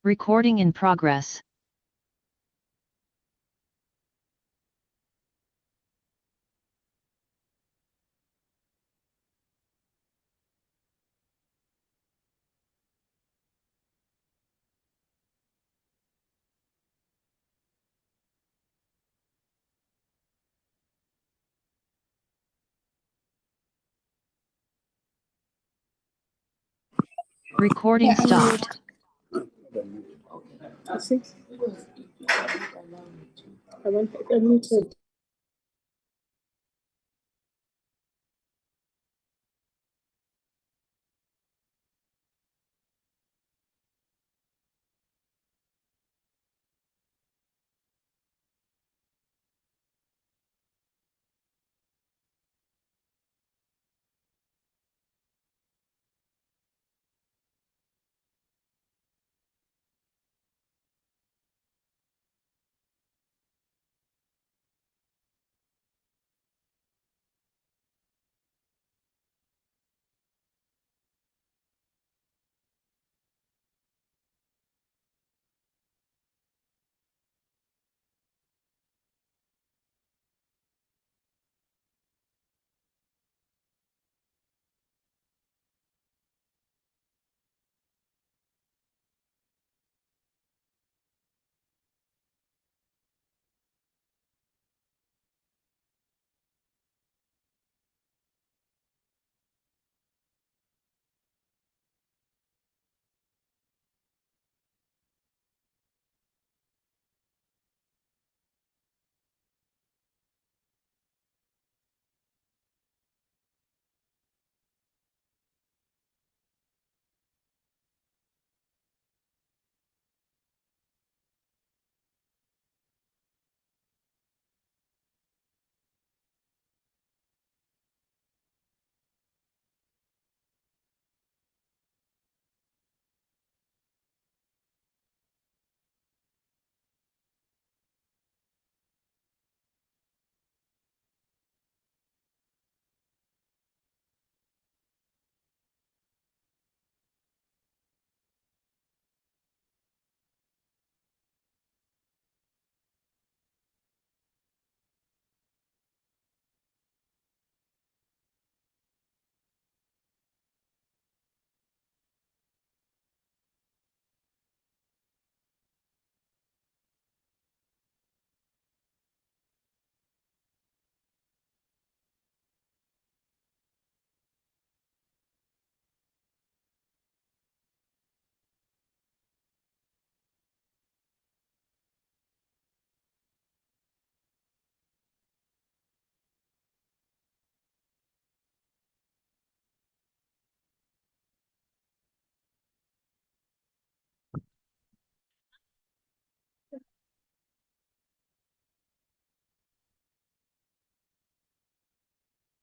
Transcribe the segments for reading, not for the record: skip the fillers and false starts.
Recording in progress. Recording stopped. I want it unmuted.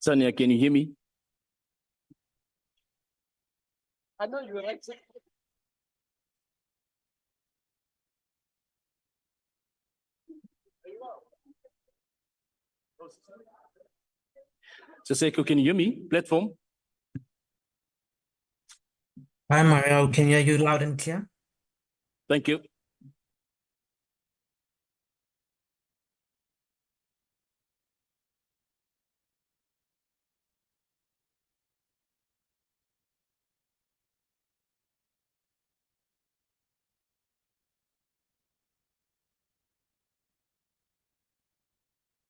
Sonia, can you hear me? I know you were right. Seko, can you hear me? Platform? Hi, Mario. Can you hear you loud and clear? Thank you.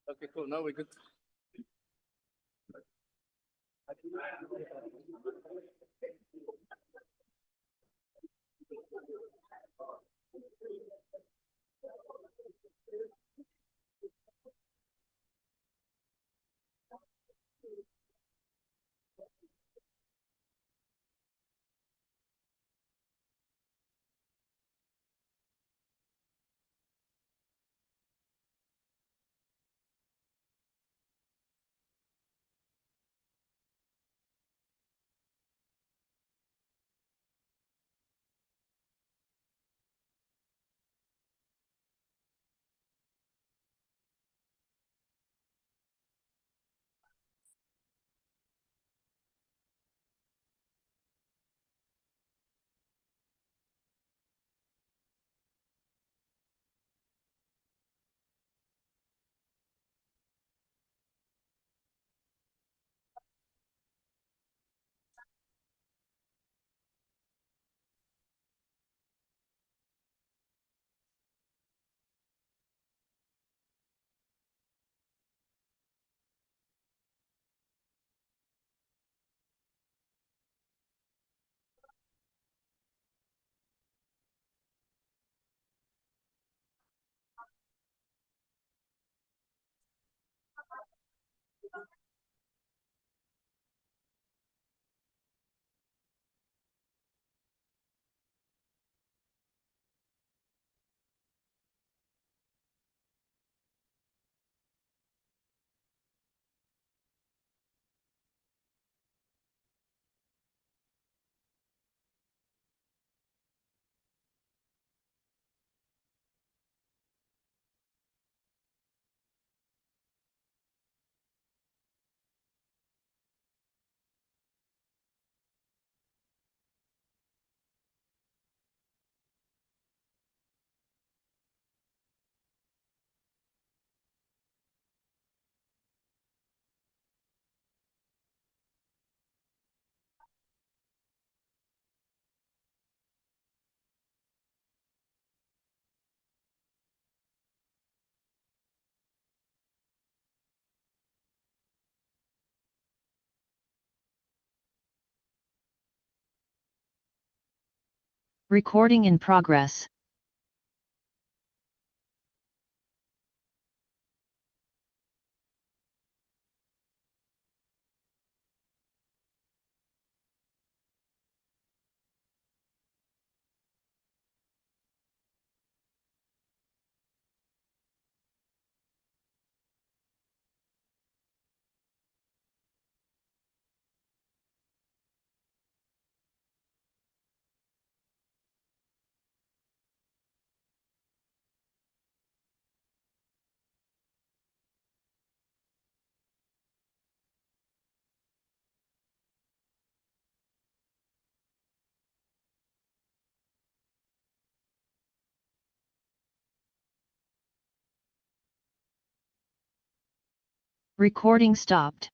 Okay, cool. Now we're good. Recording in progress. Recording stopped.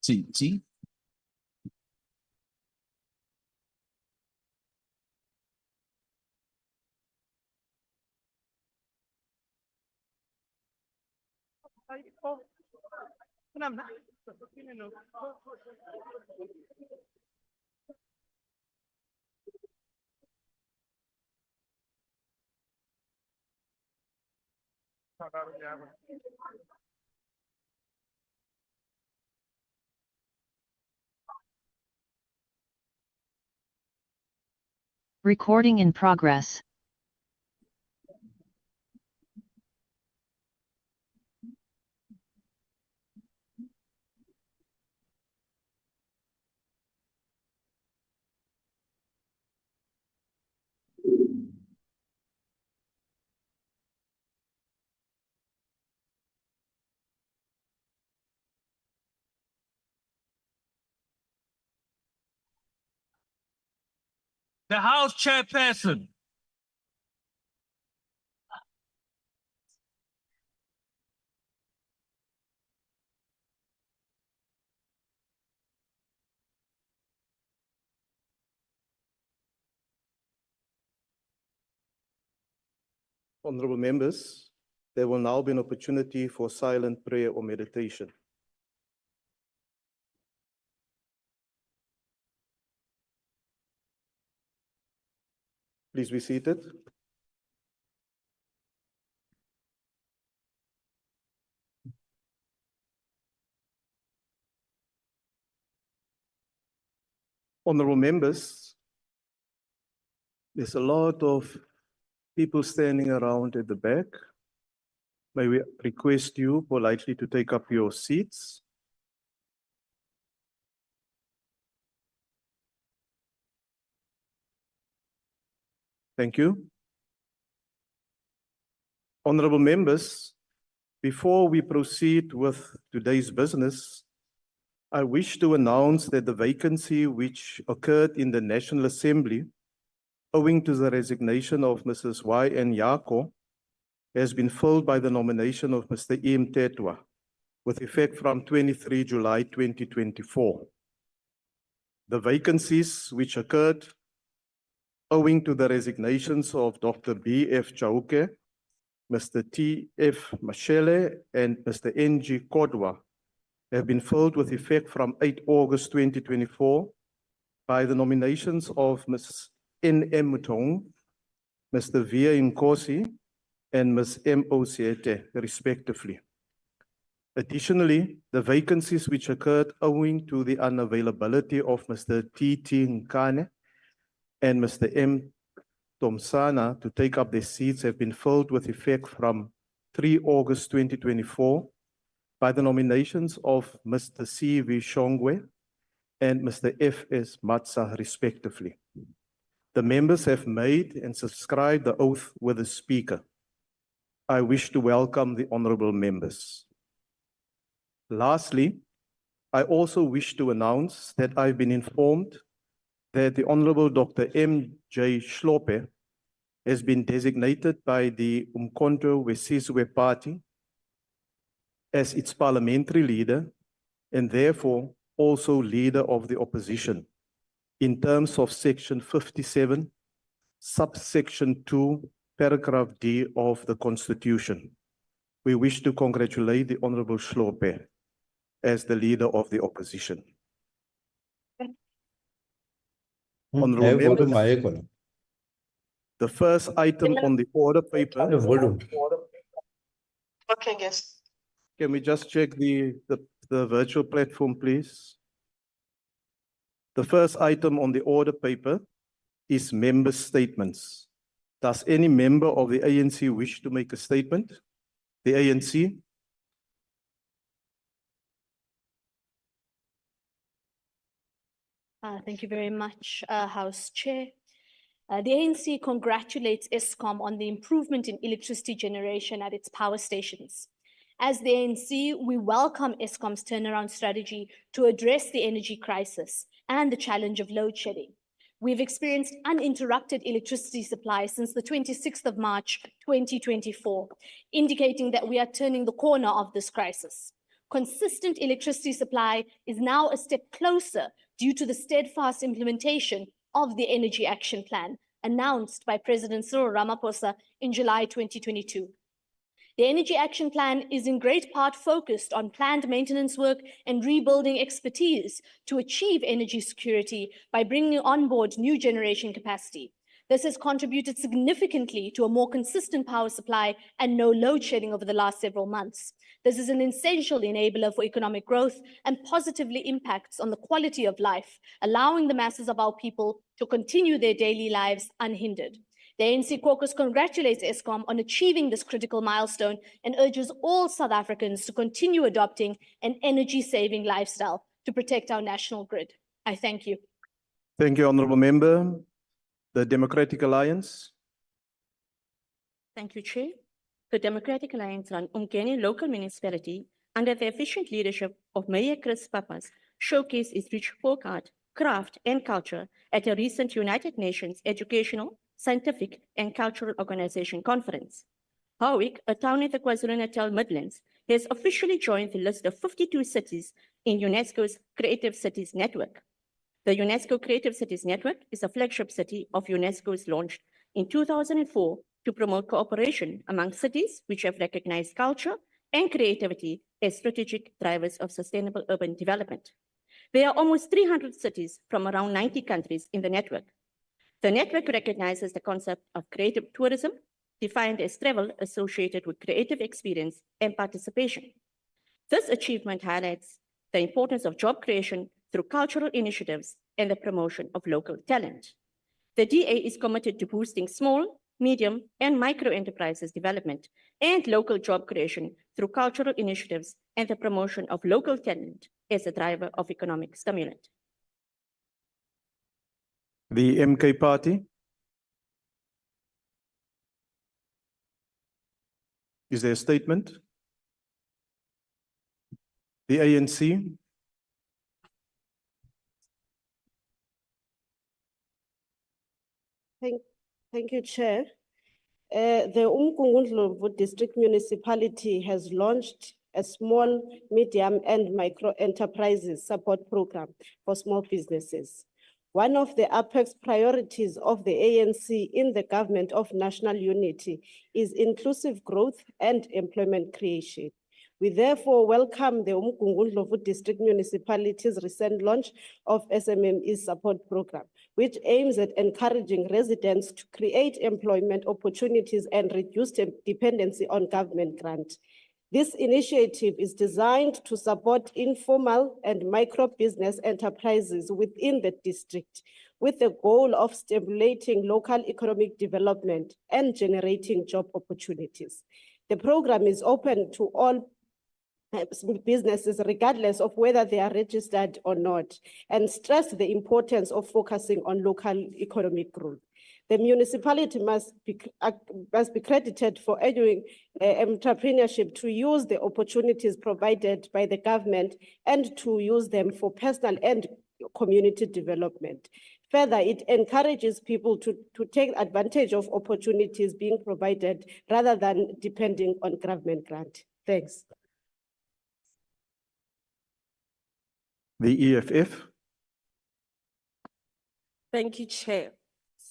GHC. Recording in progress. The House Chairperson. Honorable members, there will now be an opportunity for silent prayer or meditation. Please be seated. Honorable members, there's a lot of people standing around at the back. May we request you politely to take up your seats. Thank you. Honorable members, before we proceed with today's business, I wish to announce that the vacancy which occurred in the National Assembly, owing to the resignation of Mrs. Y.N. Yako, has been filled by the nomination of Mr. E.M. Tetwa, with effect from 23 July 2024. The vacancies which occurred owing to the resignations of Dr. B.F. Chauke, Mr. T.F. Mashele, and Mr. N.G. Kodwa have been filled with effect from 8 August 2024 by the nominations of Ms. N.M. Mutong, Mr. V.A. Nkosi, and Ms. M.O. Siete, respectively. Additionally, the vacancies which occurred owing to the unavailability of Mr. T.T. Nkane and Mr. M. Tomsana to take up their seats have been filled with effect from 3 August 2024 by the nominations of Mr. C.V. Shongwe and Mr. F.S. Matsa, respectively. The members have made and subscribed the oath with the Speaker. I wish to welcome the honorable members. Lastly, I also wish to announce that I've been informed that the Honorable Dr. M.J. Shlope has been designated by the Umkhonto Wesizwe Party as its parliamentary leader and therefore also leader of the opposition in terms of Section 57, subsection 2, paragraph D of the Constitution. We wish to congratulate the Honorable Shlope as the leader of the opposition. Honorable members, the first item on the order paper. Okay, yes. Can we just check the virtual platform, please? The first item on the order paper is member statements. Does any member of the ANC wish to make a statement? The ANC? Thank you very much, House Chair. The ANC congratulates Eskom on the improvement in electricity generation at its power stations. As the ANC, we welcome Eskom's turnaround strategy to address the energy crisis and the challenge of load shedding. We've experienced uninterrupted electricity supply since the 26th of March, 2024, indicating that we are turning the corner of this crisis. Consistent electricity supply is now a step closer due to the steadfast implementation of the Energy Action Plan announced by President Cyril Ramaphosa in July 2022. The Energy Action Plan is in great part focused on planned maintenance work and rebuilding expertise to achieve energy security by bringing on board new generation capacity. This has contributed significantly to a more consistent power supply and no load shedding over the last several months. This is an essential enabler for economic growth and positively impacts on the quality of life, allowing the masses of our people to continue their daily lives unhindered. The ANC caucus congratulates Eskom on achieving this critical milestone and urges all South Africans to continue adopting an energy-saving lifestyle to protect our national grid. I thank you. Thank you, Honourable Member. The Democratic Alliance. Thank you, Chair. The Democratic Alliance run Umgeni local municipality under the efficient leadership of Mayor Chris Pappas showcased its rich folk art, craft and culture at a recent United Nations Educational, Scientific and Cultural Organization conference. Howick, a town in the KwaZulu-Natal Midlands, has officially joined the list of 52 cities in UNESCO's Creative Cities Network. The UNESCO Creative Cities Network is a flagship city of UNESCO's launched in 2004 to promote cooperation among cities which have recognized culture and creativity as strategic drivers of sustainable urban development. There are almost 300 cities from around 90 countries in the network. The network recognizes the concept of creative tourism, defined as travel associated with creative experience and participation. This achievement highlights the importance of job creation through cultural initiatives and the promotion of local talent. The DA is committed to boosting small, medium, and micro enterprises development and local job creation through cultural initiatives and the promotion of local talent as a driver of economic stimulant. The MK Party. Is there a statement? The ANC. Thank you, Chair. The Umgungundlovu District Municipality has launched a small, medium, and micro enterprises support program for small businesses. One of the apex priorities of the ANC in the Government of National Unity is inclusive growth and employment creation. We therefore welcome the Umgungundlovu District Municipality's recent launch of SMME support program, which aims at encouraging residents to create employment opportunities and reduce dependency on government grant. This initiative is designed to support informal and micro business enterprises within the district, with the goal of stimulating local economic development and generating job opportunities. The program is open to all businesses, regardless of whether they are registered or not, and stress the importance of focusing on local economic growth. The municipality must be credited for urging entrepreneurship to use the opportunities provided by the government and to use them for personal and community development. Further, it encourages people to take advantage of opportunities being provided rather than depending on government grant. Thanks. The EFF. Thank you, Chair.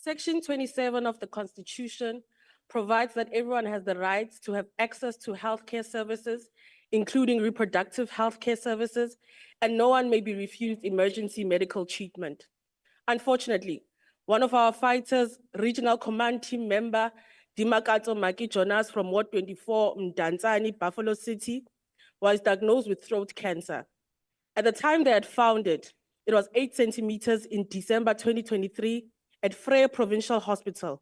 Section 27 of the Constitution provides that everyone has the right to have access to healthcare services, including reproductive healthcare services, and no one may be refused emergency medical treatment. Unfortunately, one of our fighters, Regional Command Team member, Dimakato Maki Jonas from Ward 24, Mdantsane, Buffalo City, was diagnosed with throat cancer. At the time they had found it, it was 8 centimeters in December 2023 at Frere Provincial Hospital.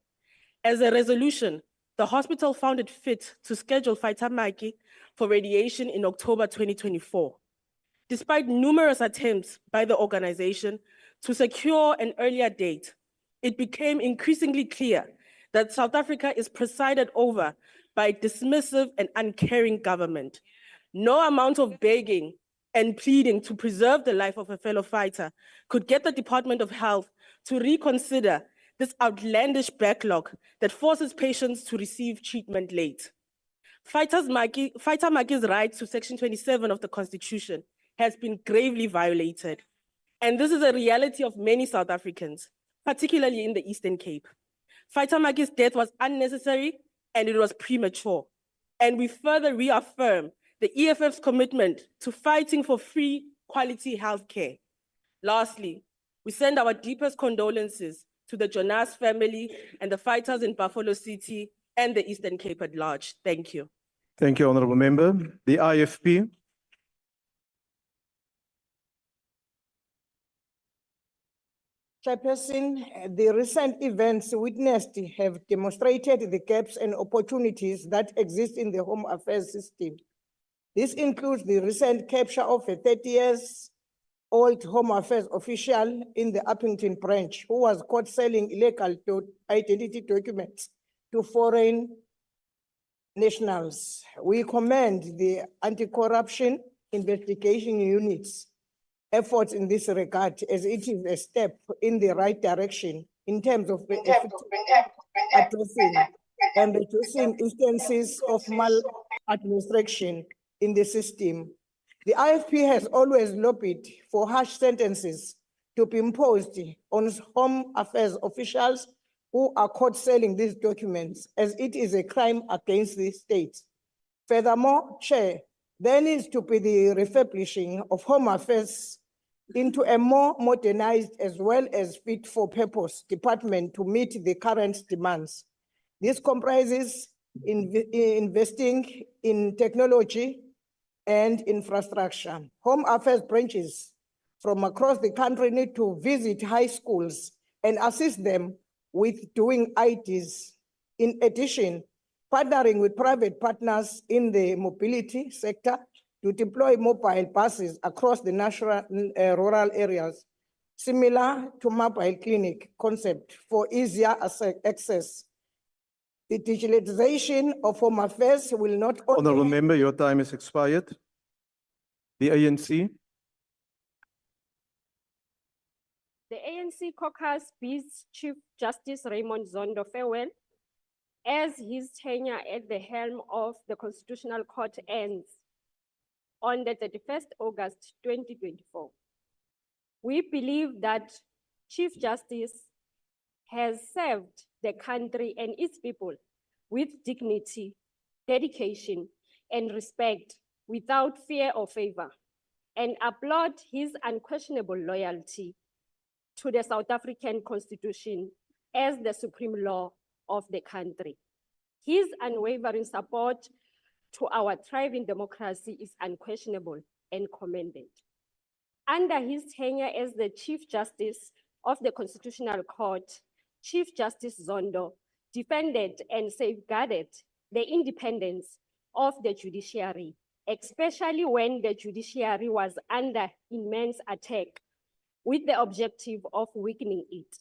As a resolution, the hospital found it fit to schedule Fighter Maki for radiation in October 2024. Despite numerous attempts by the organization to secure an earlier date, it became increasingly clear that South Africa is presided over by a dismissive and uncaring government. No amount of begging and pleading to preserve the life of a fellow fighter could get the Department of Health to reconsider this outlandish backlog that forces patients to receive treatment late. Fighter Maki's right to Section 27 of the Constitution has been gravely violated. And this is a reality of many South Africans, particularly in the Eastern Cape. Fighter Maki's death was unnecessary and it was premature. And we further reaffirm the EFF's commitment to fighting for free, quality healthcare. Lastly, we send our deepest condolences to the Jonas family and the fighters in Buffalo City and the Eastern Cape at large. Thank you. Thank you, Honorable Member. The IFP. Chairperson, the recent events witnessed have demonstrated the gaps and opportunities that exist in the Home Affairs system. This includes the recent capture of a 30-year-old Home Affairs official in the Uppington branch who was caught selling illegal identity documents to foreign nationals. We commend the anti-corruption investigation unit's efforts in this regard, as it is a step in the right direction in terms of addressing and reducing instances of maladministration in the system. The IFP has always lobbied for harsh sentences to be imposed on Home Affairs officials who are caught selling these documents, as it is a crime against the state. Furthermore, Chair, there needs to be the refurbishing of Home Affairs into a more modernized as well as fit for purpose department to meet the current demands. This comprises investing in technology and infrastructure. Home Affairs branches from across the country need to visit high schools and assist them with doing IDs. In addition, partnering with private partners in the mobility sector to deploy mobile buses across the national rural areas, similar to mobile clinic concept for easier access The digitalization of Home Affairs will not Honorable only member, your time has expired. The ANC. The ANC caucus bids Chief Justice Raymond Zondo farewell as his tenure at the helm of the Constitutional Court ends on the 31st August 2024. We believe that Chief Justice has served the country and its people with dignity, dedication, and respect without fear or favor, and applaud his unquestionable loyalty to the South African Constitution as the supreme law of the country. His unwavering support to our thriving democracy is unquestionable and commended. Under his tenure as the Chief Justice of the Constitutional Court, Chief Justice Zondo defended and safeguarded the independence of the judiciary, especially when the judiciary was under immense attack, with the objective of weakening it.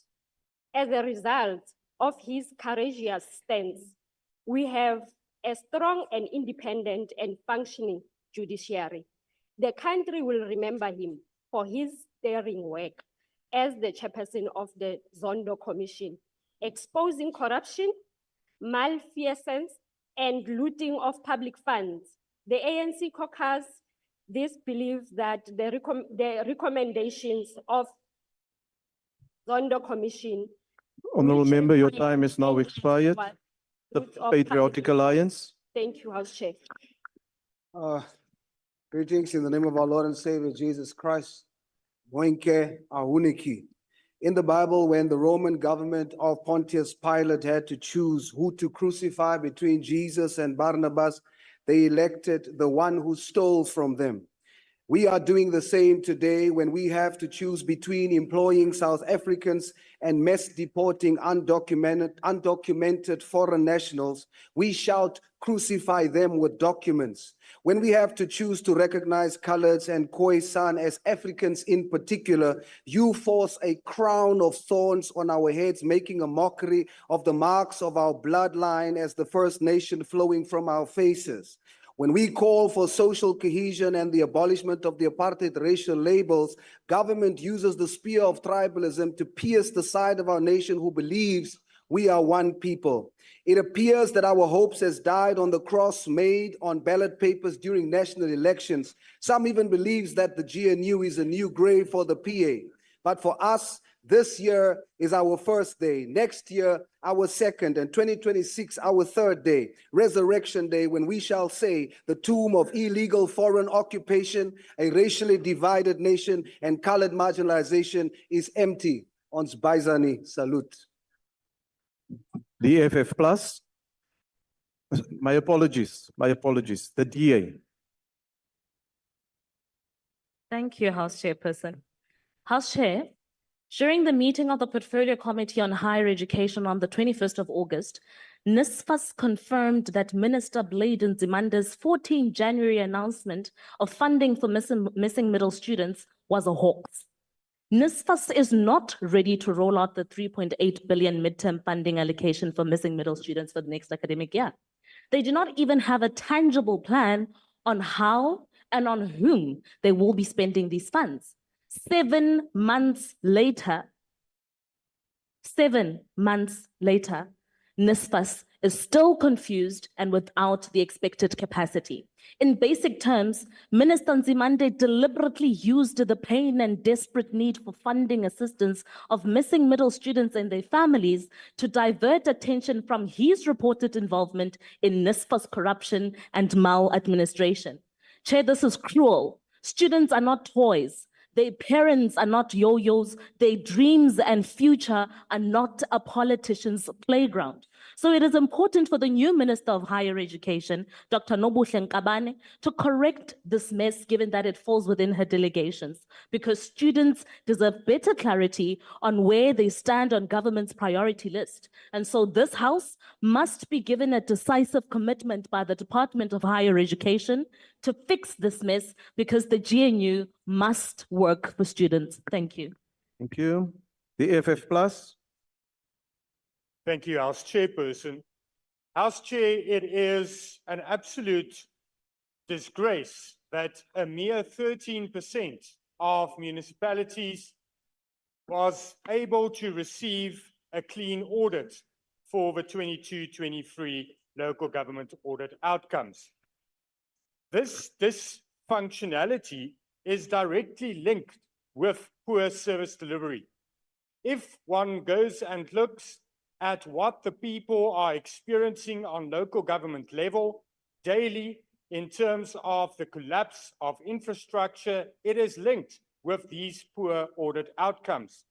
As a result of his courageous stance, we have a strong and independent and functioning judiciary. The country will remember him for his daring work as the chairperson of the Zondo Commission, exposing corruption, malfeasance, and looting of public funds. The ANC caucus believes that the recommendations of Zondo Commission. Honorable which member, your reflect time is now and expired. ensure The good of Patriotic public- Alliance. Thank you, House Chair. Greetings in the name of our Lord and Savior Jesus Christ. Boinke ahuniki. In the Bible, when the Roman government of Pontius Pilate had to choose who to crucify between Jesus and Barnabas, they elected the one who stole from them. We are doing the same today when we have to choose between employing South Africans and mass deporting undocumented foreign nationals. We shout, crucify them with documents. When we have to choose to recognize coloreds and Khoisan as Africans in particular, you force a crown of thorns on our heads, making a mockery of the marks of our bloodline as the first nation flowing from our faces. When we call for social cohesion and the abolishment of the apartheid racial labels, government uses the spear of tribalism to pierce the side of our nation who believes we are one people. It appears that our hopes has died on the cross made on ballot papers during national elections. Some even believes that the GNU is a new grave for the PA. But for us, this year is our first day, next year our second, and 2026 our third day, Resurrection Day, when we shall say the tomb of illegal foreign occupation, a racially divided nation, and colored marginalization is empty. Ons Baizani, salute. The FF Plus. My apologies, the DA. Thank you, House Chairperson. House Chair, during the meeting of the Portfolio Committee on Higher Education on the 21st of August, NSFAS confirmed that Minister Blade Nzimande's 14 January announcement of funding for missing middle students was a hoax. NSFAS is not ready to roll out the 3.8 billion midterm funding allocation for missing middle students for the next academic year. They do not even have a tangible plan on how and on whom they will be spending these funds. 7 months later, NSFAS is still confused and without the expected capacity. In basic terms, Minister Nzimande deliberately used the pain and desperate need for funding assistance of missing middle students and their families to divert attention from his reported involvement in NSFAS corruption and maladministration. Chair, this is cruel. Students are not toys. Their parents are not yo-yos. Their dreams and future are not a politician's playground. So it is important for the new Minister of Higher Education, Dr. Nobuhle Nkabane, to correct this mess, given that it falls within her delegations, because students deserve better clarity on where they stand on government's priority list. And so this House must be given a decisive commitment by the Department of Higher Education to fix this mess, because the GNU must work for students. Thank you. Thank you. The FF Plus. Thank you, House Chairperson. House Chair, it is an absolute disgrace that a mere 13% of municipalities was able to receive a clean audit for the 22-23 local government audit outcomes. This dysfunctionality is directly linked with poor service delivery. If one goes and looks at what the people are experiencing on local government level daily in terms of the collapse of infrastructure, it is linked with these poor audit outcomes.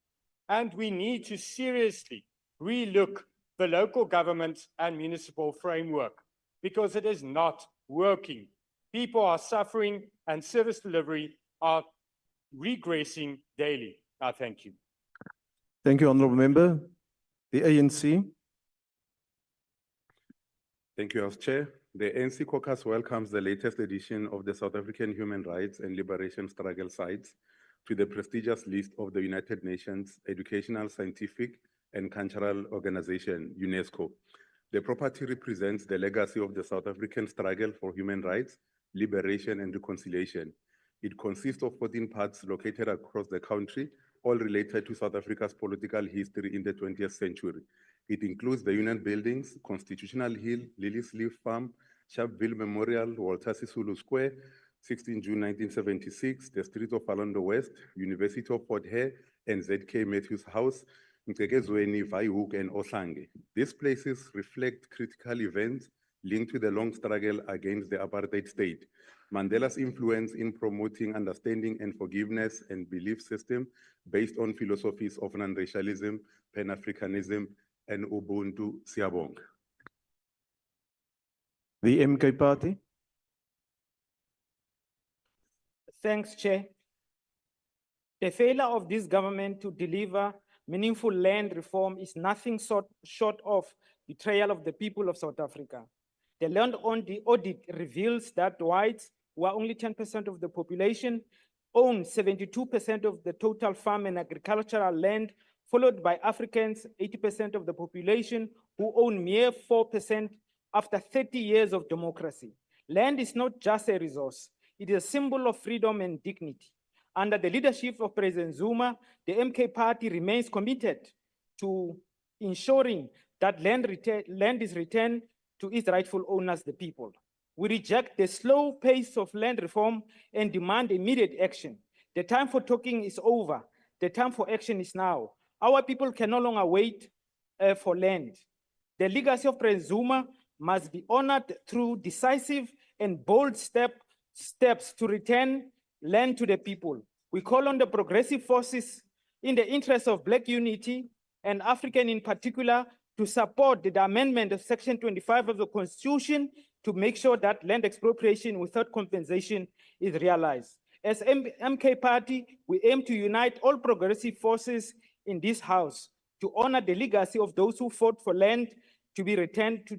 And we need to seriously relook the local government and municipal framework because it is not working. People are suffering and service delivery are regressing daily. Thank you. Thank you, Honourable Member. The ANC. Thank you, House Chair. The ANC caucus welcomes the latest edition of the South African Human Rights and Liberation Struggle Sites to the prestigious list of the United Nations Educational, Scientific and Cultural Organization, UNESCO. The property represents the legacy of the South African struggle for human rights, liberation and reconciliation. It consists of 14 parts located across the country, all related to South Africa's political history in the 20th century. It includes the Union Buildings, Constitutional Hill, Lilies Leaf Farm, Sharpeville Memorial, Walter Sisulu Square, 16 June 1976, the streets of Orlando West, University of Port Hare, and ZK Matthews House, Mtekezweni, Vaihook, and Ohlange. These places reflect critical events linked to the long struggle against the apartheid state, Mandela's influence in promoting understanding and forgiveness and belief system based on philosophies of non-racialism, Pan-Africanism, and Ubuntu. Siyabonga. The MK Party. Thanks, Chair. The failure of this government to deliver meaningful land reform is nothing short of betrayal of the people of South Africa. The land audit reveals that whites, who are only 10% of the population, own 72% of the total farm and agricultural land, followed by Africans, 80% of the population, who own mere 4% after 30 years of democracy. Land is not just a resource, it is a symbol of freedom and dignity. Under the leadership of President Zuma, the MK Party remains committed to ensuring that land is returned to its rightful owners, the people. We reject the slow pace of land reform and demand immediate action. The time for talking is over. The time for action is now. Our people can no longer wait for land. The legacy of President Zuma must be honored through decisive and bold steps to return land to the people. We call on the progressive forces in the interest of Black unity and African in particular to support the amendment of Section 25 of the Constitution to make sure that land expropriation without compensation is realized. As MK Party, we aim to unite all progressive forces in this House to honor the legacy of those who fought for land to be returned to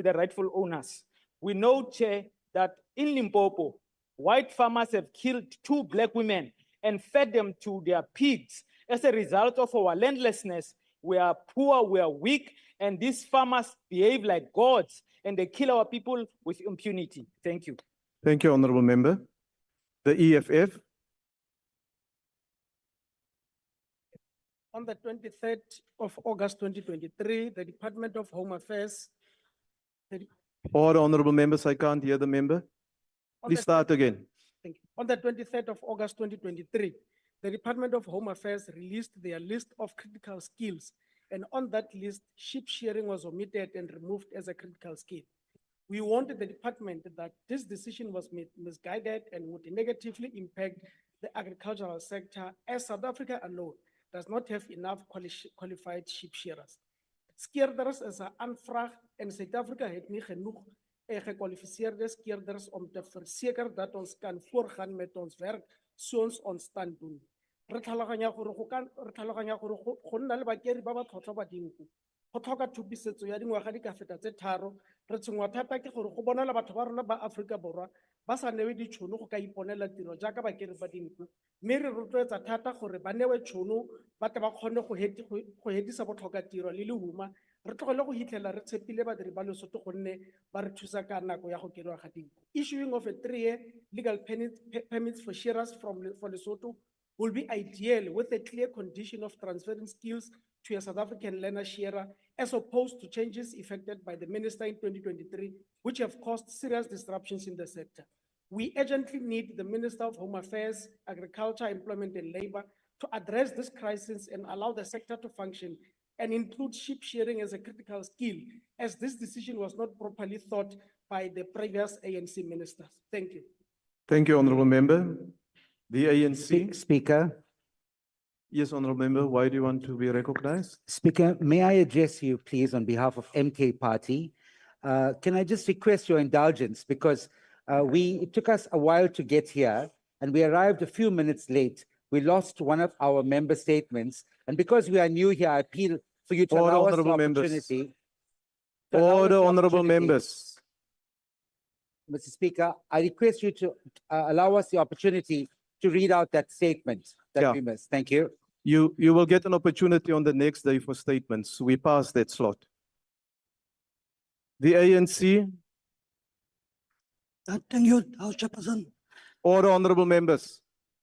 the rightful owners. We know, Chair, that in Limpopo, white farmers have killed 2 Black women and fed them to their pigs. As a result of our landlessness, we are poor, we are weak, and these farmers behave like gods, and they kill our people with impunity. Thank you. Thank you, Honourable Member. The EFF. On the 23rd of August 2023, the Department of Home Affairs. Order, Honourable Members, I can't hear the member. Please start again. Thank you. On the 23rd of August 2023, the Department of Home Affairs released their list of critical skills, and on that list, sheep shearing was omitted and removed as a critical skill. We warned the department that this decision was misguided and would negatively impact the agricultural sector, as South Africa alone does not have enough qualified sheep shearers. Skeerders is 'n aanvraag en Suid-Afrika het nie genoeg gekwalifiseerde skeerders om te verseker dat ons kan voorgaan met ons werk soos ons stand doen. Re tlhaloganya gore go nna le bakeri ba ba tlhotlhwa ba dinku. Go tlhoka thupisetso ya dingwaga di ka feta tse 3. Re tshwenngwa thata ke gore go bonala batho ba rona ba Aforika Borwa ba sa newe ditšhono go ka iponela tiro jaaka bakeri ba dinku. Mme re rotloetsa thata gore ba newe tšhono ba tle ba kgone go hetisa botlhokatiro le lehuma Re tlogele go hitlhela re tshepile badiri ba Lesotho gonne ba re thusa ka nako ya go keriwa ga dinku. Issuing of a 3-year legal permits for shearers for Lesotho will be ideal with a clear condition of transferring skills to a South African learner shearer as opposed to changes effected by the minister in 2023, which have caused serious disruptions in the sector. We urgently need the Minister of Home Affairs, Agriculture, Employment and Labor to address this crisis and allow the sector to function and include sheep shearing as a critical skill, as this decision was not properly thought by the previous ANC ministers. Thank you. Thank you, Honorable Member. The ANC. Speaker, Yes, Honorable Member, why do you want to be recognized? Speaker, may I address you, please, on behalf of MK Party? Can I just request your indulgence because it took us a while to get here and we arrived a few minutes late. We lost one of our member statements, and because we are new here, I appeal for you to Order, allow us the honourable members. opportunity. to allow us Order, the honorable opportunity. members. Mr. Speaker, I request you to allow us the opportunity to read out that statement that Yeah. we missed. Thank you. You will get an opportunity on the next day for statements. We passed that slot. The ANC. Thank you, House Chairperson. Order, honorable members.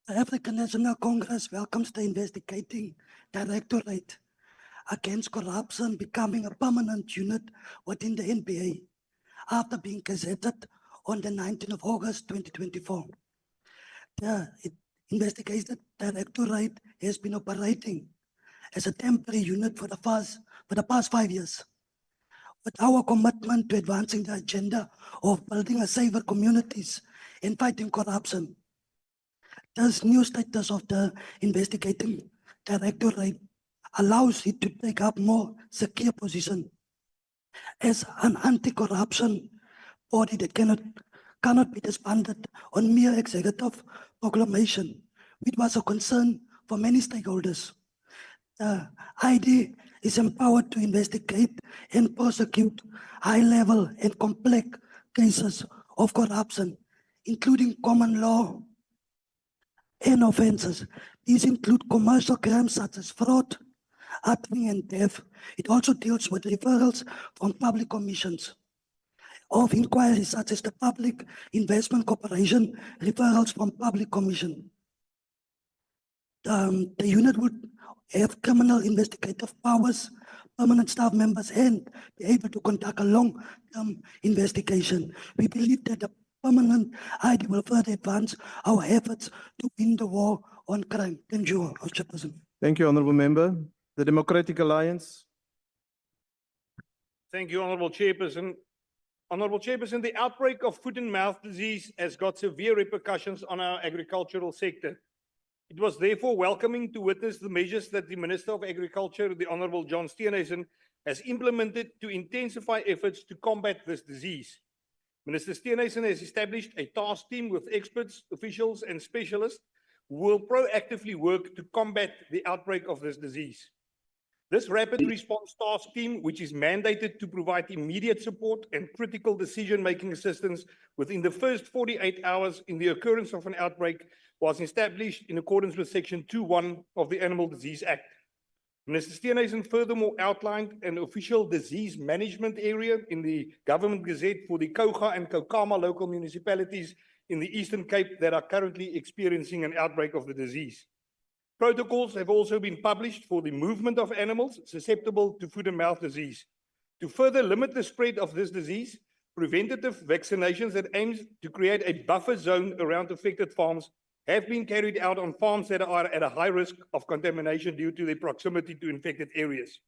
The African National Congress welcomes the investigating directorate against corruption becoming a permanent unit within the NPA after being gazetted on the 19th of August 2024. The investigative directorate has been operating as a temporary unit for the past 5 years. With our commitment to advancing the agenda of building a safer communities and fighting corruption, this new status of the investigating directorate allows it to take up more secure position as an anti-corruption body that cannot be disbanded on mere executive proclamation, which was a concern for many stakeholders. The ID is empowered to investigate and prosecute high-level and complex cases of corruption, including common law and offenses. These include commercial crimes such as fraud, hacking, and theft. It also deals with referrals from public commissions of inquiries such as the Public Investment Corporation referrals from public commission. The unit would have criminal investigative powers, permanent staff members, and be able to conduct a long-term investigation. We believe that the permanent ID will further advance our efforts to win the war on crime. Thank you, Mr. Chairperson. Thank you, honorable member. The Democratic Alliance. Thank you, Honorable Chairperson. Honorable Chairperson, the outbreak of foot and mouth disease has got severe repercussions on our agricultural sector. It was therefore welcoming to witness the measures that the Minister of Agriculture, the Honorable John Steenhuisen, has implemented to intensify efforts to combat this disease. Minister Steenhuisen has established a task team with experts, officials, and specialists who will proactively work to combat the outbreak of this disease. This rapid response task team, which is mandated to provide immediate support and critical decision-making assistance within the first 48 hours in the occurrence of an outbreak, was established in accordance with Section 2(1) of the Animal Disease Act. Minister Steenhuisen furthermore outlined an official disease management area in the Government Gazette for the Kouga and Kokama local municipalities in the Eastern Cape that are currently experiencing an outbreak of the disease. Protocols have also been published for the movement of animals susceptible to foot and mouth disease. To further limit the spread of this disease, preventative vaccinations that aims to create a buffer zone around affected farms have been carried out on farms that are at a high risk of contamination due to their proximity to infected areas.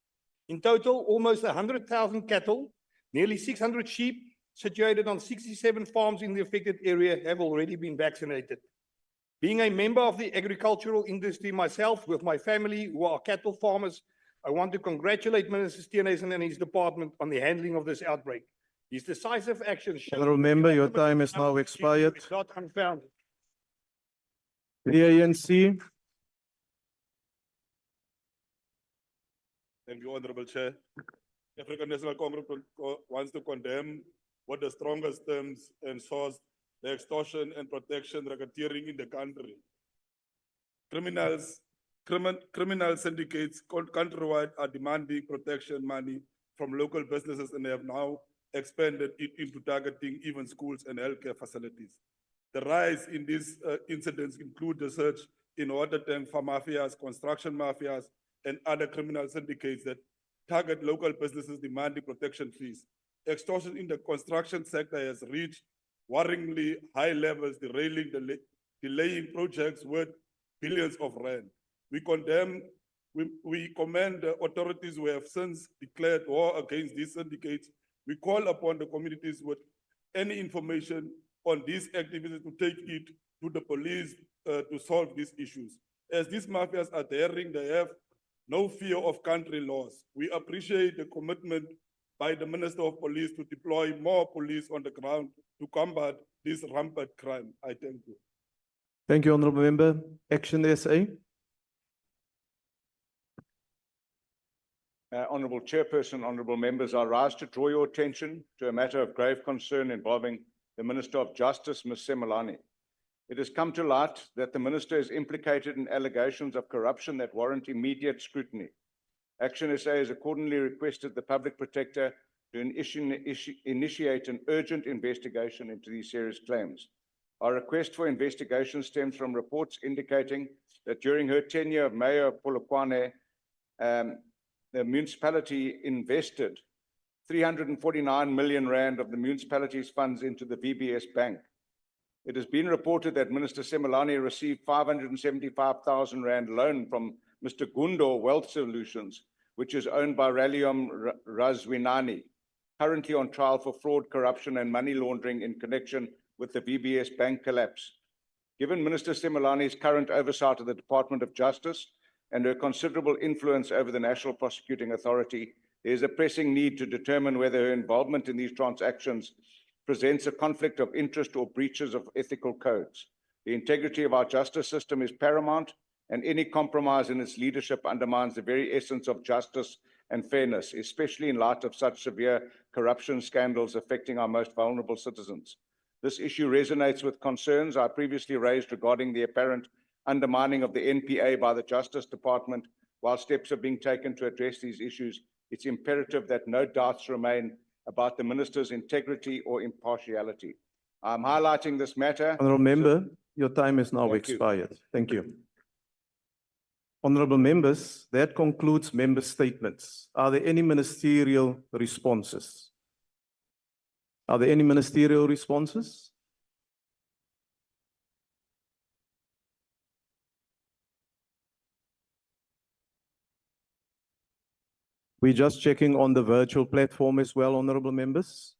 In total, almost 100,000 cattle, nearly 600 sheep situated on 67 farms in the affected area have already been vaccinated. Being a member of the agricultural industry myself with my family who are cattle farmers, I want to congratulate Minister Steenhuisen and his department on the handling of this outbreak. His decisive actions show Honourable member, your time is now expired. is not unfounded. The ANC. Thank you, Honorable Chair. African National Congress wants to condemn with the strongest terms and source the extortion and protection racketeering in the country. Criminal syndicates countrywide are demanding protection money from local businesses and they have now expanded it into targeting even schools and healthcare facilities. The rise in these incidents include the surge in water tank mafias, construction mafias, and other criminal syndicates that target local businesses demanding protection fees. Extortion in the construction sector has reached worryingly high levels, delaying projects worth billions of rand. We commend the authorities who have since declared war against these syndicates. We call upon the communities with any information on these activities to take it to the police to solve these issues. As these mafias are daring, they have no fear of country laws. We appreciate the commitment by the Minister of Police to deploy more police on the ground to combat this rampant crime. I thank you. Thank you, Honourable Member. Action SA. Honourable Chairperson, honourable members, I rise to draw your attention to a matter of grave concern involving the Minister of Justice, Ms. Semelani. It has come to light that the Minister is implicated in allegations of corruption that warrant immediate scrutiny. Action SA has accordingly requested the Public Protector to initiate an urgent investigation into these serious claims. Our request for investigation stems from reports indicating that during her tenure of Mayor of Polokwane, the municipality invested 349 million rand of the municipality's funds into the VBS Bank. It has been reported that Minister Semelani received 575,000 rand loan from Mr. Gundo Wealth Solutions, which is owned by Ralium Razwinani, currently on trial for fraud, corruption, and money laundering in connection with the VBS Bank collapse. Given Minister Semelani's current oversight of the Department of Justice and her considerable influence over the National Prosecuting Authority, there is a pressing need to determine whether her involvement in these transactions presents a conflict of interest or breaches of ethical codes. The integrity of our justice system is paramount, and any compromise in its leadership undermines the very essence of justice and fairness, especially in light of such severe corruption scandals affecting our most vulnerable citizens. This issue resonates with concerns I previously raised regarding the apparent undermining of the NPA by the Justice Department. While steps are being taken to address these issues, it's imperative that no doubts remain about the Minister's integrity or impartiality. I'm highlighting this matter. Honourable Member, your time is now expired. Thank you. Honourable members, that concludes member statements. Are there any ministerial responses? Are there any ministerial responses? We're just checking on the virtual platform as well, honourable members.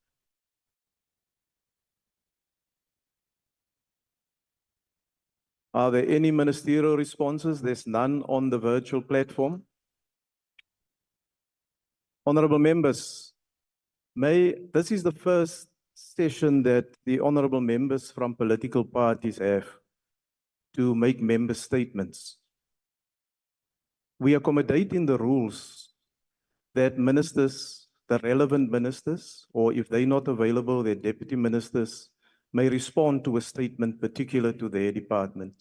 Are there any ministerial responses? There's none on the virtual platform. Honourable members, this is the first session that the honourable members from political parties have to make member statements. We accommodate in the rules that ministers, the relevant ministers, or if they're not available, their deputy ministers may respond to a statement particular to their department.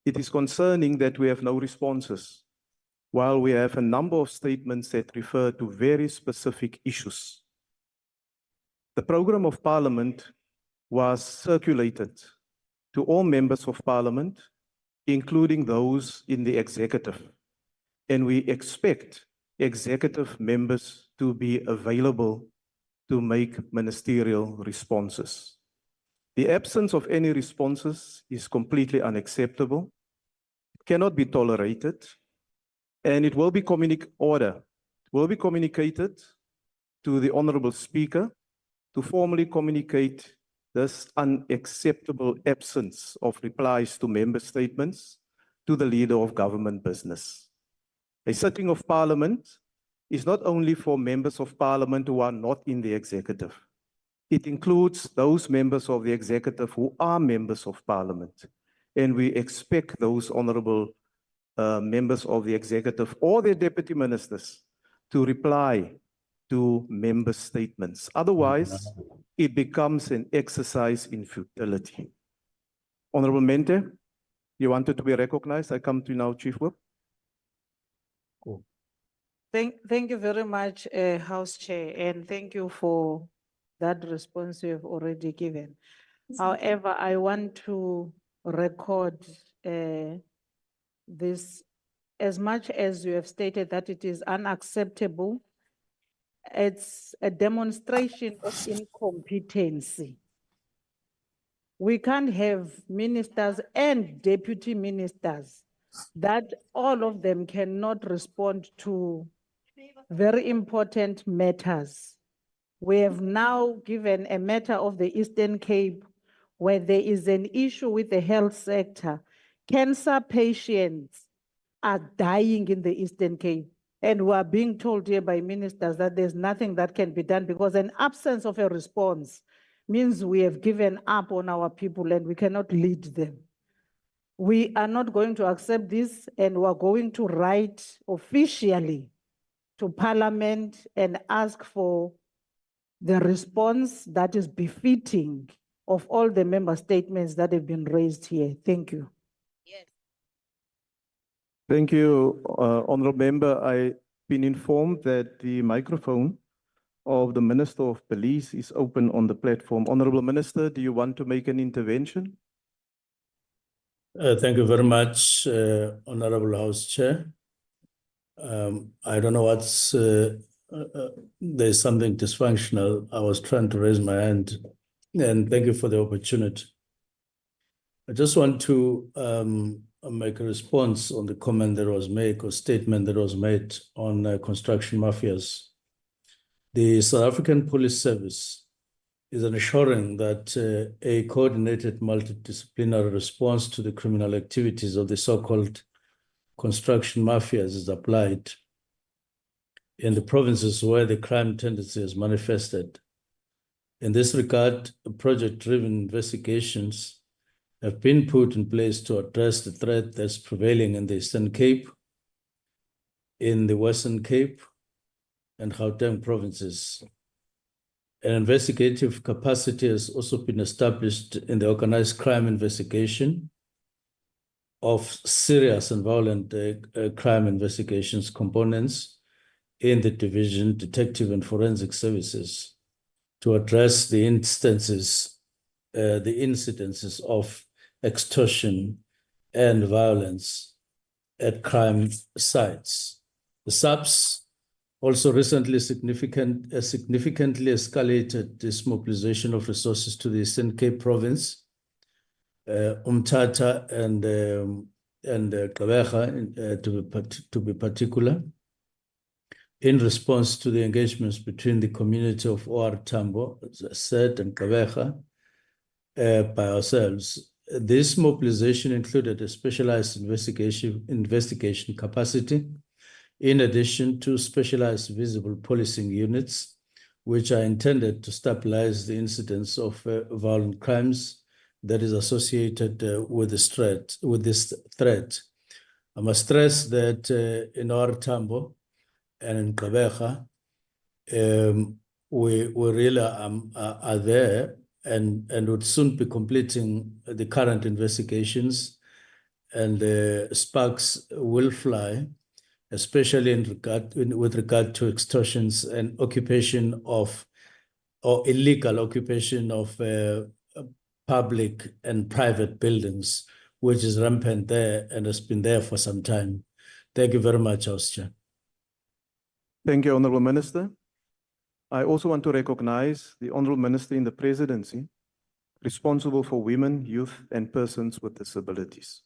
It is concerning that we have no responses, while we have a number of statements that refer to very specific issues. The program of Parliament was circulated to all members of Parliament, including those in the executive, and we expect executive members to be available to make ministerial responses. The absence of any responses is completely unacceptable. It cannot be tolerated, and it will be communicated to the Honourable Speaker to formally communicate this unacceptable absence of replies to member statements to the Leader of Government Business. A sitting of Parliament is not only for members of Parliament who are not in the executive. It includes those members of the executive who are members of Parliament. And we expect those honourable members of the executive or their deputy ministers to reply to member statements. Otherwise, it becomes an exercise in futility. Honourable Mente, you wanted to be recognized. I come to you now, Chief Whip. Thank you very much, House Chair, and thank you for that response you have already given. However, I want to record this, as much as you have stated that it is unacceptable, it's a demonstration of incompetency. We can't have ministers and deputy ministers that all of them cannot respond to very important matters. We have now given a matter of the Eastern Cape where there is an issue with the health sector. Cancer patients are dying in the Eastern Cape, and we are being told here by ministers that there's nothing that can be done because an absence of a response means we have given up on our people and we cannot lead them. We are not going to accept this, and we are going to write officially to Parliament and ask for the response that is befitting of all the member statements that have been raised here. Thank you. Thank you, Honourable Member. I've been informed that the microphone of the Minister of Police is open on the platform. Honourable Minister, do you want to make an intervention? Thank you very much, Honourable House Chair. I don't know what's, there's something dysfunctional. I was trying to raise my hand, and thank you for the opportunity. I just want to make a response on the comment that was made or statement that was made on construction mafias. The South African Police Service is ensuring that a coordinated multidisciplinary response to the criminal activities of the so-called construction mafias is applied in the provinces where the crime tendency is manifested. In this regard, project-driven investigations have been put in place to address the threat that's prevailing in the Eastern Cape, in the Western Cape, and Gauteng provinces. An investigative capacity has also been established in the organized crime investigation of serious and violent crime investigations components in the division, detective and forensic services to address the incidences of extortion and violence at crime sites. The SAPS also recently significantly escalated this mobilization of resources to the Eastern Cape province, Umtata and Gqeberha, to be particular, in response to the engagements between the community of OR Tambo, as I said, and Gqeberha by ourselves. This mobilization included a specialized investigation capacity, in addition to specialized visible policing units, which are intended to stabilize the incidence of violent crimes that is associated with this threat. I must stress that in our Tambo and in Gqeberha, we really are there and would soon be completing the current investigations, and sparks will fly, especially with regard to extortions and occupation of, or illegal occupation of public and private buildings, which is rampant there and has been there for some time. Thank you very much, House Chair. Thank you, Honourable Minister. I also want to recognize the Honourable Minister in the Presidency, responsible for women, youth, and persons with disabilities.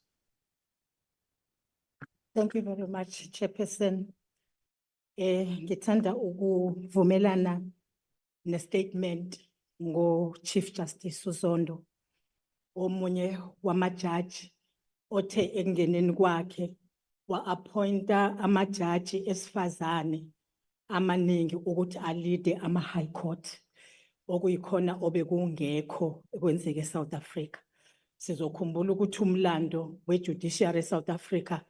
Thank you very much, Chairperson. Ngithanda ukuvumelana nestatement ngo-Chief Justice Uzondo, omunye wamajaji othe ekungeneni kwakhe wa-appointa amajaji esifazane amaningi ukuthi alide ama-High Court, okuyikhona obekungekho ekwenzeke eSouth Africa. Sizokhumbula ukuthi umlando we-judiciary eSouth Africa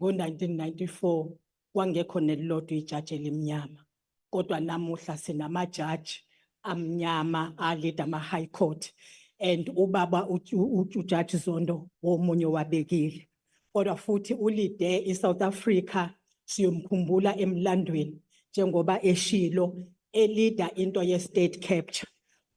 ngo-1994 kwangekho nelilodwa ijaji elimnyama, kodwa namuhla sinamajaji amnyama alida ama-High Court, and ubaba uJaji Zondo omunye wabekile. Kodwa futhi ulide iSouth Africa siyomkhumbula emlandweni njengoba eshilo elida into ye state capture.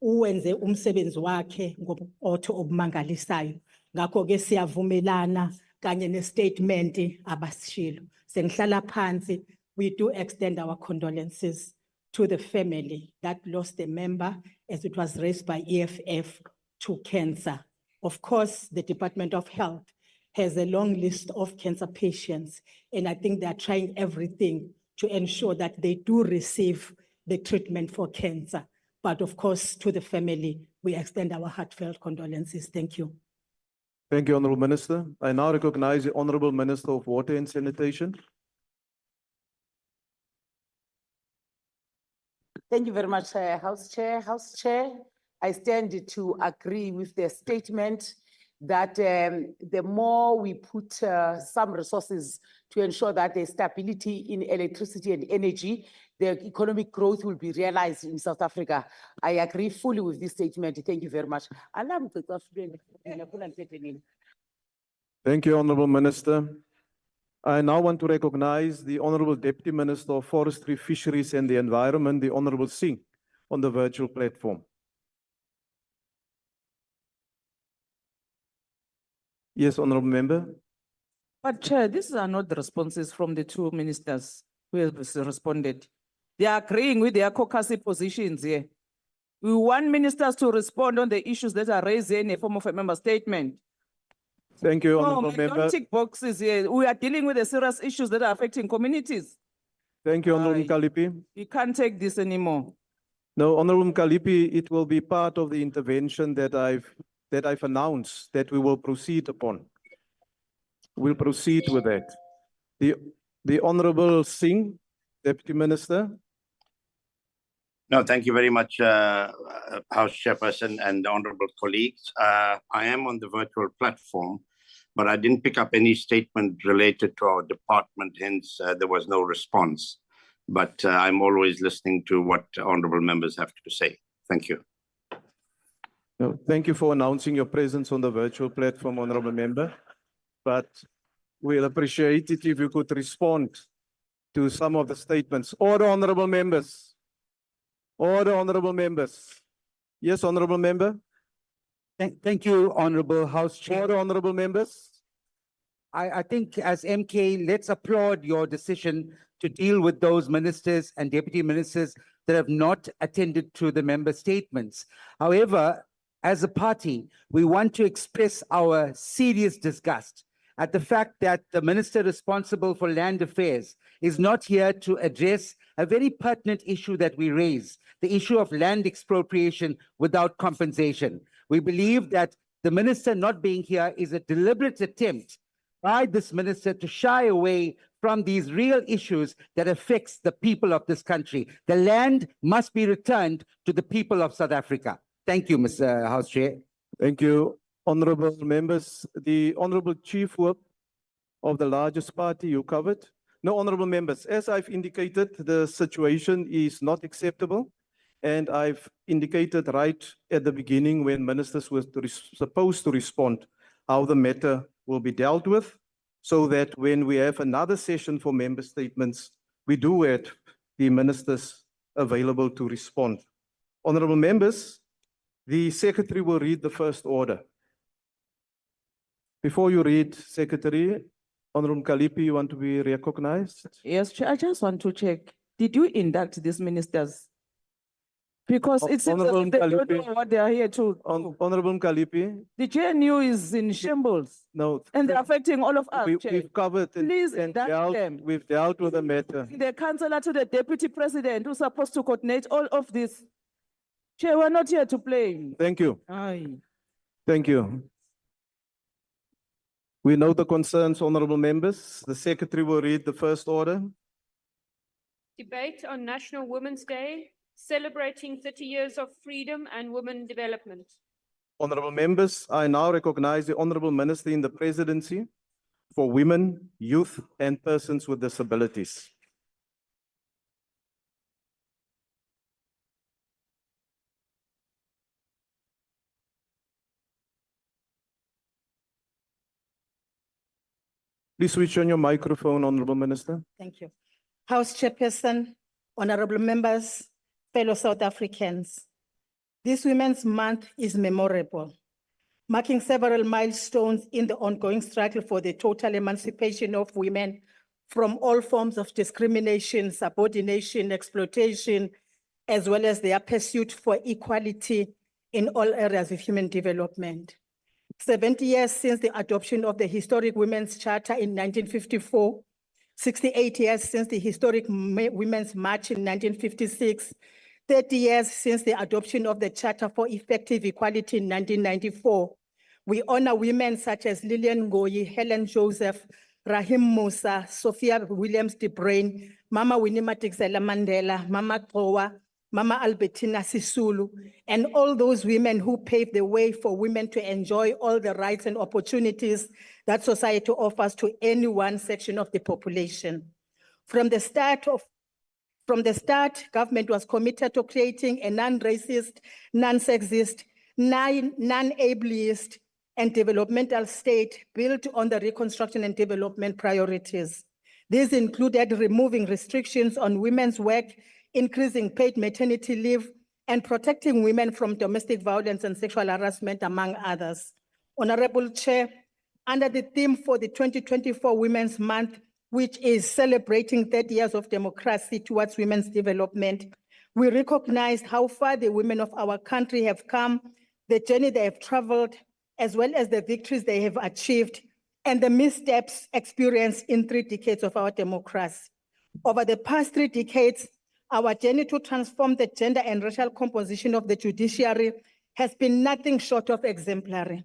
Uwenze umsebenzi wakhe ngobuqotho obumangalisayo. Ngakho ke siyavumelana kanye nestatement abasishilo. Sengihlala phansi, we do extend our condolences to the family that lost a member as it was raised by EFF to cancer. Of course, the Department of Health has a long list of cancer patients, and I think they are trying everything to ensure that they do receive the treatment for cancer. But of course, to the family, we extend our heartfelt condolences. Thank you. Thank you, Honorable Minister. I now recognize the Honorable Minister of Water and Sanitation. Thank you very much, House Chair. House Chair, I stand to agree with the statement that the more we put some resources to ensure that there's stability in electricity and energy, the economic growth will be realized in South Africa. I agree fully with this statement. Thank you very much. Thank you, Honorable Minister. I now want to recognize the Honorable Deputy Minister of Forestry, Fisheries and the Environment, the Honorable Singh, on the virtual platform. Yes, Honorable Member. But Chair, these are not the responses from the two ministers who have responded. They are agreeing with their caucus positions here. We want ministers to respond on the issues that are raised in a form of a member statement. Thank you, No, Honorable we Member. don't tick boxes here. We are dealing with the serious issues that are affecting communities. Thank you, Honorable Kalipi. We can't take this anymore. No, Honorable Kalipi, it will be part of the intervention that I've announced that we will proceed upon. We'll proceed with that. The Honorable Singh, Deputy Minister. No, thank you very much, House Chairperson and honorable colleagues. I am on the virtual platform, but I didn't pick up any statement related to our department, hence there was no response. But I'm always listening to what honorable members have to say. Thank you. No, thank you for announcing your presence on the virtual platform, Honorable Member. But we'll appreciate it if you could respond to some of the statements. Order, Honorable Members. Order, Honorable Members. Yes, Honorable Member. Thank you, Honorable House Chair. Order, Honorable Members. I think as MK, let's applaud your decision to deal with those ministers and deputy ministers that have not attended to the member statements. However, as a party, we want to express our serious disgust at the fact that the minister responsible for land affairs is not here to address a very pertinent issue that we raise, the issue of land expropriation without compensation. We believe that the minister not being here is a deliberate attempt by this minister to shy away from these real issues that affects the people of this country. The land must be returned to the people of South Africa. Thank you, Mr. House Chair. Thank you, honorable members. The Honorable Chief Whip of the largest party you covered. No, honorable members, as I've indicated, the situation is not acceptable. And I've indicated right at the beginning when ministers were supposed to respond, how the matter will be dealt with, so that when we have another session for member statements, we do have the ministers available to respond. Honorable members, the Secretary will read the first order. Before you read, Secretary, Honorable Kalipi, you want to be recognized? Yes, Chair, I just want to check. Did you induct these ministers? Because it seems Honorable that they don't Kalipi. know what they are here to. Honorable Kalipi. The JNU is in shambles. No. And they're affecting all of us, Chair. We've covered and, Please and induct them. we've dealt with the matter. The councillor to the deputy president who's supposed to coordinate all of this. Chair, we're not here to play. Thank you. Aye. Thank you. We know the concerns, honorable members. The Secretary will read the first order. Debate on National Women's Day, celebrating 30 years of freedom and women development. Honorable members, I now recognize the Honorable Minister in the Presidency for Women, Youth, and Persons with Disabilities. Please switch on your microphone, Honorable Minister. Thank you. House Chairperson, honorable members, fellow South Africans. This Women's Month is memorable, marking several milestones in the ongoing struggle for the total emancipation of women from all forms of discrimination, subordination, exploitation, as well as their pursuit for equality in all areas of human development. 70 years since the adoption of the historic Women's Charter in 1954, 68 years since the historic Women's March in 1956, 30 years since the adoption of the Charter for Effective Equality in 1994. We honor women such as Lillian Ngoyi, Helen Joseph, Rahim Musa, Sophia Williams de Bruyn, Mama Winnie Madikizela Mandela, Mama Gqowa, Mama Albertina Sisulu, and all those women who paved the way for women to enjoy all the rights and opportunities that society offers to any one section of the population. From the start, government was committed to creating a non-racist, non-sexist, non-ableist, and developmental state built on the reconstruction and development priorities. These included removing restrictions on women's work, increasing paid maternity leave, and protecting women from domestic violence and sexual harassment, among others. Honorable Chair, under the theme for the 2024 Women's Month, which is celebrating 30 years of democracy towards women's development, we recognize how far the women of our country have come, the journey they have traveled, as well as the victories they have achieved, and the missteps experienced in 3 decades of our democracy. Over the past 3 decades, our journey to transform the gender and racial composition of the judiciary has been nothing short of exemplary.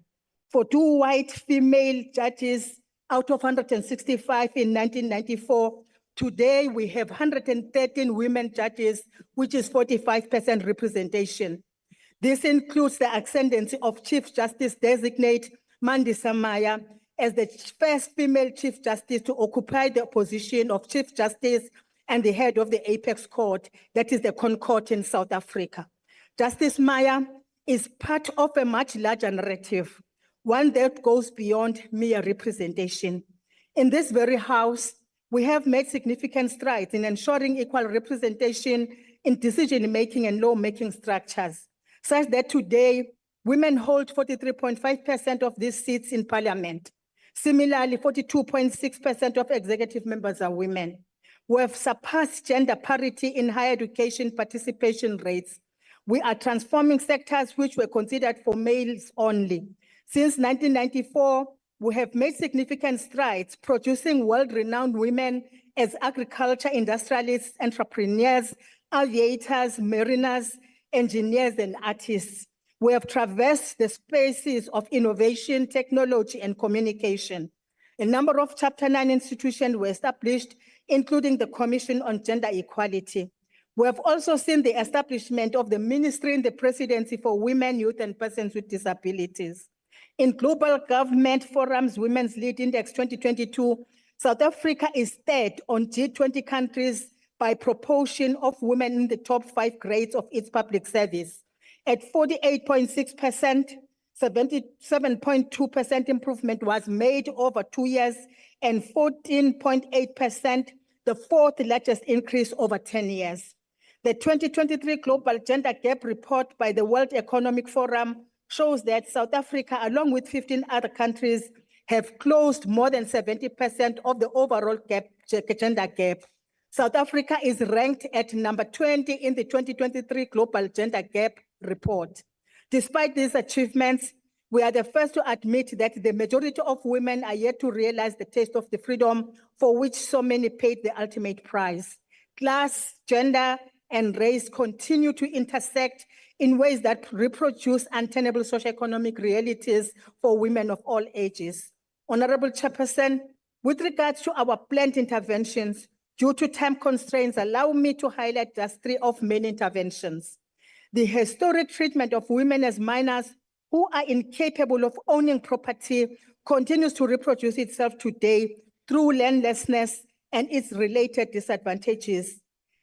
For 2 white female judges out of 165 in 1994, today we have 113 women judges, which is 45% representation. This includes the ascendancy of Chief Justice Designate Mandisa Maya as the first female Chief Justice to occupy the position of Chief Justice and the head of the Apex Court, that is the Concord in South Africa. Justice Maya is part of a much larger narrative, one that goes beyond mere representation. In this very house, we have made significant strides in ensuring equal representation in decision-making and law-making structures, such that today, women hold 43.5% of these seats in parliament. Similarly, 42.6% of executive members are women. We have surpassed gender parity in higher education participation rates. We are transforming sectors which were considered for males only. Since 1994, we have made significant strides producing world-renowned women as agriculture industrialists, entrepreneurs, aviators, mariners, engineers, and artists. We have traversed the spaces of innovation, technology, and communication. A number of Chapter 9 institutions were established, including the Commission on Gender Equality. We have also seen the establishment of the Ministry in the Presidency for Women, Youth, and Persons with Disabilities. In Global Government Forum's Women's Lead Index 2022, South Africa is third on G20 countries by proportion of women in the top 5 grades of its public service. At 48.6%, 77.2% improvement was made over 2 years, and 14.8%, the 4th largest increase over 10 years. The 2023 Global Gender Gap Report by the World Economic Forum shows that South Africa, along with 15 other countries, have closed more than 70% of the overall gender gap. South Africa is ranked at number 20 in the 2023 Global Gender Gap Report. Despite these achievements, we are the first to admit that the majority of women are yet to realize the taste of the freedom for which so many paid the ultimate price. Class, gender, and race continue to intersect in ways that reproduce untenable socioeconomic realities for women of all ages. Honorable Chairperson, with regards to our planned interventions, due to time constraints, allow me to highlight just 3 of main interventions. The historic treatment of women as minors who are incapable of owning property continues to reproduce itself today through landlessness and its related disadvantages.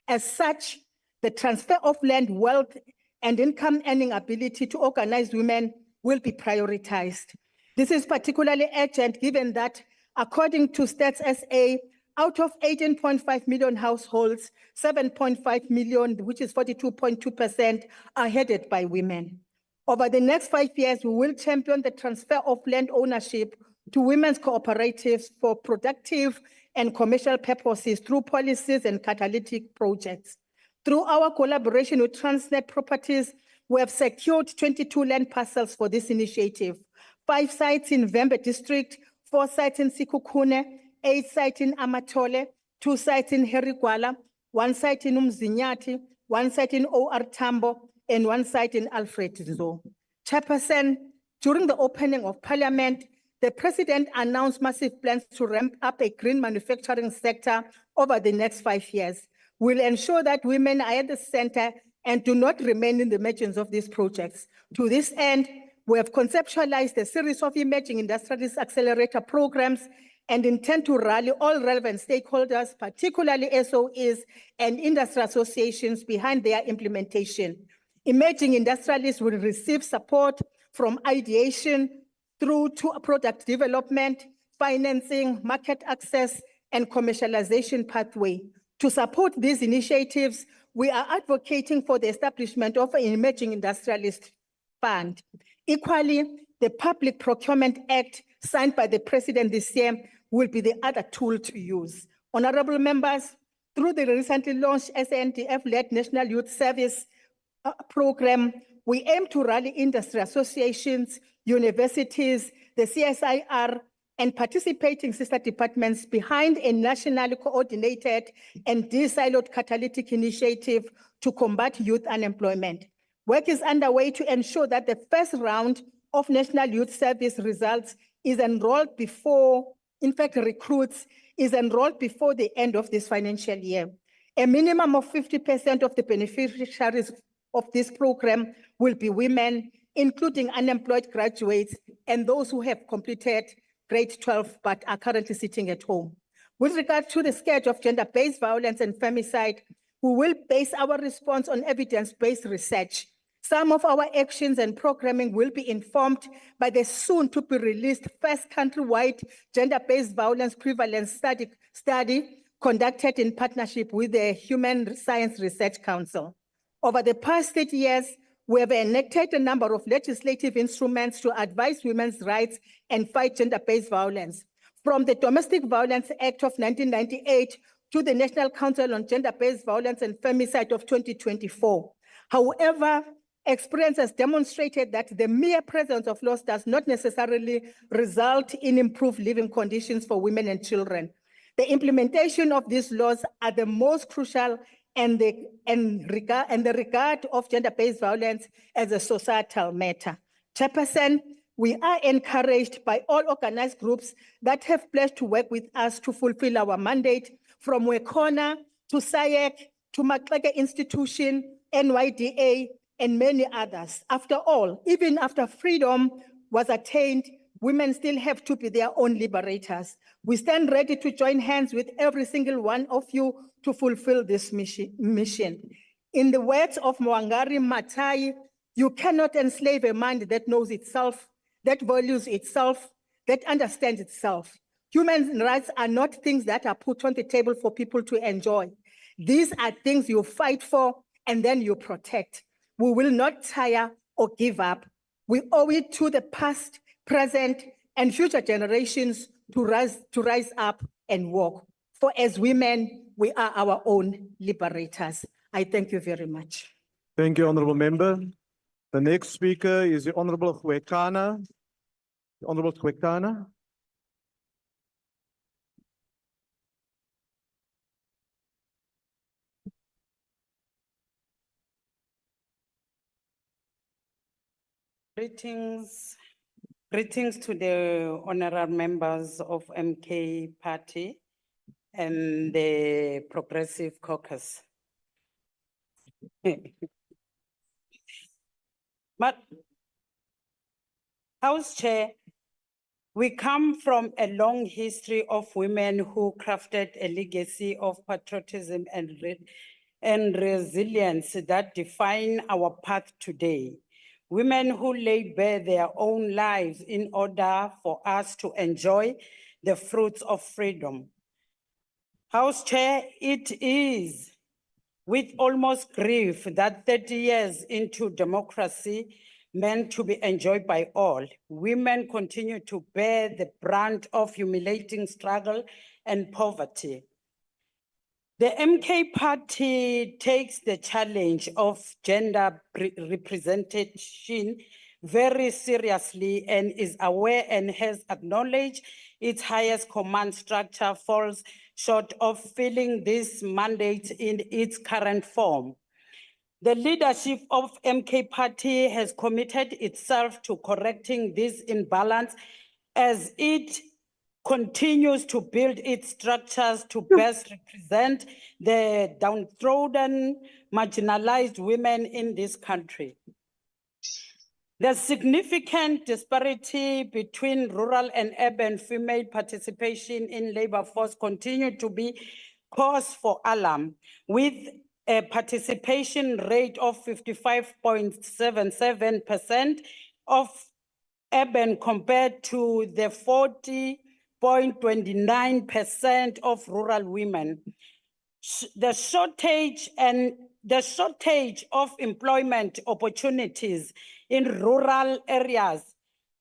As such, the transfer of land, wealth, and income earning ability to organized women will be prioritized. This is particularly urgent given that According to Stats SA, out of 18.5 million households, 7.5 million, which is 42.2%, are headed by women. Over the next 5 years, we will champion the transfer of land ownership to women's cooperatives for productive and commercial purposes through policies and catalytic projects. Through our collaboration with Transnet Properties, we have secured 22 land parcels for this initiative. 5 sites in Vembe District, 4 sites in Sikukune, 8 sites in Amatole, 2 sites in Herigwala, 1 site in Umzinyati, 1 site in OR Tambo, and 1 site in Alfred Nzo. Chairperson, during the opening of Parliament, the President announced massive plans to ramp up a green manufacturing sector over the next 5 years. We'll ensure that women are at the center and do not remain in the margins of these projects. To this end, we have conceptualized a series of emerging industries accelerator programs and intend to rally all relevant stakeholders, particularly SOEs and industry associations, behind their implementation. Emerging industrialists will receive support from ideation through to product development, financing, market access, and commercialization pathway. To support these initiatives, we are advocating for the establishment of an emerging industrialist fund. Equally, the Public Procurement Act signed by the President this year will be the other tool to use. Honorable members, through the recently launched SANDF-led National Youth Service program, we aim to rally industry associations, universities, the CSIR, and participating sister departments behind a nationally coordinated and de-siloed catalytic initiative to combat youth unemployment. Work is underway to ensure that the first round of National Youth Service results is enrolled before, in fact, recruits is enrolled before the end of this financial year. A minimum of 50% of the beneficiaries of this program will be women, including unemployed graduates and those who have completed grade 12 but are currently sitting at home. With regard to the scourge of gender-based violence and femicide, we will base our response on evidence-based research. Some of our actions and programming will be informed by the soon-to-be-released first countrywide gender-based violence prevalence study conducted in partnership with the Human Science Research Council. Over the past 30 years, we have enacted a number of legislative instruments to advance women's rights and fight gender-based violence. From the Domestic Violence Act of 1998 to the National Council on Gender-Based Violence and Femicide of 2024. However, experience has demonstrated that the mere presence of laws does not necessarily result in improved living conditions for women and children. The implementation of these laws are the most crucial and the regard of gender-based violence as a societal matter. Chairperson, we are encouraged by all organized groups that have pledged to work with us to fulfill our mandate, from Wekona to SAYEC to Makleke Institution, NYDA, and many others. After all, even after freedom was attained, women still have to be their own liberators. We stand ready to join hands with every single one of you to fulfill this mission. In the words of Mwangari Maathai, you cannot enslave a mind that knows itself, that values itself, that understands itself. Human rights are not things that are put on the table for people to enjoy. These are things you fight for and then you protect. We will not tire or give up. We owe it to the past, present, and future generations to rise up and walk. For as women, we are our own liberators. I thank you very much. Thank you, Honorable Member. The next speaker is the Honorable Kwekana. The Honorable Kwekana. Greetings to the honorable members of MK Party and the Progressive Caucus. But House Chair, we come from a long history of women who crafted a legacy of patriotism and resilience that define our path today. Women who laid bare their own lives in order for us to enjoy the fruits of freedom. House Chair, it is with almost grief that 30 years into democracy meant to be enjoyed by all, women continue to bear the brunt of humiliating struggle and poverty. The MK Party takes the challenge of gender representation very seriously and is aware and has acknowledged its highest command structure falls short of filling this mandate in its current form. The leadership of MK Party has committed itself to correcting this imbalance as it continues to build its structures to best represent the downtrodden, marginalized women in this country. The significant disparity between rural and urban female participation in labor force continue to be cause for alarm, with a participation rate of 55.77% of urban compared to the 40.29% of rural women. The shortage of employment opportunities in rural areas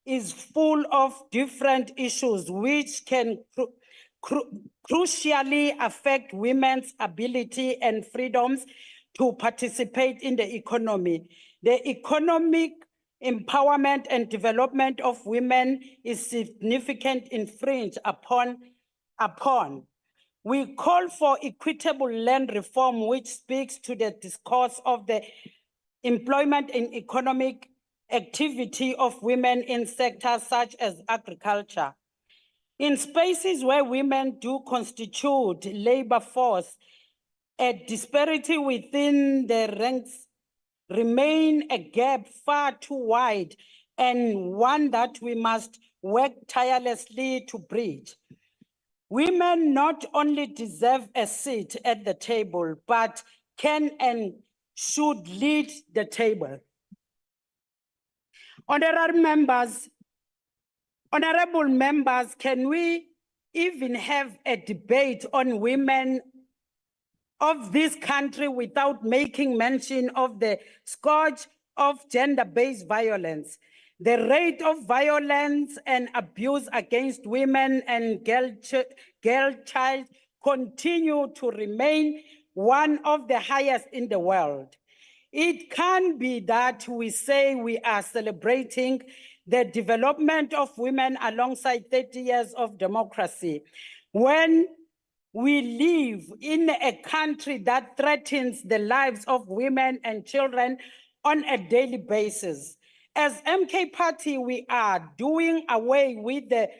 is full of different issues which can crucially affect women's ability and freedoms to participate in the economy. The economic empowerment and development of women is significant infringed upon. We call for equitable land reform, which speaks to the discourse of the employment and economic activity of women in sectors such as agriculture. In spaces where women do constitute labor force, a disparity within the ranks remain a gap far too wide and one that we must work tirelessly to bridge. Women not only deserve a seat at the table, but can and should lead the table. Honorable members, can we even have a debate on women of this country without making mention of the scourge of gender-based violence? The rate of violence and abuse against women and girl child continue to remain one of the highest in the world. It can be that we say we are celebrating the development of women alongside 30 years of democracy, when we live in a country that threatens the lives of women and children on a daily basis. As MK Party, we are doing away with the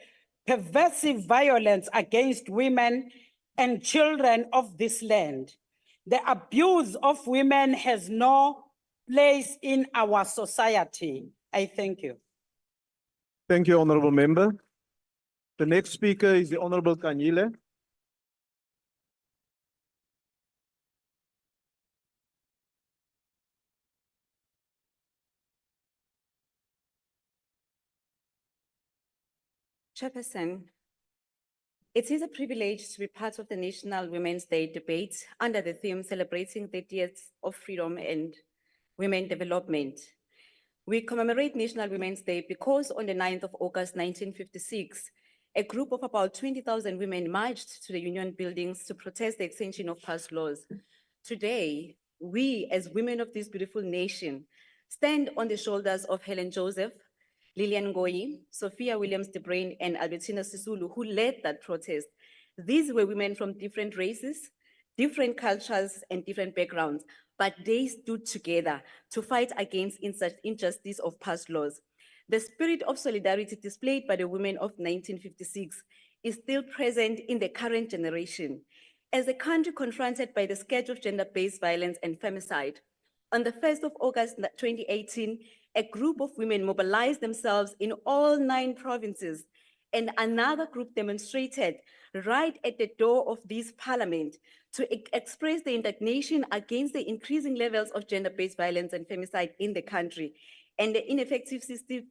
pervasive violence against women and children of this land. The abuse of women has no place in our society. I thank you. Thank you, Honorable Member. The next speaker is the Honorable Kanyile. Chairperson, it is a privilege to be part of the National Women's Day debate under the theme celebrating 30 years of freedom and women development. We commemorate National Women's Day because on the 9th of August, 1956, a group of about 20,000 women marched to the union buildings to protest the extension of past laws. Today, we as women of this beautiful nation stand on the shoulders of Helen Joseph, Lillian Ngoyi, Sophia Williams-De Bruyn, and Albertina Sisulu, who led that protest. These were women from different races, different cultures, and different backgrounds, but they stood together to fight against injustice of past laws. The spirit of solidarity displayed by the women of 1956 is still present in the current generation. As a country confronted by the scourge of gender-based violence and femicide, on the 1st of August 2018, a group of women mobilized themselves in all 9 provinces, and another group demonstrated right at the door of this parliament to express the indignation against the increasing levels of gender-based violence and femicide in the country and the ineffective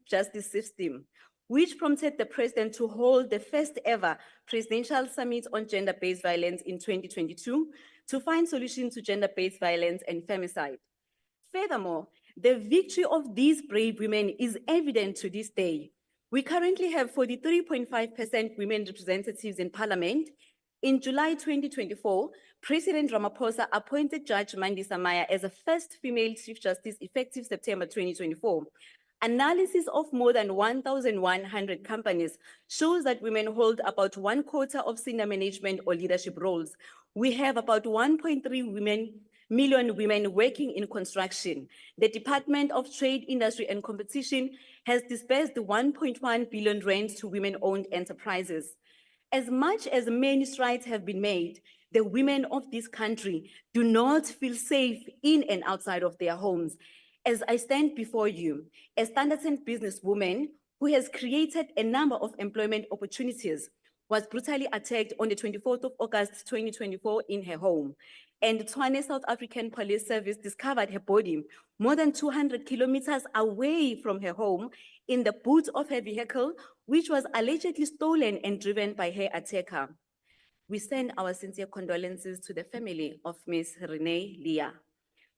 justice system. which prompted the president to hold the first ever presidential summit on gender-based violence in 2022 to find solutions to gender-based violence and femicide. Furthermore, the victory of these brave women is evident to this day. We currently have 43.5% women representatives in parliament. In July 2024, President Ramaphosa appointed Judge Mandi Samaya as the first female Chief Justice effective September 2024. Analysis of more than 1,100 companies shows that women hold about 1/4 of senior management or leadership roles. We have about 1.3 million women working in construction. The Department of Trade, Industry and Competition has disbursed 1.1 billion rand to women-owned enterprises. As much as many strides have been made, the women of this country do not feel safe in and outside of their homes. As I stand before you, a Standard businesswoman who has created a number of employment opportunities was brutally attacked on the 24th of August 2024 in her home. And the Tshwane South African Police Service discovered her body more than 200 kilometers away from her home in the boot of her vehicle, which was allegedly stolen and driven by her attacker. We send our sincere condolences to the family of Ms. Renee Leah.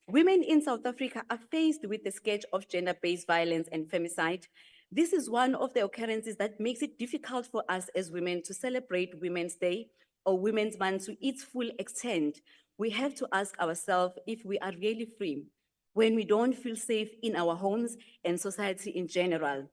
Women in South Africa are faced with the scourge of gender-based violence and femicide. This is one of the occurrences that makes it difficult for us as women to celebrate Women's Day or Women's Month to its full extent. We have to ask ourselves if we are really free when we don't feel safe in our homes and society in general.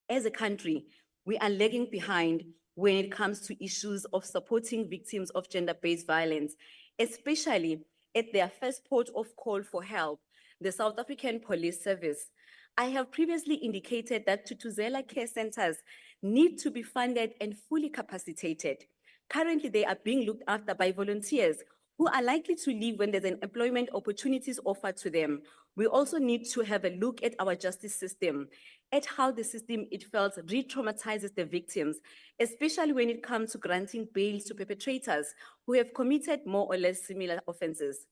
As a country, we are lagging behind when it comes to issues of supporting victims of gender-based violence, especially at their first port of call for help, the South African Police Service. I have previously indicated that Tutuzela care centers need to be funded and fully capacitated. Currently, they are being looked after by volunteers who are likely to leave when there's an employment opportunities offered to them. We also need to have a look at our justice system, at how the system it felt re-traumatizes the victims, especially when it comes to granting bails to perpetrators who have committed more or less similar offenses.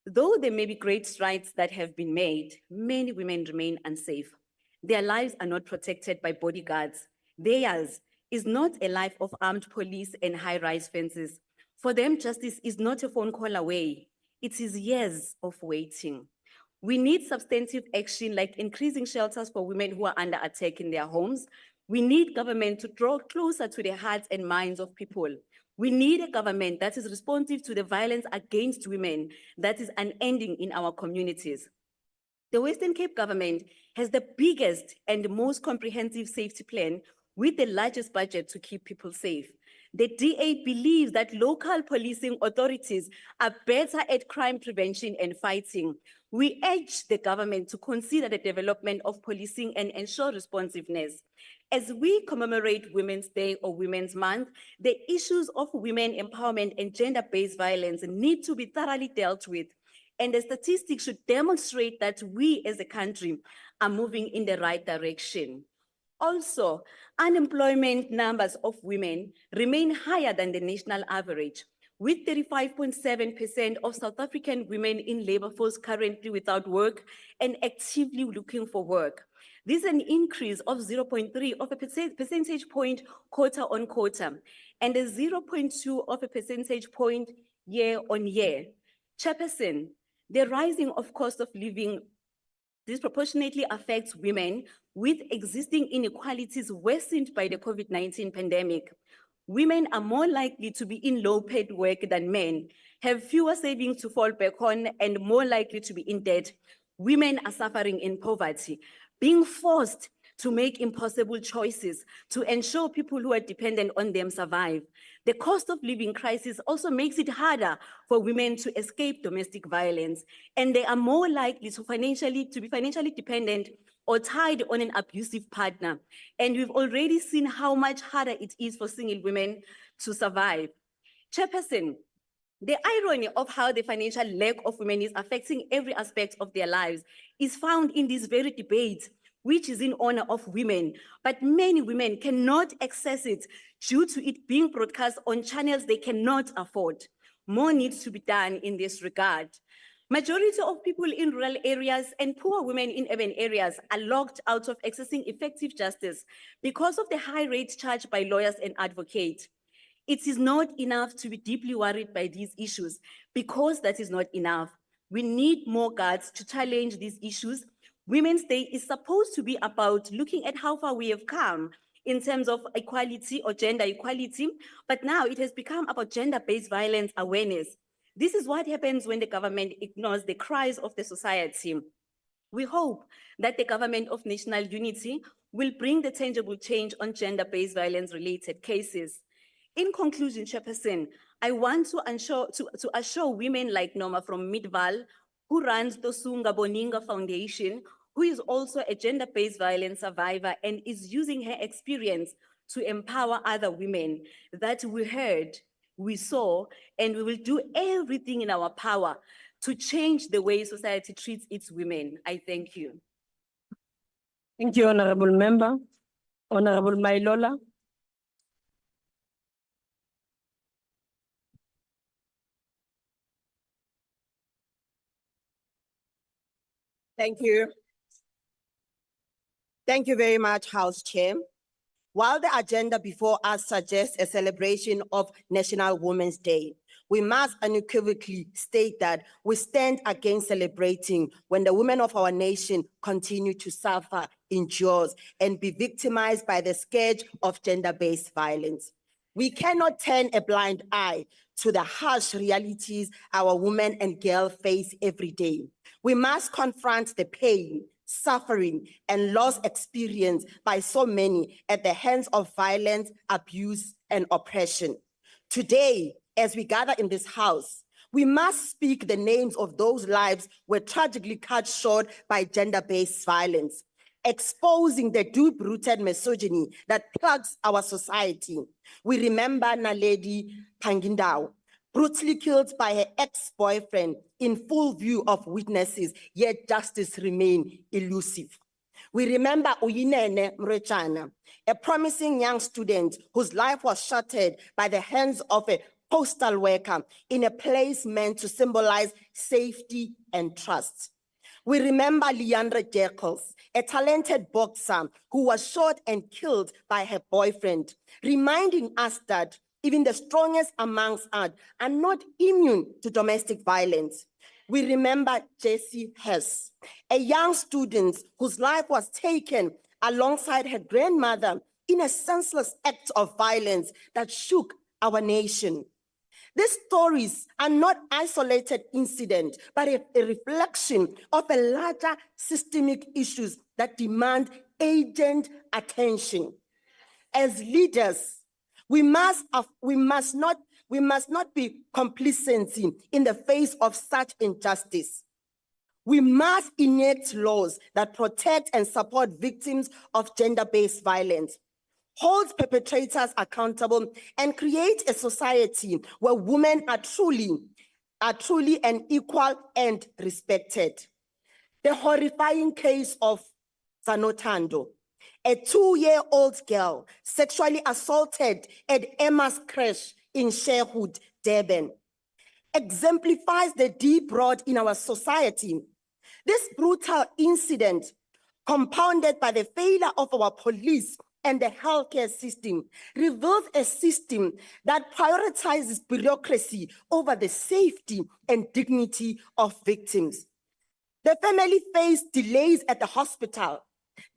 Though there may be great strides that have been made, many women remain unsafe. Their lives are not protected by bodyguards. Theirs is not a life of armed police and high-rise fences. For them, justice is not a phone call away. It is years of waiting. We need substantive action like increasing shelters for women who are under attack in their homes. We need government to draw closer to the hearts and minds of people. We need a government that is responsive to the violence against women that is unending in our communities. The Western Cape government has the biggest and most comprehensive safety plan with the largest budget to keep people safe. The DA believes that local policing authorities are better at crime prevention and fighting. We urge the government to consider the development of policing and ensure responsiveness. As we commemorate Women's Day or Women's Month, the issues of women empowerment and gender-based violence need to be thoroughly dealt with. And the statistics should demonstrate that we as a country are moving in the right direction. Also, unemployment numbers of women remain higher than the national average, with 35.7% of South African women in labor force currently without work and actively looking for work. This is an increase of 0.3 of a percentage point quarter on quarter and a 0.2 of a percentage point year on year. Chairperson, the rising of cost of living disproportionately affects women with existing inequalities worsened by the COVID-19 pandemic. Women are more likely to be in low-paid work than men, have fewer savings to fall back on, and more likely to be in debt. Women are suffering in poverty, being forced to make impossible choices to ensure people who are dependent on them survive. The cost of living crisis also makes it harder for women to escape domestic violence, and they are more likely to be financially dependent or tied on an abusive partner. And we've already seen how much harder it is for single women to survive. Chairperson, the irony of how the financial lack of women is affecting every aspect of their lives is found in this very debate, which is in honor of women, but many women cannot access it due to it being broadcast on channels they cannot afford. More needs to be done in this regard. Majority of people in rural areas and poor women in urban areas are locked out of accessing effective justice because of the high rate charged by lawyers and advocates. It is not enough to be deeply worried by these issues because that is not enough. We need more guards to challenge these issues. Women's Day is supposed to be about looking at how far we have come in terms of equality or gender equality, but now it has become about gender-based violence awareness. This is what happens when the government ignores the cries of the society. We hope that the government of national unity will bring the tangible change on gender-based violence-related cases. In conclusion, Chairperson, I want to assure women like Norma from Midval, who runs the Sunga Boninga Foundation, who is also a gender-based violence survivor and is using her experience to empower other women, that we heard, we saw, and we will do everything in our power to change the way society treats its women. I thank you. Thank you, Honorable Member. Honorable Mailola. Thank you. Thank you very much, House Chair. While the agenda before us suggests a celebration of National Women's Day, we must unequivocally state that we stand against celebrating when the women of our nation continue to suffer, endure, and be victimized by the scourge of gender-based violence. We cannot turn a blind eye to the harsh realities our women and girls face every day. We must confront the pain, suffering, and loss experienced by so many at the hands of violence, abuse, and oppression. Today, as we gather in this house, we must speak the names of those lives were tragically cut short by gender-based violence, exposing the deep-rooted misogyny that plagues our society. We remember Naledi Pangindao, brutally killed by her ex-boyfriend in full view of witnesses, yet justice remained elusive. We remember Uyinene Mrechana, a promising young student whose life was shattered by the hands of a postal worker in a place meant to symbolize safety and trust. We remember Leandra Jacobs, a talented boxer who was shot and killed by her boyfriend, reminding us that even the strongest amongst us are not immune to domestic violence. We remember Jessie Hess, a young student whose life was taken alongside her grandmother in a senseless act of violence that shook our nation. These stories are not isolated incidents, but a reflection of a larger systemic issues that demand urgent attention. As leaders, we must not be complicit in the face of such injustice. We must enact laws that protect and support victims of gender-based violence, hold perpetrators accountable, and create a society where women are truly and equal and respected. The horrifying case of Zanotando, a 2-year-old girl sexually assaulted at Emma's creche in Sherwood, Durban, exemplifies the deep rot in our society. This brutal incident, compounded by the failure of our police and the healthcare system, reveals a system that prioritizes bureaucracy over the safety and dignity of victims. The family faced delays at the hospital,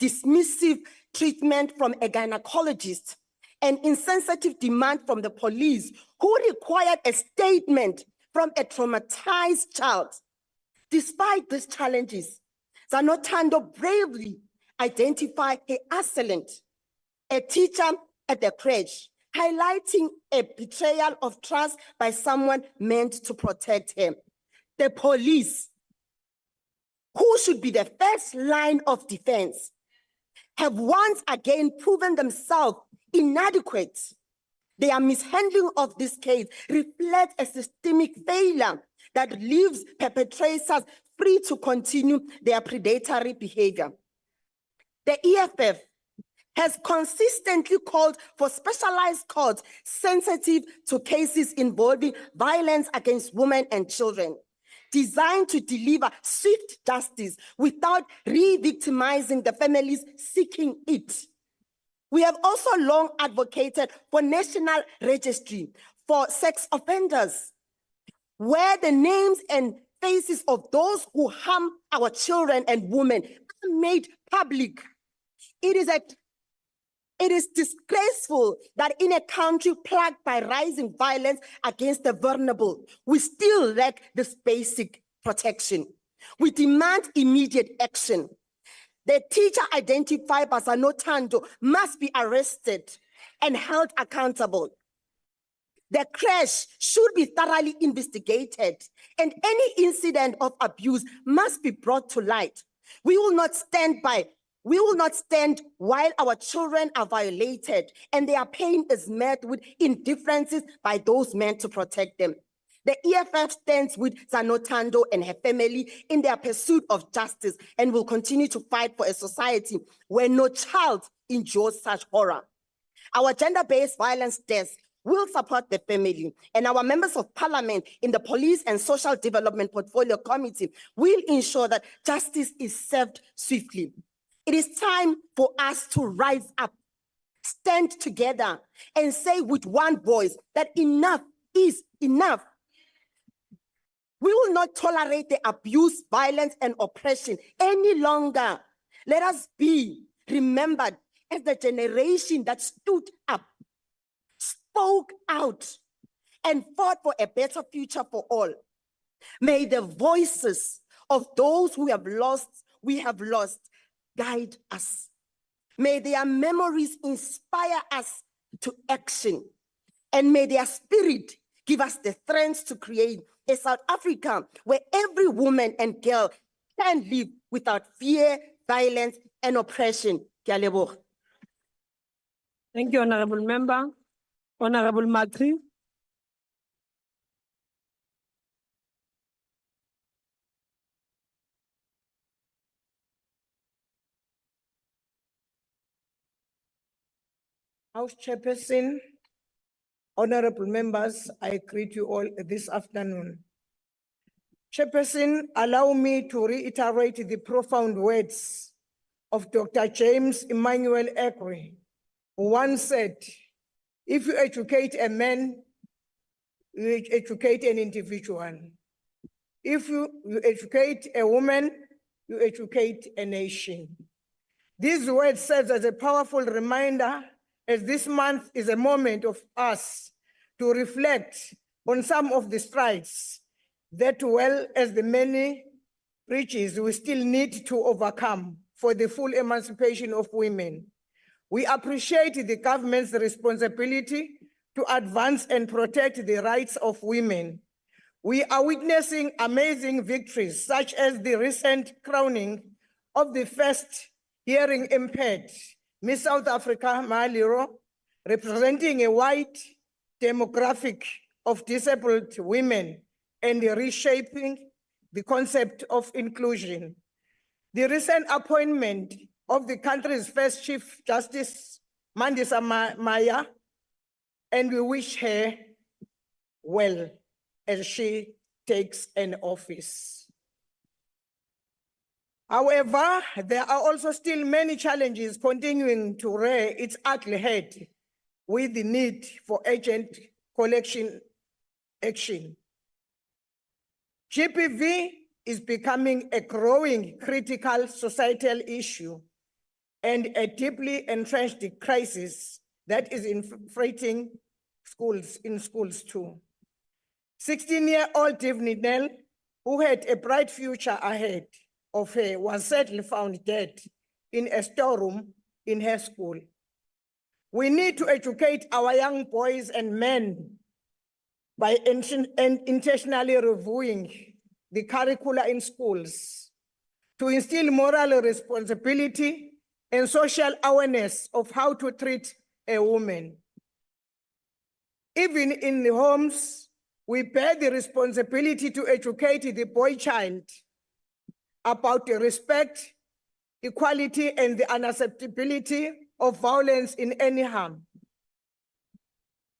dismissive treatment from a gynecologist, and insensitive demand from the police, who required a statement from a traumatized child. Despite these challenges, Zanotando bravely identified her assailant, a teacher at the crèche, highlighting a betrayal of trust by someone meant to protect her. The police, who should be the first line of defense, have once again proven themselves inadequate. Their mishandling of this case reflects a systemic failure that leaves perpetrators free to continue their predatory behavior. The EFF has consistently called for specialized courts sensitive to cases involving violence against women and children. designed to deliver swift justice without re-victimizing the families seeking it. We have also long advocated for national registry for sex offenders, where the names and faces of those who harm our children and women are made public. It is disgraceful that in a country plagued by rising violence against the vulnerable, we still lack this basic protection. We demand immediate action. The teacher identified by Zanotando must be arrested and held accountable. The crash should be thoroughly investigated, and any incident of abuse must be brought to light. We will not stand while our children are violated and their pain is met with indifferences by those meant to protect them. The EFF stands with Zanotando and her family in their pursuit of justice and will continue to fight for a society where no child endures such horror. Our gender-based violence desk will support the family, and our members of parliament in the Police and Social Development Portfolio Committee will ensure that justice is served swiftly. It is time for us to rise up, stand together, and say with one voice that enough is enough. We will not tolerate the abuse, violence, and oppression any longer. Let us be remembered as the generation that stood up, spoke out, and fought for a better future for all. May the voices of those who we have lost, guide us. May their memories inspire us to action, and may their spirit give us the strength to create a South Africa where every woman and girl can live without fear, violence, and oppression. Ke a leboga. Thank you, Honorable Member. Honorable Matri. House Chairperson, honorable members, I greet you all this afternoon. Chairperson, allow me to reiterate the profound words of Dr. James Emmanuel Ekwe, who once said, if you educate a man, you educate an individual. If you educate a woman, you educate a nation. These words serve as a powerful reminder, as this month is a moment of us to reflect on some of the strides that, well as the many breaches we still need to overcome for the full emancipation of women. We appreciate the government's responsibility to advance and protect the rights of women. We are witnessing amazing victories, such as the recent crowning of the first hearing impaired Miss South Africa, Maliro, representing a wide demographic of disabled women and reshaping the concept of inclusion. The recent appointment of the country's first Chief Justice, Mandisa Maya, and we wish her well as she takes an office. However, there are also still many challenges continuing to rear its ugly head with the need for urgent collection action. GBV is becoming a growing critical societal issue and a deeply entrenched crisis that is infiltrating schools too. 16-year-old Divni Nell, who had a bright future ahead of her, was sadly found dead in a storeroom in her school. We need to educate our young boys and men by intentionally reviewing the curricula in schools to instill moral responsibility and social awareness of how to treat a woman. Even in the homes, we bear the responsibility to educate the boy child about the respect, equality, and the unacceptability of violence in any harm.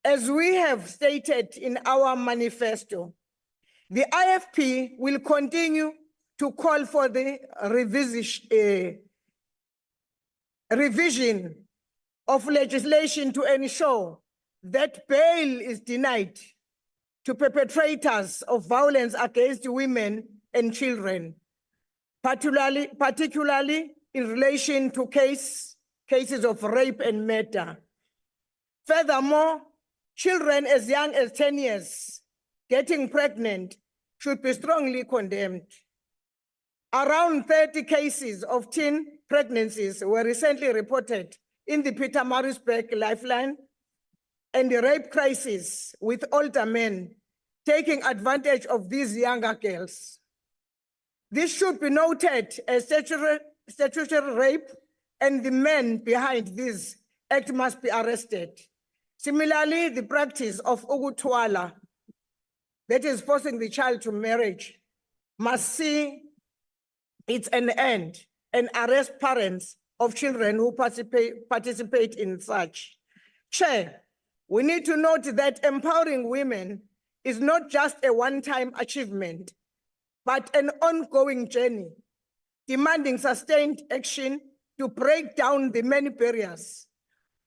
As we have stated in our manifesto, The IFP will continue to call for the revision of legislation to ensure that bail is denied to perpetrators of violence against women and children, particularly in relation to cases of rape and murder. Furthermore, children as young as 10 years getting pregnant should be strongly condemned. Around 30 cases of teen pregnancies were recently reported in the Pietermaritzburg Lifeline, and the rape crisis with older men taking advantage of these younger girls. This should be noted as statutory rape, and the men behind this act must be arrested. Similarly, the practice of ukutwala, that is forcing the child to marriage, must see its an end and arrest parents of children who participate in such. Chair, we need to note that empowering women is not just a one-time achievement, but an ongoing journey, demanding sustained action to break down the many barriers.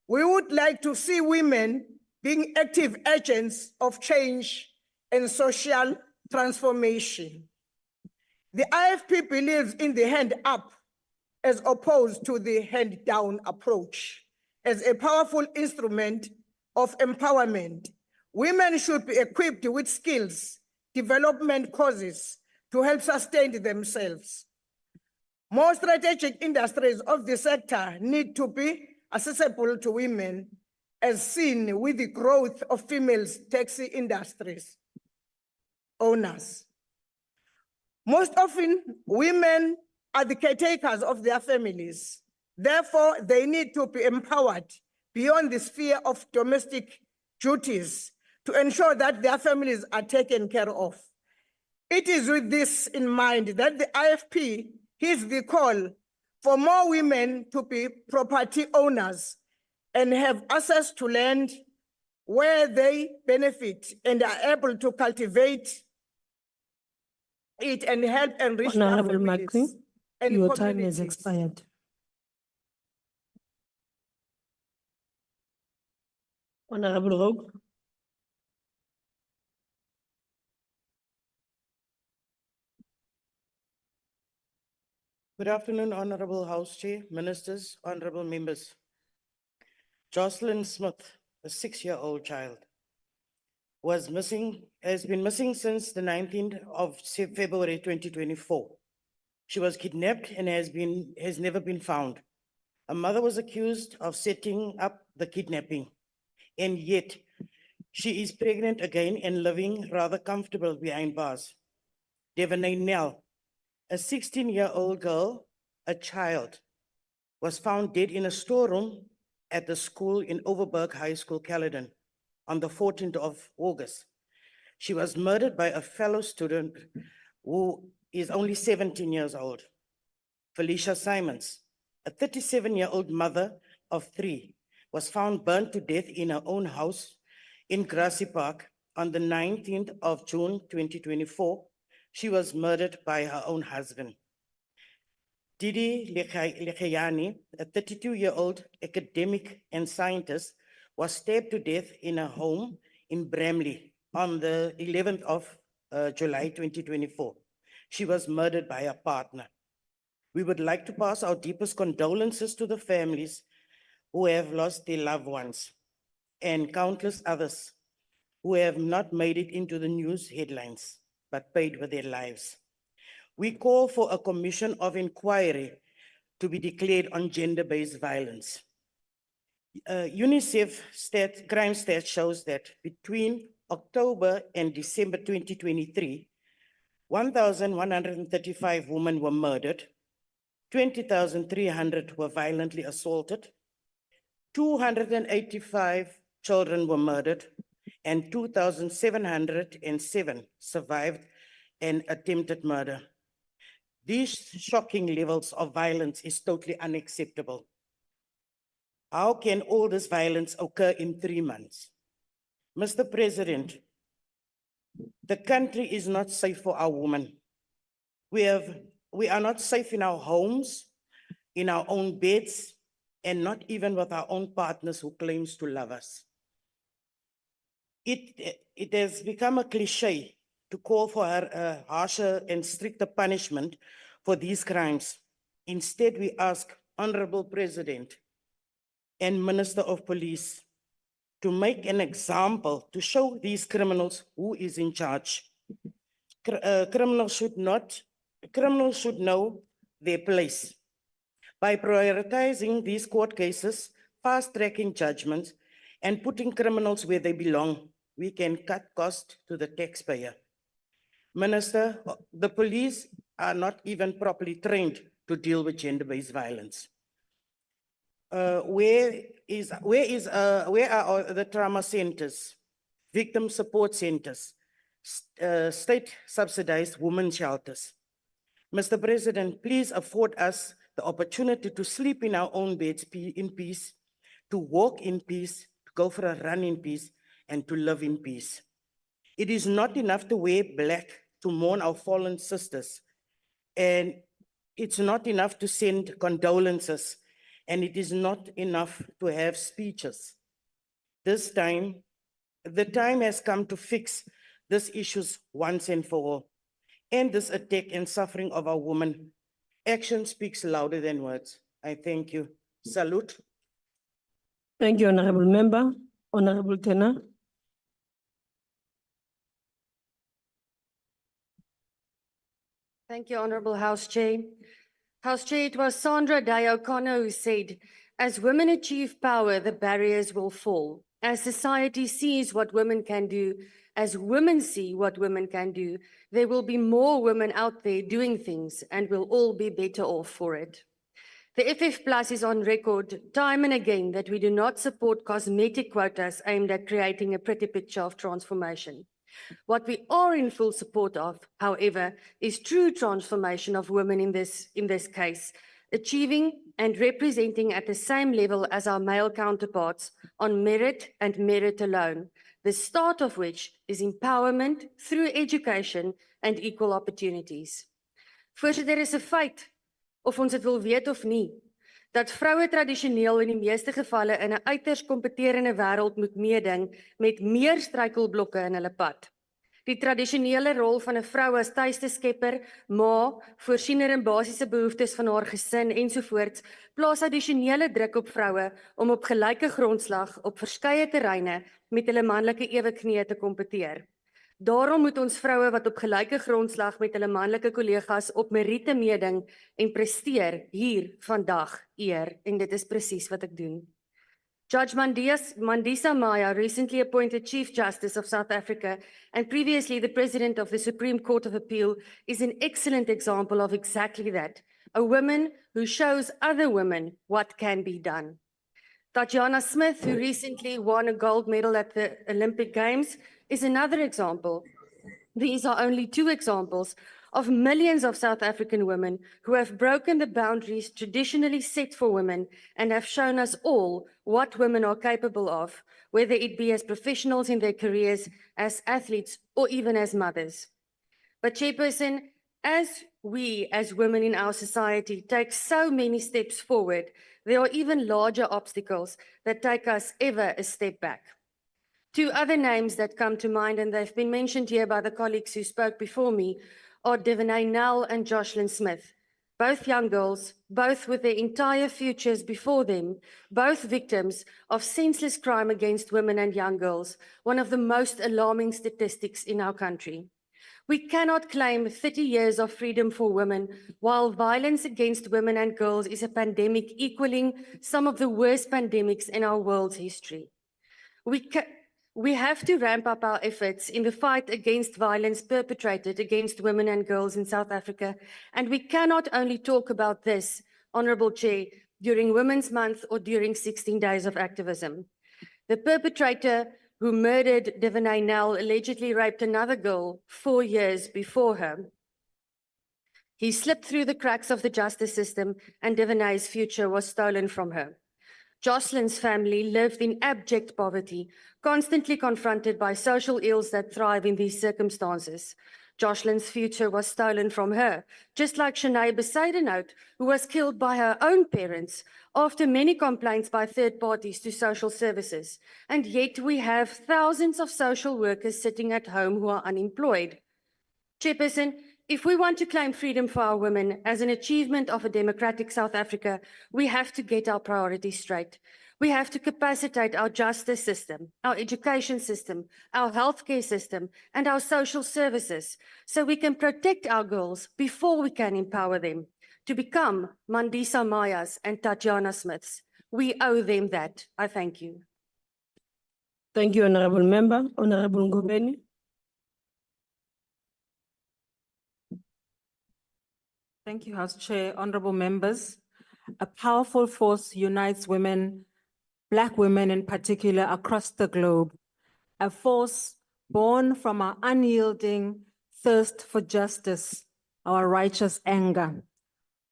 We would like to see women being active agents of change and social transformation. The IFP believes in the hand up as opposed to the hand down approach as a powerful instrument of empowerment. Women should be equipped with skills, development courses to help sustain themselves. More strategic industries of the sector need to be accessible to women, as seen with the growth of female taxi industries owners. Most often, women are the caretakers of their families. Therefore, they need to be empowered beyond the sphere of domestic duties to ensure that their families are taken care of. It is with this in mind that the IFP heeds the call for more women to be property owners and have access to land where they benefit and are able to cultivate it and help enrich their Honorable families Makri, and your time has communities. expired. Honorable Rogue. Good afternoon, Honorable House Chair, Ministers, Honorable Members. Jocelyn Smith, a 6-year-old child, has been missing since the 19th of February 2024. She was kidnapped and has never been found. A mother was accused of setting up the kidnapping, and yet she is pregnant again and living rather comfortable behind bars. Devonay Nell, a 16-year-old girl, a child, was found dead in a storeroom at the school in Overberg High School, Caledon, on the 14th of August. She was murdered by a fellow student who is only 17 years old. Felicia Simons, a 37-year-old mother of 3, was found burnt to death in her own house in Grassy Park on the 19th of June 2024. She was murdered by her own husband. Didi Lekayani, a 32-year-old academic and scientist, was stabbed to death in her home in Bramley on the 11th of July 2024. She was murdered by her partner. We would like to pass our deepest condolences to the families who have lost their loved ones and countless others who have not made it into the news headlines, but paid with their lives. We call for a commission of inquiry to be declared on gender-based violence. UNICEF crime stat shows that between October and December 2023, 1,135 women were murdered, 20,300 were violently assaulted, 285 children were murdered, and 2,707 survived an attempted murder. These shocking levels of violence is totally unacceptable. How can all this violence occur in 3 months? Mr. President, The country is not safe for our women. We are not safe in our homes, in our own beds, and not even with our own partners who claims to love us. It has become a cliche to call for a harsher and stricter punishment for these crimes. Instead, we ask Honorable President and Minister of Police to make an example to show these criminals who is in charge. Criminals should know their place. By prioritizing these court cases, fast-tracking judgments, and putting criminals where they belong, we can cut costs to the taxpayer. Minister, the police are not even properly trained to deal with gender-based violence. Where are the trauma centers, victim support centers, state subsidized women's shelters? Mr. President, please afford us the opportunity to sleep in our own beds in peace, to walk in peace, to go for a run in peace, and to live in peace. It is not enough to wear black to mourn our fallen sisters, and it's not enough to send condolences, and it is not enough to have speeches. The time has come to fix these issues once and for all. End this attack and suffering of our women. Action speaks louder than words. I thank you. Salute. Thank you, Honorable Member. Honorable Tenor. Thank you, Honorable House Chair. House Chair, it was Sandra Day O'Connor who said, as women achieve power, the barriers will fall. As society sees what women can do, as women see what women can do, there will be more women out there doing things and we'll all be better off for it. The FF Plus is on record time and again that we do not support cosmetic quotas aimed at creating a pretty picture of transformation. What we are in full support of, however, is true transformation of women in this case, achieving and representing at the same level as our male counterparts on merit and merit alone, the start of which is empowerment through education and equal opportunities. Voorsitter, is 'n feit, of ons dit wil weet of nie, dat vroue tradisioneel in die meeste gevalle in 'n uiters kompeterende wêreld moet meeding met meer struikelblokke in hulle pad. Die tradisionele rol van 'n vrou as tuiste skepper, ma, voorsiener in basiese behoeftes van haar gesin ensovoorts, plaas addisionele druk op vroue om op gelyke grondslag op verskeie terreine met hulle manlike eweknieë te kompeteer. Daarom moet ons vroue wat op gelyke grondslag met hulle manlike kollegas op meriete meeding en presteer hier vandag eer, en dit is presies wat ek doen. Judge Mandisa Maya, recently appointed Chief Justice of South Africa and previously the President of the Supreme Court of Appeal, is an excellent example of exactly that, a woman who shows other women what can be done. Tatiana Smith, who recently won a gold medal at the Olympic Games, is another example. These are only two examples of millions of South African women who have broken the boundaries traditionally set for women and have shown us all what women are capable of, whether it be as professionals in their careers, as athletes, or even as mothers. But Chairperson, as we as women in our society take so many steps forward, there are even larger obstacles that take us ever a step back. Two other names that come to mind, and they've been mentioned here by the colleagues who spoke before me, are Devonay Nell and Jocelyn Smith, both young girls, both with their entire futures before them, both victims of senseless crime against women and young girls, one of the most alarming statistics in our country. We cannot claim 30 years of freedom for women while violence against women and girls is a pandemic equaling some of the worst pandemics in our world's history. We have to ramp up our efforts in the fight against violence perpetrated against women and girls in South Africa, and we cannot only talk about this, Honourable Chair, during Women's Month or during 16 days of activism. The perpetrator who murdered Devonay Nell allegedly raped another girl 4 years before her. He slipped through the cracks of the justice system and Devonay's future was stolen from her. Jocelyn's family lived in abject poverty, constantly confronted by social ills that thrive in these circumstances. Jocelyn's future was stolen from her, just like Shanae Besaidenout, who was killed by her own parents after many complaints by third parties to social services. And yet we have thousands of social workers sitting at home who are unemployed. Chairperson, if we want to claim freedom for our women as an achievement of a democratic South Africa, we have to get our priorities straight. We have to capacitate our justice system, our education system, our healthcare system, and our social services so we can protect our girls before we can empower them to become Mandisa Mayas and Tatiana Smiths. We owe them that. I thank you. Thank you, Honorable Member. Honorable Ngobeni. Thank you, House Chair, honorable members. A powerful force unites women, Black women in particular, across the globe. A force born from our unyielding thirst for justice, our righteous anger.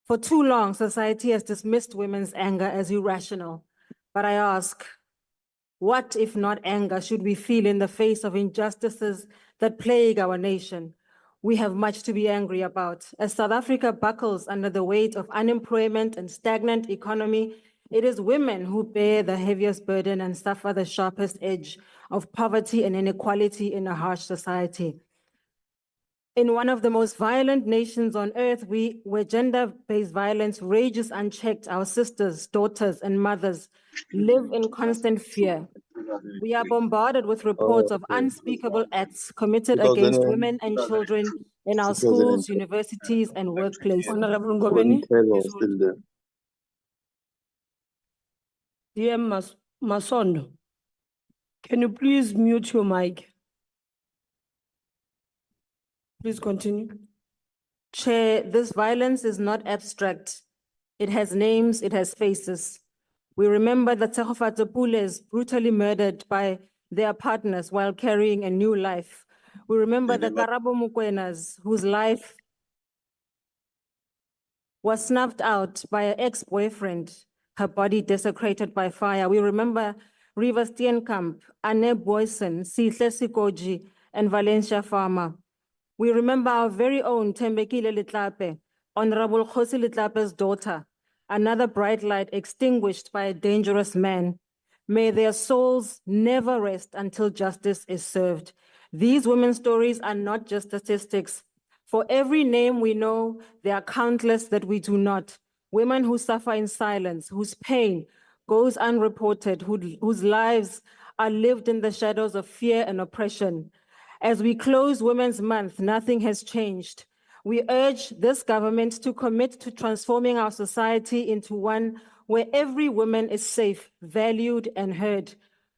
For too long, society has dismissed women's anger as irrational. But I ask, what if not anger should we feel in the face of injustices that plague our nation? We have much to be angry about. As South Africa buckles under the weight of unemployment and stagnant economy, it is women who bear the heaviest burden and suffer the sharpest edge of poverty and inequality in a harsh society. In one of the most violent nations on earth, where gender-based violence rages unchecked, our sisters, daughters, and mothers live in constant fear. We are bombarded with reports of unspeakable acts committed against women and children in our schools, universities, and workplaces. Honorable Ngobeni. Dear Masondo, can you please mute your mic? Please continue. Chair, this violence is not abstract. It has names, it has faces. We remember the Tsegofatso Pules brutally murdered by their partners while carrying a new life. We remember the Karabo Mukwenas, whose life was snuffed out by an ex-boyfriend, her body desecrated by fire. We remember Riva Steenkamp, Anne Boysen, Sihle Sikoji, and Valencia Farmer. We remember our very own Tembekile Litlape, Honorable Khosi Litlape's daughter, another bright light extinguished by a dangerous man. May their souls never rest until justice is served. These women's stories are not just statistics. For every name we know, there are countless that we do not. Women who suffer in silence, whose pain goes unreported, whose lives are lived in the shadows of fear and oppression. As we close Women's Month, nothing has changed. We urge this government to commit to transforming our society into one where every woman is safe, valued, and heard.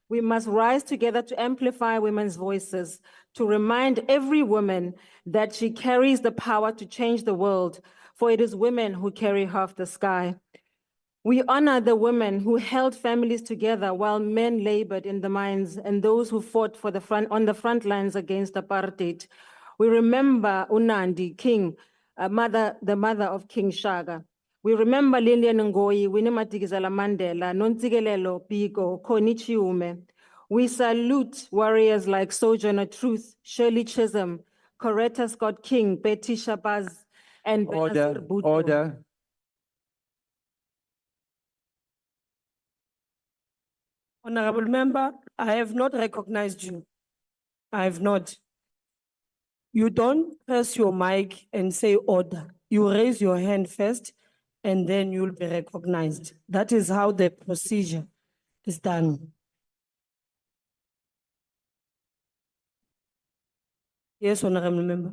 We must rise together to amplify women's voices, to remind every woman that she carries the power to change the world, for it is women who carry half the sky. We honor the women who held families together while men labored in the mines and those who fought on the front lines against apartheid. We remember Unandi, the mother of King Shaka. We remember Lillian Ngoyi, Winnie Madikizela Mandela, Nontsikelelo Biko, Connie Chiume. We salute warriors like Sojourner Truth, Shirley Chisholm, Coretta Scott King, Betty Shabazz, and Benazir Bhutto. Order. Honorable Member, I have not recognized you. I have not. You don't press your mic and say order. You raise your hand first and then you'll be recognized. That is how the procedure is done. Yes, Honorable Member.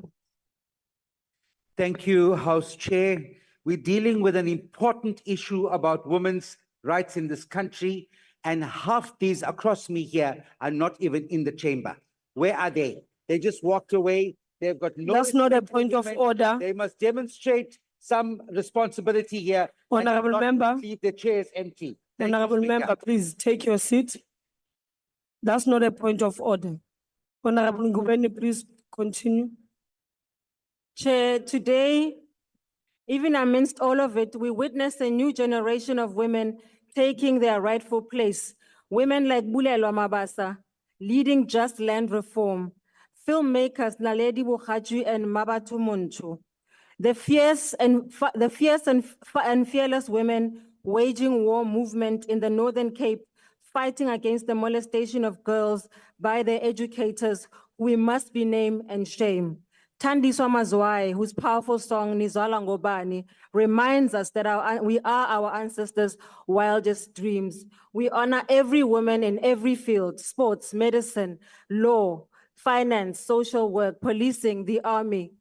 Thank you, House Chair. We're dealing with an important issue about women's rights in this country, and half these across me here are not even in the chamber. Where are they? They just walked away. They've got no. That's not a point of order. They must demonstrate some responsibility here. Honorable and not Member. Leave the chairs empty. Thank you, Honorable Speaker. Member, please take your seat. That's not a point of order. Honorable Ngubeni, please continue. Chair, today, even amidst all of it, we witness a new generation of women taking their rightful place. Women like Bulelwa Mabasa, leading just land reform. Filmmakers Naledi Bukhaji and Mabatu Muntu. The fierce and fearless women waging war movement in the Northern Cape, fighting against the molestation of girls by their educators, we must be name and shame. Thandiswa Mazwai, whose powerful song Nizala Ngobani reminds us that we are our ancestors' wildest dreams. We honor every woman in every field: sports, medicine, law, finance, social work, policing, the army.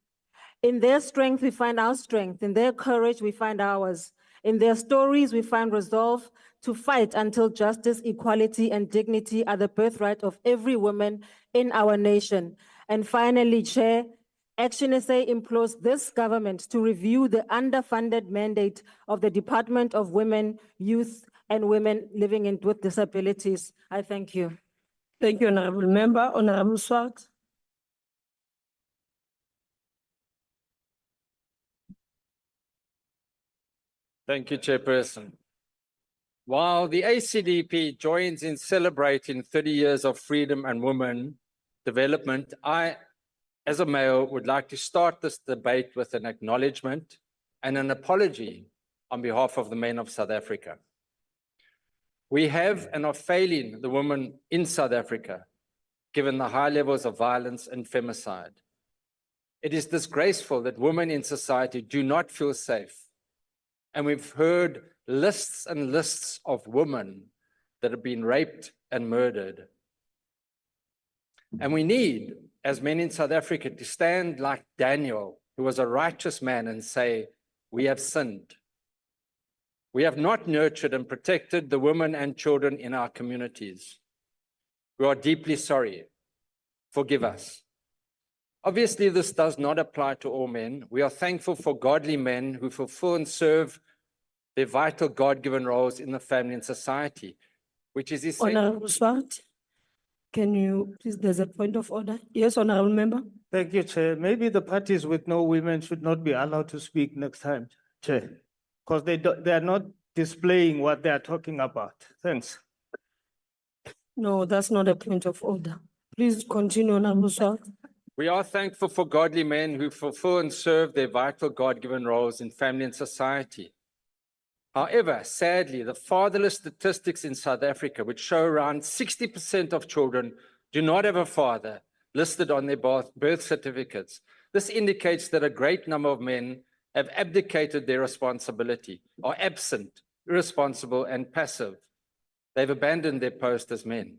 In their strength, we find our strength. In their courage, we find ours. In their stories, we find resolve to fight until justice, equality, and dignity are the birthright of every woman in our nation. And finally, Chair, Action SA implores this government to review the underfunded mandate of the Department of Women, Youth, and Women Living with Disabilities. I thank you. Thank you, Honorable Member. Honorable Swart. Thank you, Chairperson. While the ACDP joins in celebrating 30 years of freedom and women development, I, as a male, would like to start this debate with an acknowledgement and an apology on behalf of the men of South Africa. We have and are failing the women in South Africa, given the high levels of violence and femicide. It is disgraceful that women in society do not feel safe. And we've heard lists and lists of women that have been raped and murdered. And we need, as men in South Africa, to stand like Daniel, who was a righteous man, and say, we have sinned. We have not nurtured and protected the women and children in our communities. We are deeply sorry. Forgive us. Obviously, this does not apply to all men. We are thankful for godly men who fulfill and serve their vital God-given roles in the family and society, which is essential. Honorable Swart, can you please, there's a point of order. Yes, Honorable Member. Thank you, Chair. Maybe the parties with no women should not be allowed to speak next time, Chair, because they are not displaying what they are talking about. Thanks. No, that's not a point of order. Please continue, Honorable Swart. We are thankful for godly men who fulfill and serve their vital God-given roles in family and society. However, sadly, the fatherless statistics in South Africa, which show around 60% of children do not have a father listed on their birth certificates. This indicates that a great number of men have abdicated their responsibility, are absent, irresponsible, and passive. They've abandoned their post as men.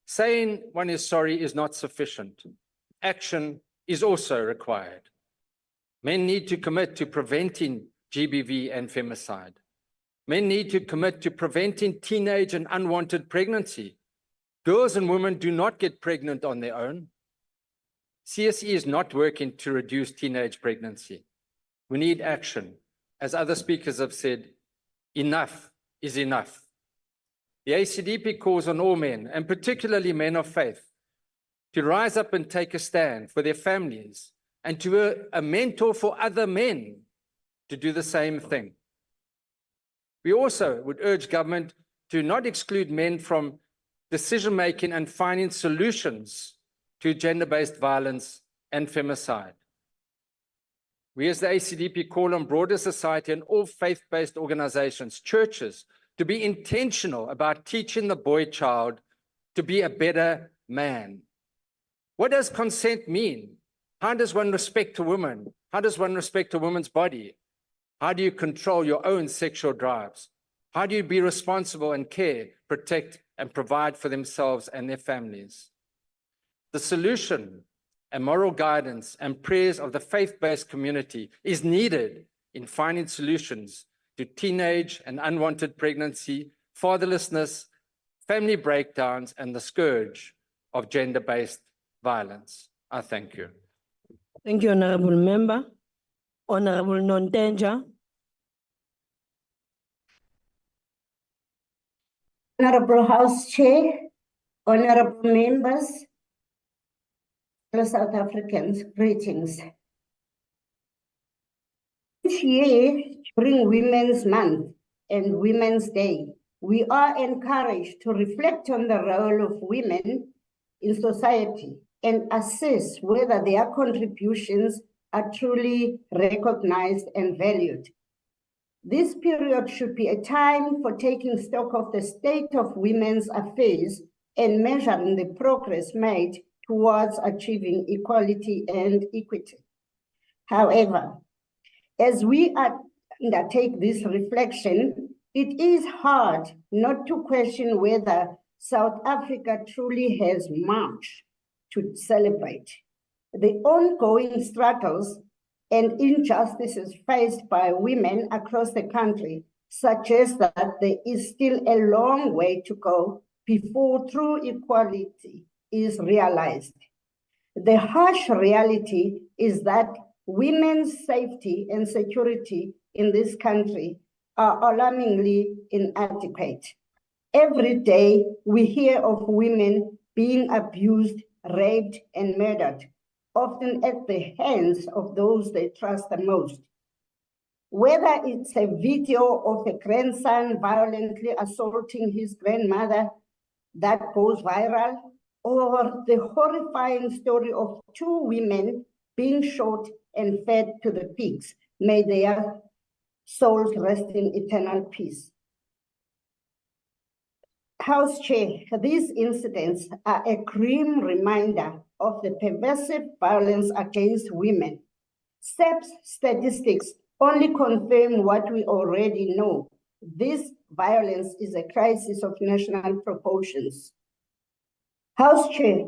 Saying one is sorry is not sufficient. Action is also required. Men need to commit to preventing GBV and femicide. Men need to commit to preventing teenage and unwanted pregnancy. Girls and women do not get pregnant on their own. CSE is not working to reduce teenage pregnancy. We need action. As other speakers have said, enough is enough. The ACDP calls on all men, and particularly men of faith, to rise up and take a stand for their families and to be a mentor for other men to do the same thing. We also would urge government to not exclude men from decision-making and finding solutions to gender-based violence and femicide. We as the ACDP call on broader society and all faith-based organizations, churches, to be intentional about teaching the boy child to be a better man. What does consent mean? How does one respect a woman? How does one respect a woman's body? How do you control your own sexual drives? How do you be responsible and care, protect, and provide for themselves and their families? The solution and moral guidance and prayers of the faith-based community is needed in finding solutions to teenage and unwanted pregnancy, fatherlessness, family breakdowns, and the scourge of gender-based violence. I thank you. Thank you, Honorable Member. Honorable Nontenja. Honorable House Chair, honorable members, fellow South Africans, greetings. Each year during Women's Month and Women's Day, we are encouraged to reflect on the role of women in society and assess whether their contributions are truly recognized and valued. This period should be a time for taking stock of the state of women's affairs and measuring the progress made towards achieving equality and equity. However, as we undertake this reflection, it is hard not to question whether South Africa truly has much to celebrate. The ongoing struggles and injustices faced by women across the country suggest that there is still a long way to go before true equality is realized. The harsh reality is that women's safety and security in this country are alarmingly inadequate. Every day we hear of women being abused, raped, and murdered, often at the hands of those they trust the most. Whether it's a video of a grandson violently assaulting his grandmother that goes viral, or the horrifying story of 2 women being shot and fed to the pigs, may their souls rest in eternal peace. House Chair, these incidents are a grim reminder of the pervasive violence against women. SAP's statistics only confirm what we already know. This violence is a crisis of national proportions. House Chair,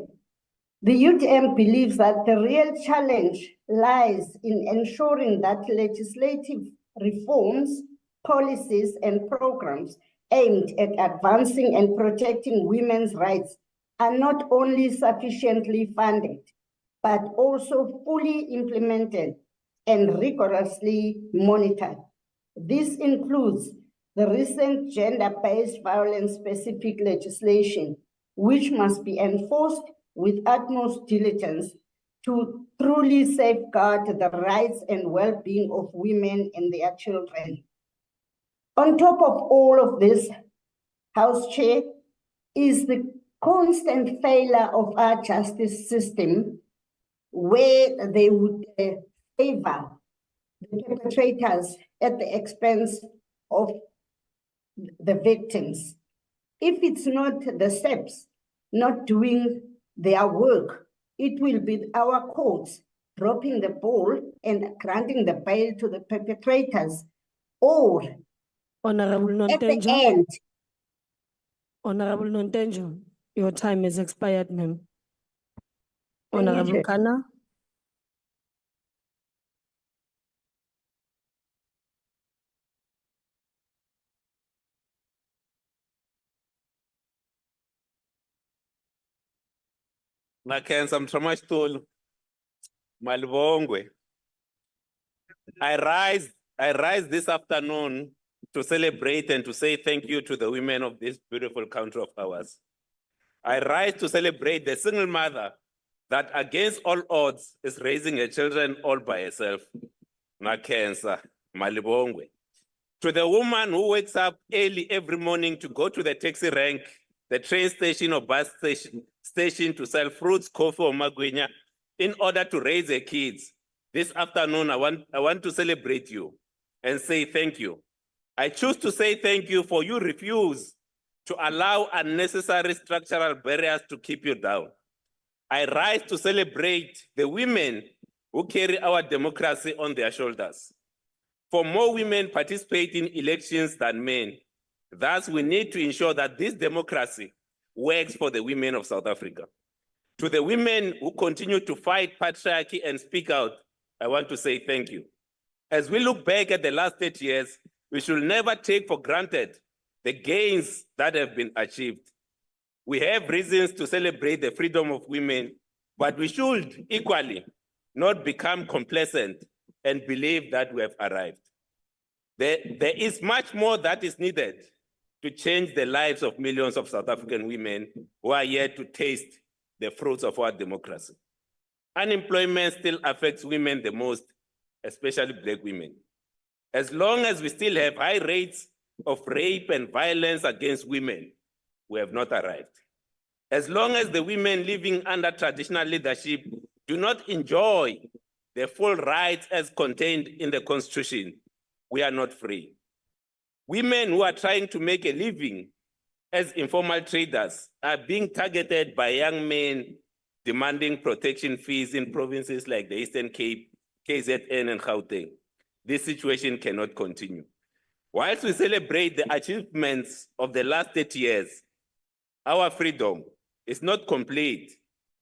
the UTM believes that the real challenge lies in ensuring that legislative reforms, policies, and programs aimed at advancing and protecting women's rights are not only sufficiently funded, but also fully implemented and rigorously monitored. This includes the recent gender-based violence-specific legislation, which must be enforced with utmost diligence to truly safeguard the rights and well-being of women and their children. On top of all of this, House Chair, is the constant failure of our justice system, where they would favor the perpetrators at the expense of the victims. If it's not the SAPs not doing their work, it will be our courts dropping the ball and granting the bail to the perpetrators, or Honorable at the Nontenjo. end. Honorable Nontenjo, your time is expired, ma'am. Thank you, Honorable Chair. Kana. Nakenza Mtramastulu, Malibongwe. I rise this afternoon to celebrate and to say thank you to the women of this beautiful country of ours. I rise to celebrate the single mother that against all odds is raising her children all by herself. Nakenza, Malibongwe. To the woman who wakes up early every morning to go to the taxi rank, the train station or bus station to sell fruits, coffee, or magwinya in order to raise her kids. This afternoon, I want to celebrate you and say thank you. I choose to say thank you for you refuse to allow unnecessary structural barriers to keep you down. I rise to celebrate the women who carry our democracy on their shoulders. For more women participate in elections than men. Thus, we need to ensure that this democracy works for the women of South Africa. To the women who continue to fight patriarchy and speak out, I want to say thank you. As we look back at the last 30 years, we should never take for granted the gains that have been achieved. We have reasons to celebrate the freedom of women, but we should equally not become complacent and believe that we have arrived. There is much more that is needed to change the lives of millions of South African women who are yet to taste the fruits of our democracy. Unemployment still affects women the most, especially Black women. As long as we still have high rates of rape and violence against women, we have not arrived. As long as the women living under traditional leadership do not enjoy the full rights as contained in the Constitution, we are not free. Women who are trying to make a living as informal traders are being targeted by young men demanding protection fees in provinces like the Eastern Cape, KZN, and Gauteng. This situation cannot continue. Whilst we celebrate the achievements of the last 30 years, our freedom is not complete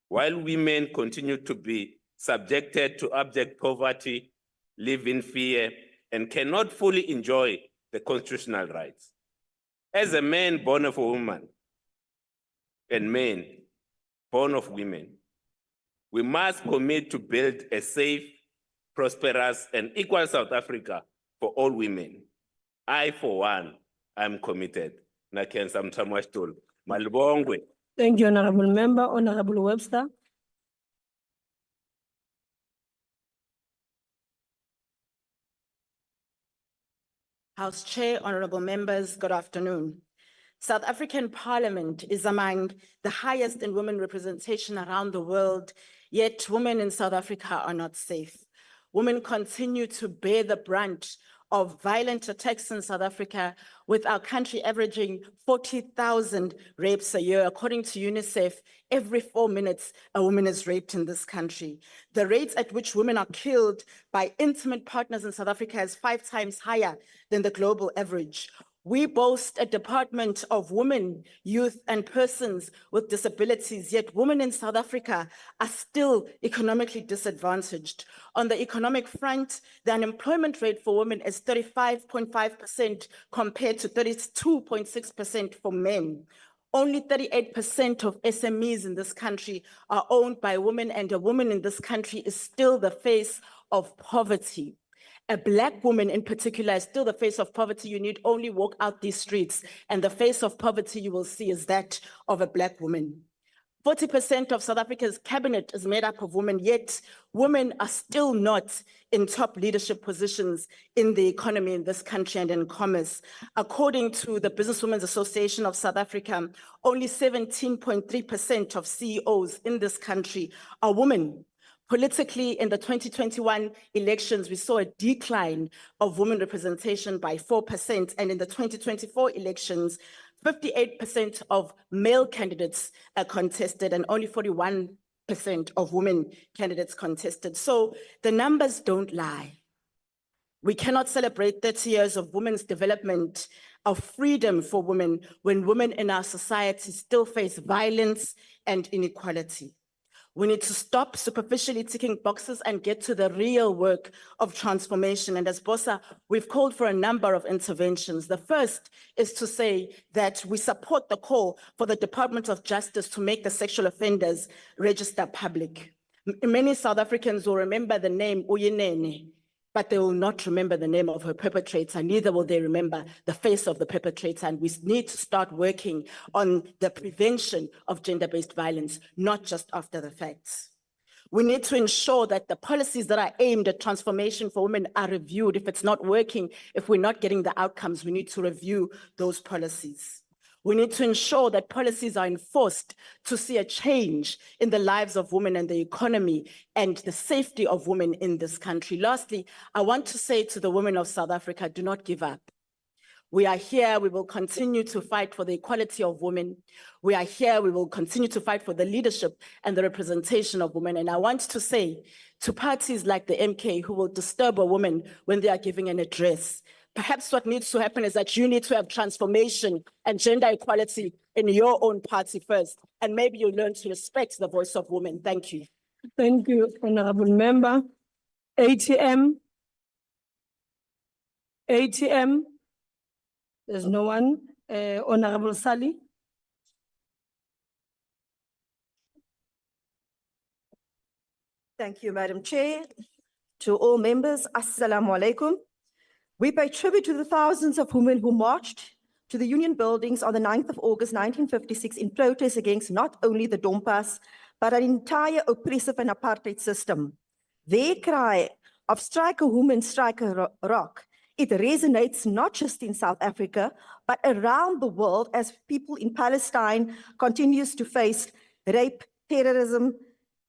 while women continue to be subjected to abject poverty, live in fear, and cannot fully enjoy the constitutional rights. As a man born of a woman and men born of women, we must commit to build a safe, prosperous, and equal South Africa for all women. I, for one, am committed. Nakenza Mtamwashtul. Malibongwe. Thank you, Honorable Member. Honorable Webster. House Chair, honorable members, good afternoon. South African Parliament is among the highest in women representation around the world, yet women in South Africa are not safe. Women continue to bear the brunt of violent attacks in South Africa, with our country averaging 40,000 rapes a year. According to UNICEF, every 4 minutes, a woman is raped in this country. The rates at which women are killed by intimate partners in South Africa is 5 times higher than the global average. We boast a Department of Women, Youth, and Persons with Disabilities, yet women in South Africa are still economically disadvantaged. On the economic front, the unemployment rate for women is 35.5% compared to 32.6% for men. Only 38% of SMEs in this country are owned by women, and a woman in this country is still the face of poverty. A Black woman in particular is still the face of poverty. You need only walk out these streets, and the face of poverty you will see is that of a Black woman. 40% of South Africa's cabinet is made up of women, yet women are still not in top leadership positions in the economy in this country and in commerce. According to the Businesswomen's Association of South Africa, only 17.3% of CEOs in this country are women. Politically, in the 2021 elections, we saw a decline of women representation by 4%, and in the 2024 elections, 58% of male candidates are contested and only 41% of women candidates contested. So the numbers don't lie. We cannot celebrate 30 years of women's development, of freedom for women, when women in our society still face violence and inequality. We need to stop superficially ticking boxes and get to the real work of transformation. And as BOSA, we've called for a number of interventions. The first is to say that we support the call for the Department of Justice to make the sexual offenders register public. Many South Africans will remember the name Uyinene, but they will not remember the name of her perpetrator. Neither will they remember the face of the perpetrator. And we need to start working on the prevention of gender-based violence, not just after the facts. We need to ensure that the policies that are aimed at transformation for women are reviewed. If it's not working, if we're not getting the outcomes, we need to review those policies. We need to ensure that policies are enforced to see a change in the lives of women and the economy and the safety of women in this country. Lastly, I want to say to the women of South Africa, do not give up. We are here, we will continue to fight for the equality of women. We are here, we will continue to fight for the leadership and the representation of women. And I want to say to parties like the MK who will disturb a woman when they are giving an address, perhaps what needs to happen is that you need to have transformation and gender equality in your own party first. And maybe you learn to respect the voice of women. Thank you. Thank you, Honorable Member. ATM. ATM. There's no one. Honorable Sally. Thank you, Madam Chair. To all members, Assalamu alaikum. We pay tribute to the thousands of women who marched to the Union buildings on the 9th of August, 1956 in protest against not only the Dompas, but an entire oppressive and apartheid system. Their cry of strike a woman, strike a rock It resonates not just in South Africa, but around the world as people in Palestine continues to face rape, terrorism,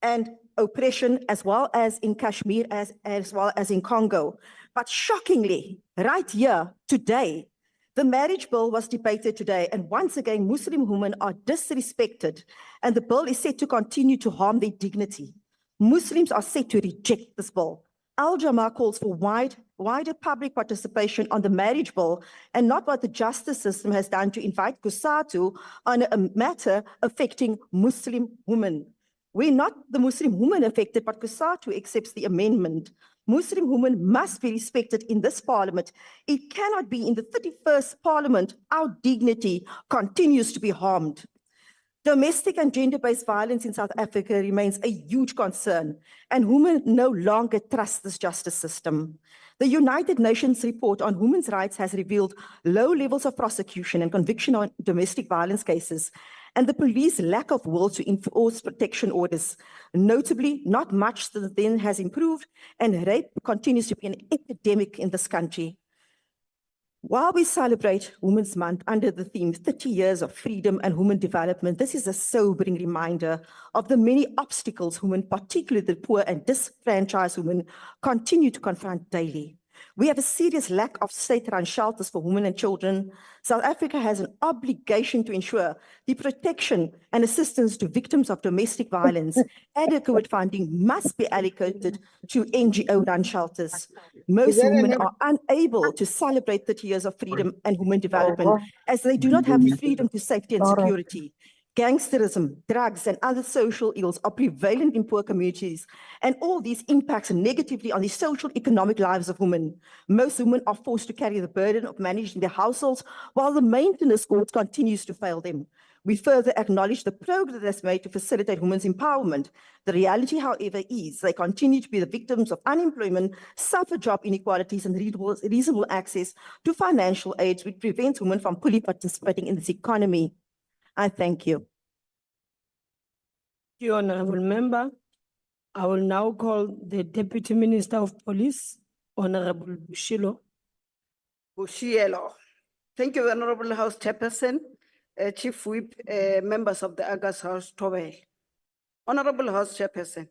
and oppression, as well as in Kashmir, as well as in Congo. But shockingly, right here, today, the marriage bill was debated today, and once again, Muslim women are disrespected, and the bill is set to continue to harm their dignity. Muslims are set to reject this bill. Al-Jama calls for wider public participation on the marriage bill and not what the justice system has done to invite COSATU on a matter affecting Muslim women. We're not the Muslim women affected, but COSATU accepts the amendment. Muslim women must be respected in this parliament. It cannot be in the 31st parliament our dignity continues to be harmed. Domestic and gender-based violence in South Africa remains a huge concern, and women no longer trust this justice system. The United Nations report on women's rights has revealed low levels of prosecution and conviction on domestic violence cases, and the police lack of will to enforce protection orders. Notably, not much since then has improved, and rape continues to be an epidemic in this country. While we celebrate Women's Month under the theme 30 Years of Freedom and Women Development, this is a sobering reminder of the many obstacles women, particularly the poor and disenfranchised women, continue to confront daily. We have a serious lack of state-run shelters for women and children. South Africa has an obligation to ensure the protection and assistance to victims of domestic violence. Adequate funding must be allocated to NGO-run shelters. Most women are unable to celebrate 30 years of freedom and women development as they do not have freedom to safety and security. Gangsterism, drugs, and other social ills are prevalent in poor communities, and all these impacts negatively on the social economic lives of women. Most women are forced to carry the burden of managing their households, while the maintenance court continues to fail them. We further acknowledge the progress that's made to facilitate women's empowerment. The reality, however, is they continue to be the victims of unemployment, suffer job inequalities, and reasonable access to financial aid, which prevents women from fully participating in this economy. I thank you. Thank you, Honorable Member. I will now call the Deputy Minister of Police, Honorable Bushilo. Bushielo. Thank you, Honorable House Chairperson, Chief Whip, members of the August House Towel. Honorable House Chairperson,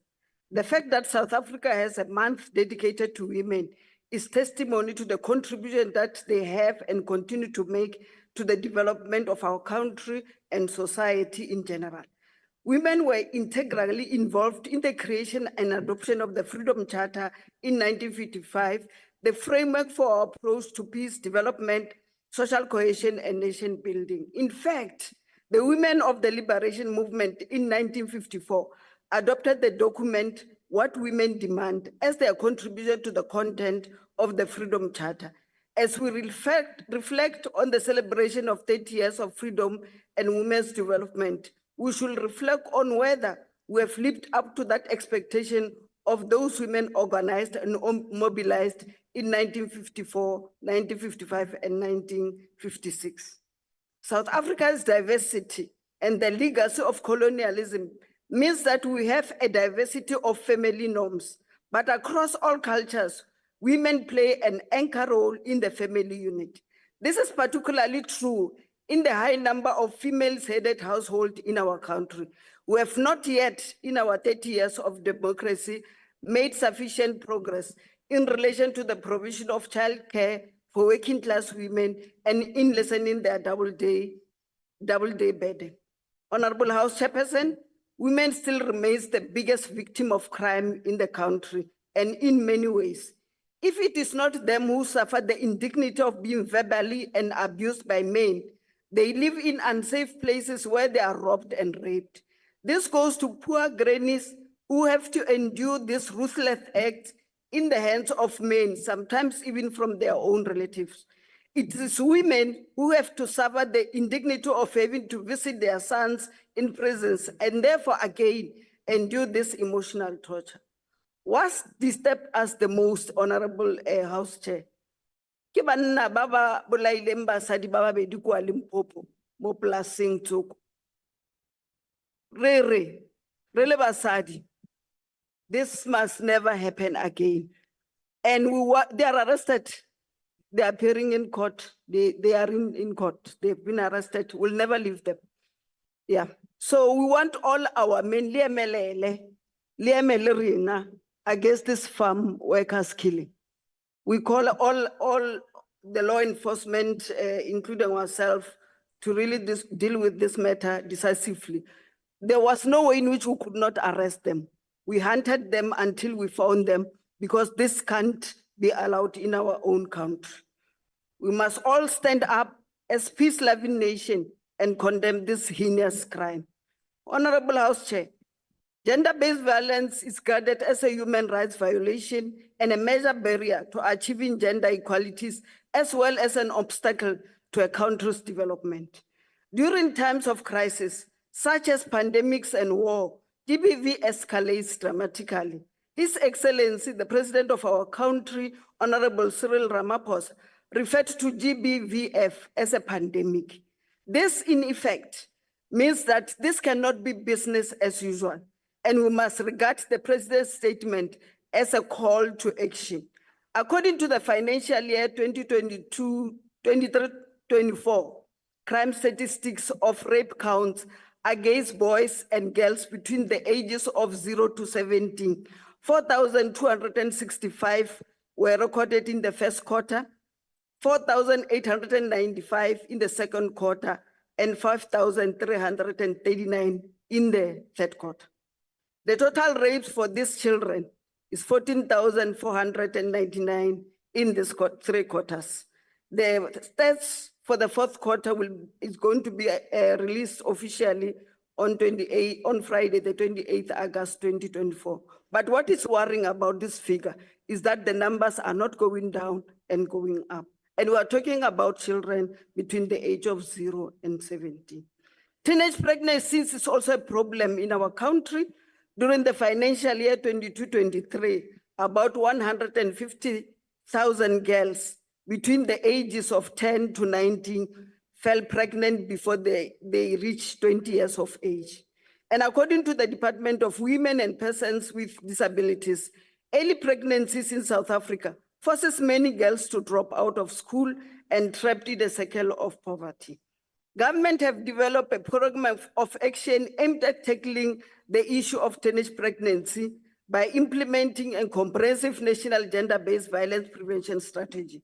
the fact that South Africa has a month dedicated to women is testimony to the contribution that they have and continue to make to the development of our country and society in general. Women were integrally involved in the creation and adoption of the Freedom Charter in 1955, the framework for our approach to peace, development, social cohesion, and nation building. In fact, the women of the liberation movement in 1954 adopted the document, What Women Demand, as their contribution to the content of the Freedom Charter. As we reflect on the celebration of 30 years of freedom and women's development, we should reflect on whether we have lived up to that expectation of those women organized and mobilized in 1954, 1955, and 1956. South Africa's diversity and the legacy of colonialism means that we have a diversity of family norms, but across all cultures, women play an anchor role in the family unit. This is particularly true in the high number of female-headed households in our country. We have not yet, in our 30 years of democracy, made sufficient progress in relation to the provision of childcare for working-class women and in lessening their double-day burden. Honorable House Chairperson, women still remains the biggest victim of crime in the country, and in many ways. If it is not them who suffer the indignity of being verbally and abused by men, they live in unsafe places where they are robbed and raped. This goes to poor grannies who have to endure this ruthless act in the hands of men, sometimes even from their own relatives. It is women who have to suffer the indignity of having to visit their sons in prisons and therefore again endure this emotional torture. What disturbs us the most, Honorable House Chair? Ke banna ba ba bolaileng basadi ba babedi kwa Limpopo mo polaseng Tsoko. Re le basadi, this must never happen again. And they are arrested. They are appearing in court. They are in court. They've been arrested. We'll never leave them. Yeah. So we want all our men against this farm workers killing. We call all the law enforcement, including ourselves, to really deal with this matter decisively. There was no way in which we could not arrest them. We hunted them until we found them, because this can't be allowed in our own country. We must all stand up as peace-loving nation and condemn this heinous crime. Honorable House Chair, gender-based violence is regarded as a human rights violation and a major barrier to achieving gender equalities, as well as an obstacle to a country's development. During times of crisis, such as pandemics and war, GBV escalates dramatically. His Excellency, the President of our country, Honorable Cyril Ramaphosa, referred to GBVF as a pandemic. This, in effect, means that this cannot be business as usual, and we must regard the President's statement as a call to action. According to the financial year 2022-23-24 crime statistics of rape counts against boys and girls between the ages of 0 to 17, 4,265 were recorded in the first quarter, 4,895 in the second quarter, and 5,339 in the third quarter. The total rapes for these children is 14,499 in these 3 quarters. The stats for the fourth quarter is going to be released officially on Friday, the 28th August 2024. But what is worrying about this figure is that the numbers are not going down and going up. And we are talking about children between the age of 0 and 17. Teenage pregnancies is also a problem in our country. During the financial year 22-23, about 150,000 girls between the ages of 10 to 19 fell pregnant before they reached 20 years of age. And according to the Department of Women and Persons with Disabilities, early pregnancies in South Africa forces many girls to drop out of school and trapped in a cycle of poverty. Government have developed a program of action aimed at tackling the issue of teenage pregnancy by implementing a comprehensive national gender-based violence prevention strategy.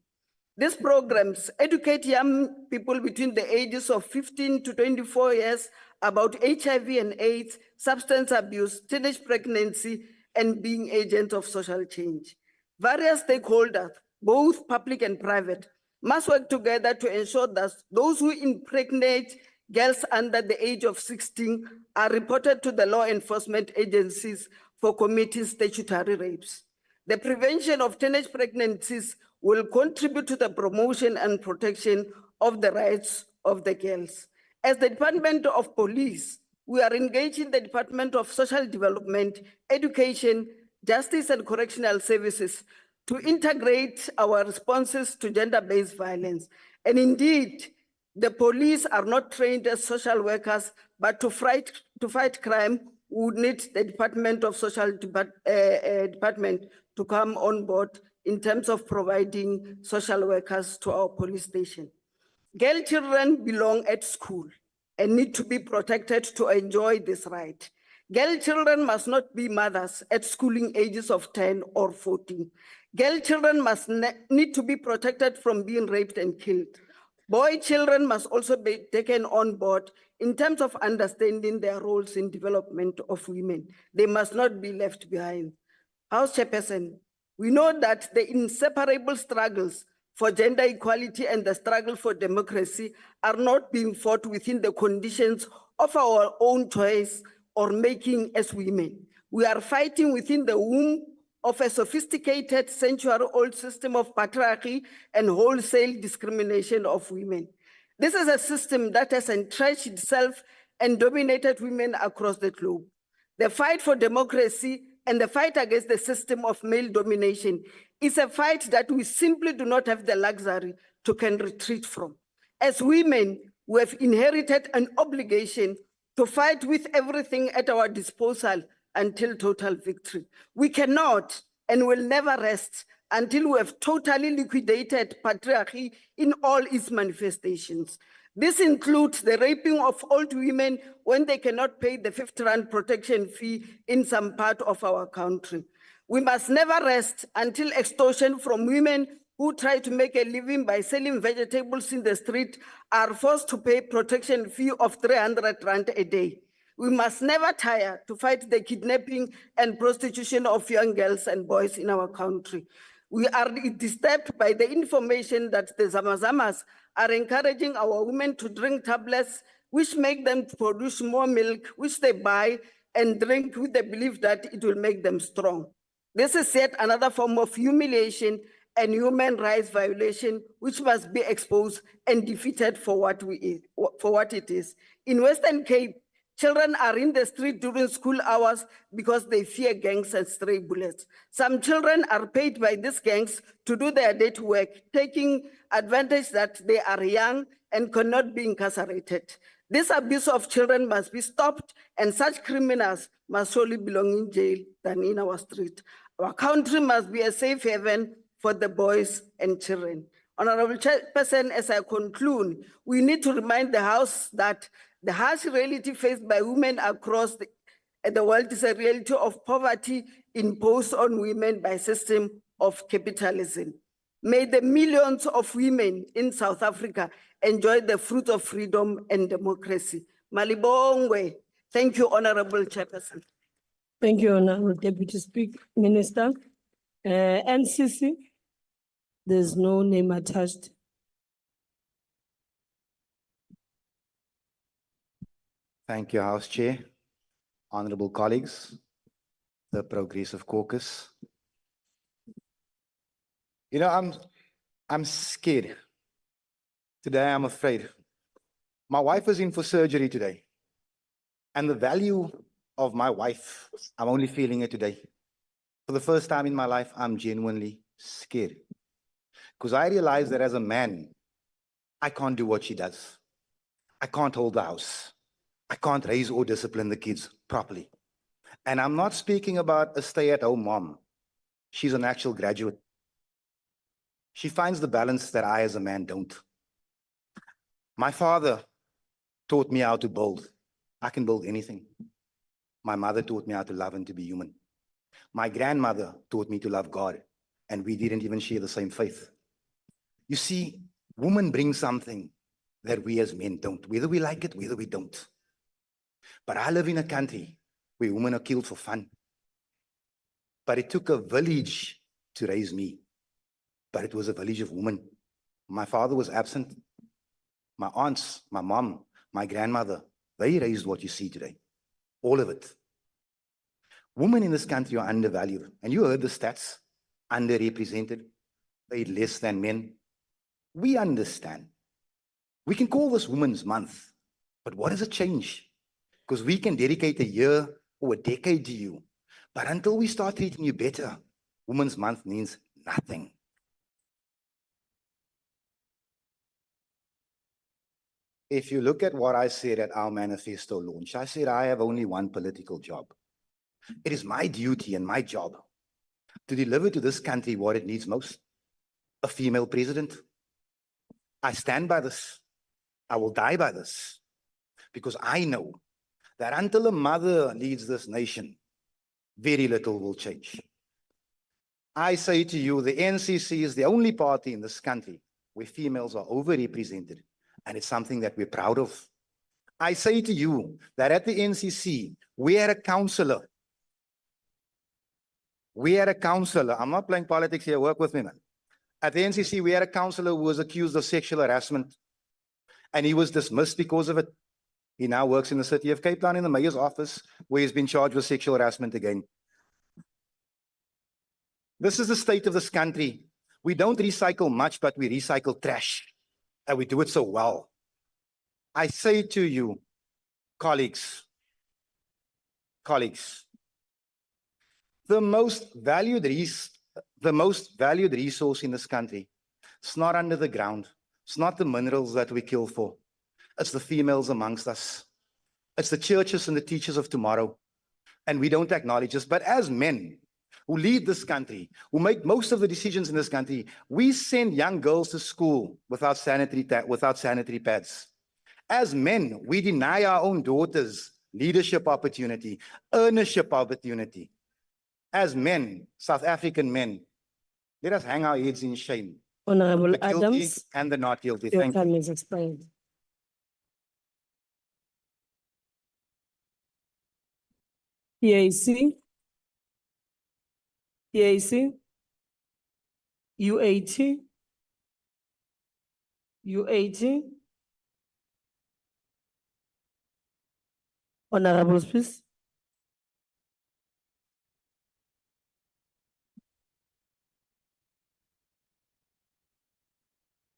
These programs educate young people between the ages of 15 to 24 years about HIV and AIDS, substance abuse, teenage pregnancy, and being agents of social change. Various stakeholders, both public and private, must work together to ensure that those who impregnate girls under the age of 16 are reported to the law enforcement agencies for committing statutory rapes. The prevention of teenage pregnancies will contribute to the promotion and protection of the rights of the girls. As the Department of Police, we are engaging the Department of Social Development, Education, Justice and Correctional Services to integrate our responses to gender-based violence. And indeed, the police are not trained as social workers, but to fight crime, we would need the Department of Social Department to come on board in terms of providing social workers to our police station. Girl children belong at school and need to be protected to enjoy this right. Girl children must not be mothers at schooling ages of 10 or 14. Girl children must need to be protected from being raped and killed. Boy children must also be taken on board in terms of understanding their roles in development of women. They must not be left behind. House Chairperson, we know that the inseparable struggles for gender equality and the struggle for democracy are not being fought within the conditions of our own choice or making as women. We are fighting within the womb of a sophisticated century-old system of patriarchy and wholesale discrimination of women. This is a system that has entrenched itself and dominated women across the globe. The fight for democracy and the fight against the system of male domination is a fight that we simply do not have the luxury to can retreat from. As women, we have inherited an obligation to fight with everything at our disposal until total victory. We cannot and will never rest until we have totally liquidated patriarchy in all its manifestations. This includes the raping of old women when they cannot pay the 50 Rand protection fee in some part of our country. We must never rest until extortion from women who try to make a living by selling vegetables in the street are forced to pay protection fee of 300 Rand a day. We must never tire to fight the kidnapping and prostitution of young girls and boys in our country. We are disturbed by the information that the Zamazamas are encouraging our women to drink tablets which make them produce more milk, which they buy and drink with the belief that it will make them strong. This is yet another form of humiliation and human rights violation, which must be exposed and defeated for what it is. In Western Cape, children are in the street during school hours because they fear gangs and stray bullets. Some children are paid by these gangs to do their dirty work, taking advantage that they are young and cannot be incarcerated. This abuse of children must be stopped, and such criminals must surely belong in jail than in our street. Our country must be a safe haven for the boys and children. Honorable Chairperson, as I conclude, we need to remind the House that the harsh reality faced by women across the world is a reality of poverty imposed on women by system of capitalism. May the millions of women in South Africa enjoy the fruit of freedom and democracy. Malibongwe. Thank you, Honorable Chairperson. Thank you, Honorable Deputy Speaker, Minister. NCC, there's no name attached. Thank you, House Chair, honorable colleagues, the Progressive Caucus. You know, I'm scared. Today, I'm afraid. My wife is in for surgery today. And the value of my wife, I'm only feeling it today. For the first time in my life, I'm genuinely scared. Because I realize that as a man, I can't do what she does. I can't hold the house. I can't raise or discipline the kids properly. And I'm not speaking about a stay-at-home mom. She's an actual graduate. She finds the balance that I as a man don't. My father taught me how to build. I can build anything. My mother taught me how to love and to be human. My grandmother taught me to love God, and we didn't even share the same faith. You see, women bring something that we as men don't, whether we like it, whether we don't. But I live in a country where women are killed for fun. But it took a village to raise me. But it was a village of women. My father was absent. My aunts, my mom, my grandmother, they raised what you see today. All of it. Women in this country are undervalued. And you heard the stats. Underrepresented. Paid less than men. We understand. We can call this Women's Month. But what does it change? Because we can dedicate a year or a decade to you. But until we start treating you better, Women's Month means nothing. If you look at what I said at our manifesto launch, I said I have only one political job. It is my duty and my job to deliver to this country what it needs most, a female president. I stand by this. I will die by this, because I know that until a mother leads this nation, very little will change. I say to you, the NCC is the only party in this country where females are overrepresented, and it's something that we're proud of. I say to you that at the NCC, we had a councillor. I'm not playing politics here, work with me, man. At the NCC, we had a councillor who was accused of sexual harassment, and he was dismissed because of it. He now works in the city of Cape Town in the mayor's office, where he's been charged with sexual harassment again. This is the state of this country. We don't recycle much, but we recycle trash. And we do it so well. I say to you, colleagues, the most valued resource in this country, it's not under the ground. It's not the minerals that we kill for. It's the females amongst us. It's the churches and the teachers of tomorrow. And we don't acknowledge this. But as men, who lead this country, who make most of the decisions in this country, we send young girls to school without sanitary pads. As men, we deny our own daughters leadership opportunity, ownership opportunity. As men, South African men, let us hang our heads in shame. Honorable The guilty Adams, and the not guilty. your Thank you. time is expired. PAC, PAC, U80, U80. Honorable please.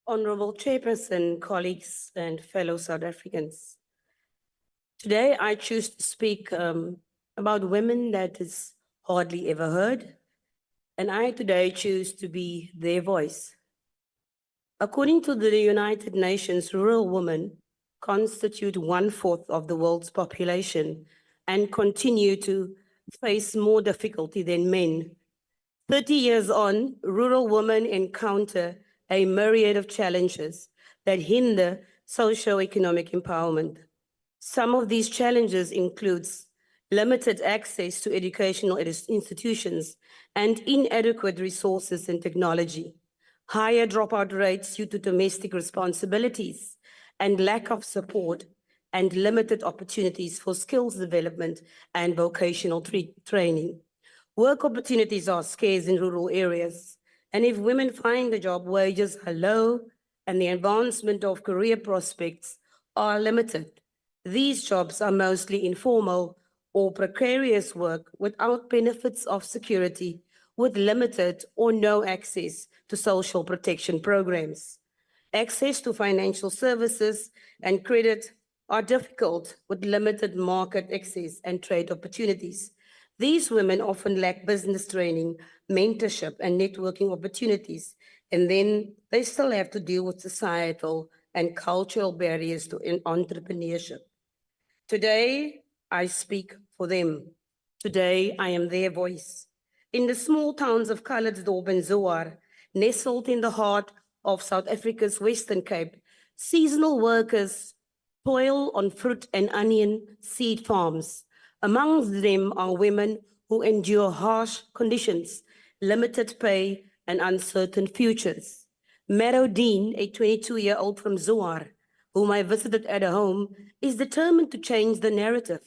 Honorable Chairperson, colleagues, and fellow South Africans. Today, I choose to speak about women that is hardly ever heard, and I today choose to be their voice. According to the United Nations, rural women constitute 1/4 of the world's population and continue to face more difficulty than men. 30 years on, rural women encounter a myriad of challenges that hinder socio-economic empowerment. Some of these challenges includes limited access to educational institutions and inadequate resources and technology, higher dropout rates due to domestic responsibilities and lack of support, and limited opportunities for skills development and vocational training. Work opportunities are scarce in rural areas, and if women find a job, wages are low and the advancement of career prospects are limited. These jobs are mostly informal or precarious work without benefits of security, with limited or no access to social protection programs. Access to financial services and credit are difficult with limited market access and trade opportunities. These women often lack business training, mentorship, and networking opportunities, and then they still have to deal with societal and cultural barriers to entrepreneurship. Today, I speak for them. Today, I am their voice. In the small towns of Calitzdorp and Zoar, nestled in the heart of South Africa's Western Cape, seasonal workers toil on fruit and onion seed farms. Amongst them are women who endure harsh conditions, limited pay, and uncertain futures. Mero Dean, a 22-year-old from Zoar, whom I visited at a home, is determined to change the narrative.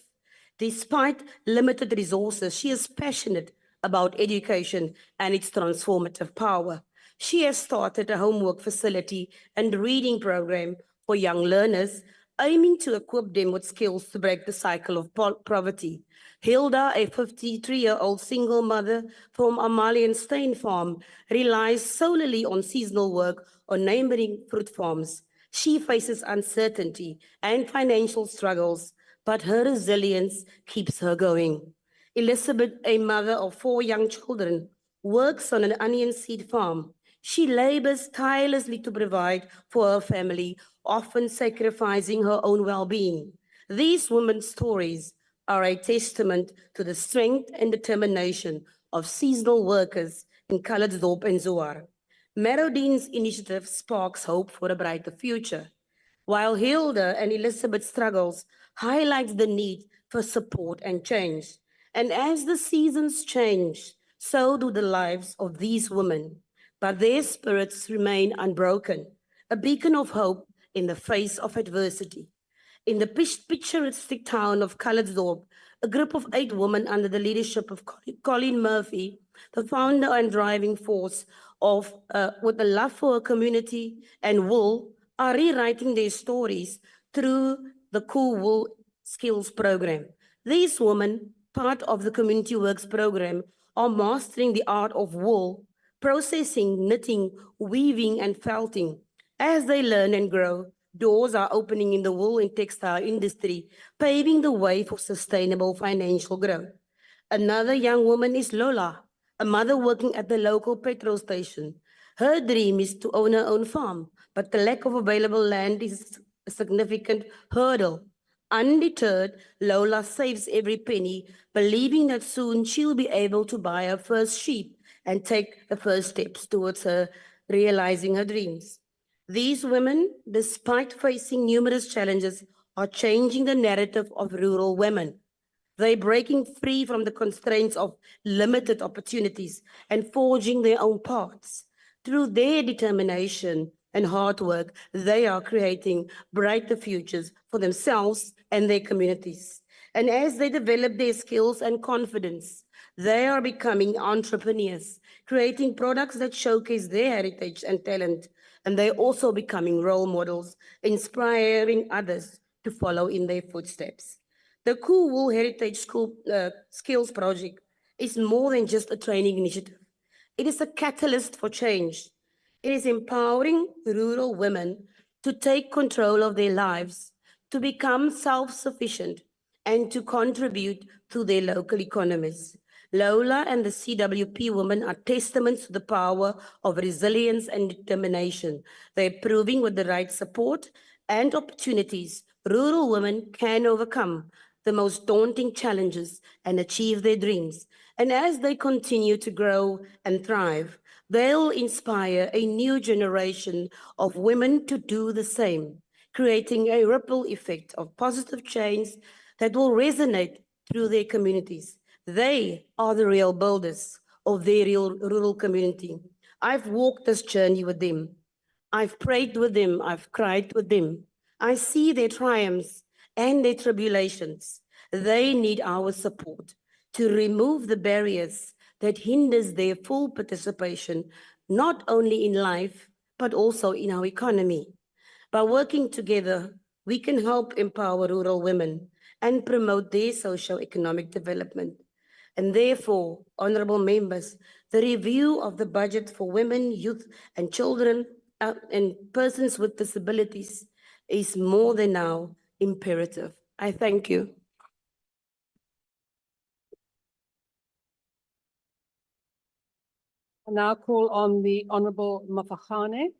Despite limited resources, she is passionate about education and its transformative power. She has started a homework facility and reading program for young learners, aiming to equip them with skills to break the cycle of poverty. Hilda, a 53-year-old single mother from Amalienstein farm, relies solely on seasonal work on neighboring fruit farms. She faces uncertainty and financial struggles, but her resilience keeps her going. Elizabeth, a mother of 4 young children, works on an onion seed farm. She labors tirelessly to provide for her family, often sacrificing her own well-being. These women's stories are a testament to the strength and determination of seasonal workers in Calitzdorp and Zoar. Merodeen's initiative sparks hope for a brighter future, while Hilda and Elizabeth's struggles highlights the need for support and change. And as the seasons change, so do the lives of these women, but their spirits remain unbroken, a beacon of hope in the face of adversity. In the picturesque town of Calitzdorp, a group of 8 women under the leadership of Colleen Murphy, the founder and driving force of with a love for her community and wool, are rewriting their stories through the Cool Wool Skills Program. These women, part of the Community Works Program, are mastering the art of wool, processing, knitting, weaving, and felting. As they learn and grow, doors are opening in the wool and textile industry, paving the way for sustainable financial growth. Another young woman is Lola, a mother working at the local petrol station. Her dream is to own her own farm, but the lack of available land is a significant hurdle. Undeterred, Lola saves every penny, believing that soon she'll be able to buy her first sheep and take the first steps towards her realizing her dreams. These women, despite facing numerous challenges, are changing the narrative of rural women. They're breaking free from the constraints of limited opportunities and forging their own paths. Through their determination and hard work, they are creating brighter futures for themselves and their communities. And as they develop their skills and confidence, they are becoming entrepreneurs, creating products that showcase their heritage and talent. And they're also becoming role models, inspiring others to follow in their footsteps. The Cool Wool Heritage School Skills Project is more than just a training initiative. It is a catalyst for change. It is empowering rural women to take control of their lives, to become self-sufficient, and to contribute to their local economies. Lola and the CWP women are testaments to the power of resilience and determination. They're proving with the right support and opportunities, rural women can overcome the most daunting challenges and achieve their dreams. And as they continue to grow and thrive, they'll inspire a new generation of women to do the same, creating a ripple effect of positive change that will resonate through their communities. They are the real builders of their rural community. I've walked this journey with them. I've prayed with them. I've cried with them. I see their triumphs and their tribulations. They need our support to remove the barriers that hinders their full participation, not only in life, but also in our economy. By working together, we can help empower rural women and promote their socio-economic development. And therefore, honorable members, the review of the budget for women, youth, and children and persons with disabilities is more than now imperative. I thank you. I now call on the Honourable Mafachane.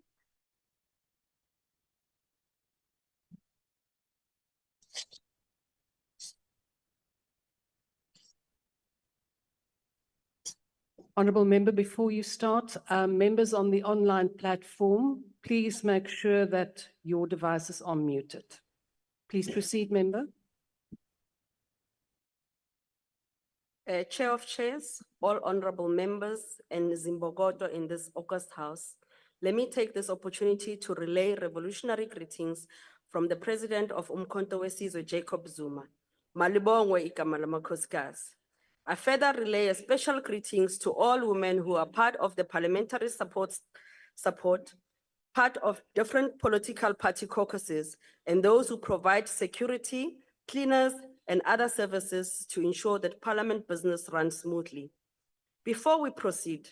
Honourable Member, before you start, members on the online platform, please make sure that your devices are muted. Please proceed, Member. Chair of Chairs, all honorable members and Zimbogoto in this August House, let me take this opportunity to relay revolutionary greetings from the President of Umkhonto weSizwe, Jacob Zuma. Malibongwe igama lamakhosikazi. I further relay a special greetings to all women who are part of the parliamentary support, part of different political party caucuses, and those who provide security, cleaners, and other services to ensure that Parliament business runs smoothly. Before we proceed,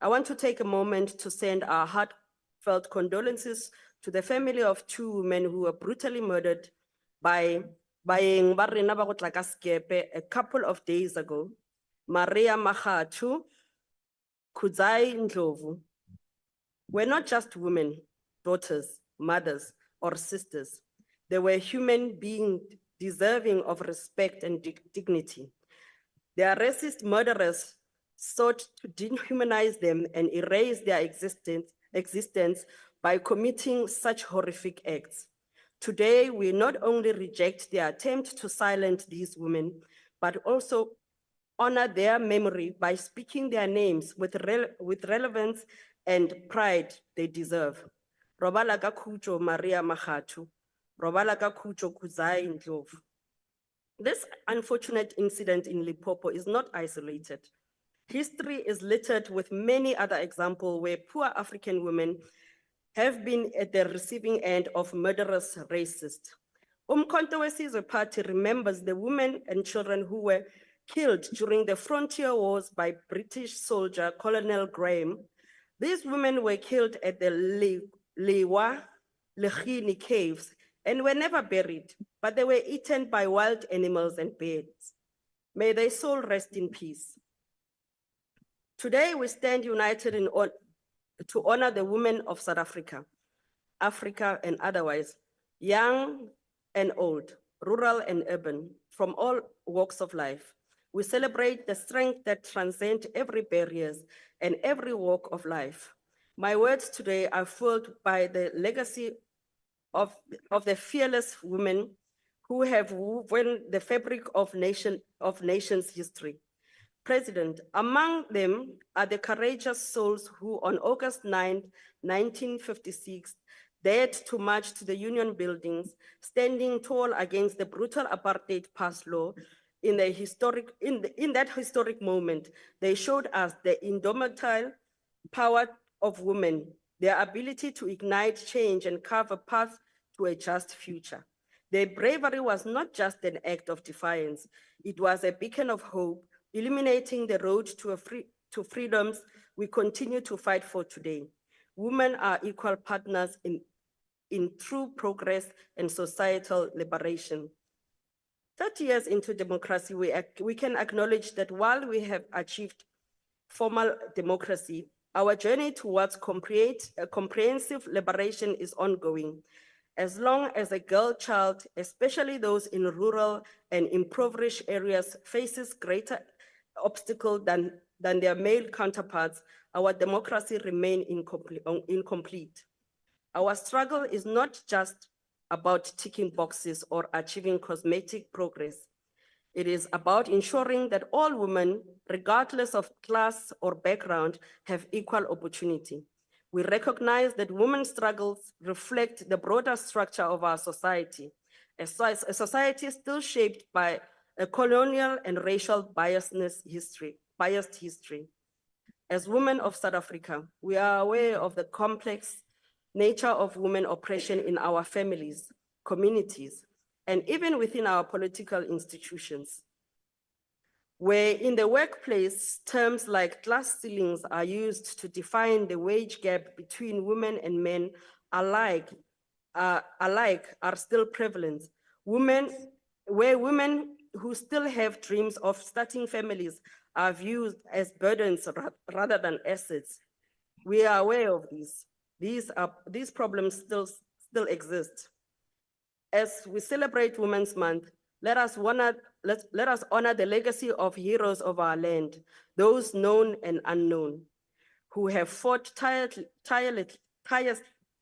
I want to take a moment to send our heartfelt condolences to the family of two women who were brutally murdered by a couple of days ago. Maria Mahatu, Kudzai Ndlovu were not just women, daughters, mothers, or sisters. They were human beings deserving of respect and dignity. Their racist murderers sought to dehumanize them and erase their existence by committing such horrific acts. Today, we not only reject their attempt to silence these women, but also honor their memory by speaking their names with relevance and pride they deserve. Robala Gakucho Maria Mahatu. Robala Gakucho Kudzai Ndlovu. This unfortunate incident in Limpopo is not isolated. History is littered with many other examples where poor African women have been at the receiving end of murderous racists. Umkhonto weSizwe Party remembers the women and children who were killed during the frontier wars by British soldier Colonel Graham. These women were killed at the Lewa Lechini caves and were never buried, but they were eaten by wild animals and birds. May their soul rest in peace. Today, we stand united to honor the women of South Africa, Africa and otherwise, young and old, rural and urban, from all walks of life. We celebrate the strength that transcends every barriers and every walk of life. My words today are fueled by the legacy of the fearless women who have woven the fabric of nation's history. President, among them are the courageous souls who on August 9, 1956, dared to march to the Union buildings, standing tall against the brutal apartheid pass law. In that historic moment, they showed us the indomitable power of women, their ability to ignite change and carve a path to a just future. Their bravery was not just an act of defiance, it was a beacon of hope, illuminating the road to freedoms we continue to fight for today. Women are equal partners in true progress and societal liberation. 30 years into democracy, we can acknowledge that while we have achieved formal democracy, our journey towards comprehensive liberation is ongoing. As long as a girl child, especially those in rural and impoverished areas, faces greater obstacles than their male counterparts, our democracy remains incomplete. Our struggle is not just about ticking boxes or achieving cosmetic progress. It is about ensuring that all women, regardless of class or background, have equal opportunity. We recognize that women's struggles reflect the broader structure of our society, a society still shaped by a colonial and racial biased history. As women of South Africa, we are aware of the complex nature of women oppression in our families, communities, and even within our political institutions. Where in the workplace, terms like glass ceilings are used to define the wage gap between women and men alike are still prevalent. Where women who still have dreams of starting families are viewed as burdens rather than assets. We are aware of these. These problems still exist. As we celebrate Women's Month, let us honor the legacy of heroes of our land, those known and unknown, who have fought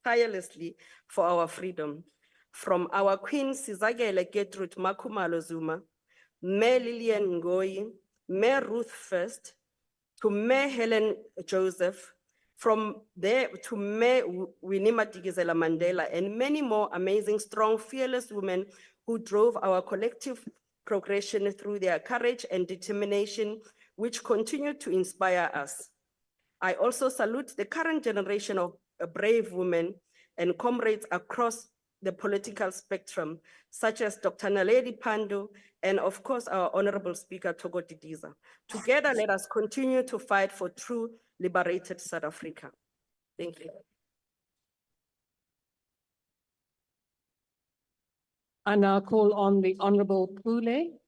tirelessly for our freedom. From our Queen Sizakele Gertrude Makhumalo Zuma, Mayor Lillian Ngoyi, Mayor Ruth First, to Mayor Helen Joseph, from there to Mayor Winnie Madikizela Mandela, and many more amazing, strong, fearless women who drove our collective progression through their courage and determination, which continue to inspire us. I also salute the current generation of brave women and comrades across the political spectrum, such as Dr. Naledi Pandor, and of course, our Honorable Speaker, Togo Didiza. Together, let us continue to fight for true liberated South Africa. Thank you. I now call on the Honorable Pule.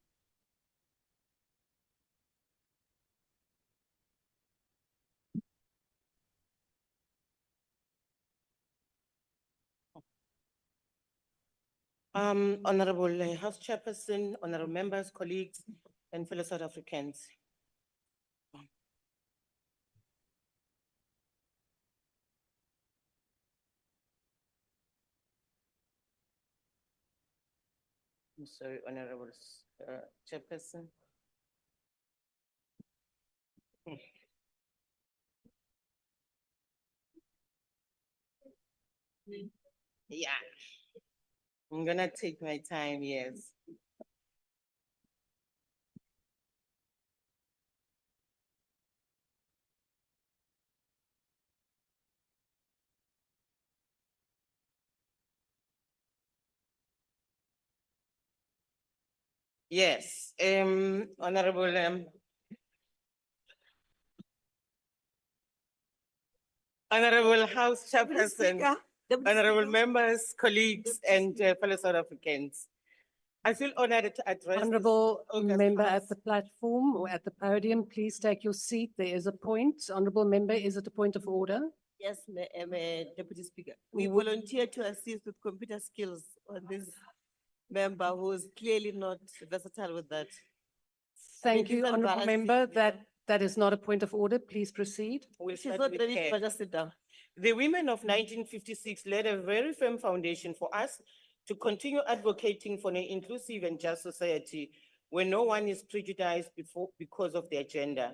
Honorable House Chairperson, honorable members, colleagues, and fellow South Africans. I'm sorry, honorable Chairperson. Yeah. I'm gonna take my time, yes. Yes, honorable Honorable House Chairperson, honorable members, colleagues, and fellow South Africans. I feel honored to address. Honorable member at the platform or at the podium, please take your seat. There is a point. Honorable member, is it a point of order? Yes, Deputy Speaker. We volunteer to assist with computer skills on this member who is clearly not versatile with that. Thank it's you, Honourable embarrassing, Member. That is not a point of order. Please proceed. We'll She's start not with ready, Chair. but just sit down. The women of 1956 laid a very firm foundation for us to continue advocating for an inclusive and just society where no one is prejudiced because of their gender.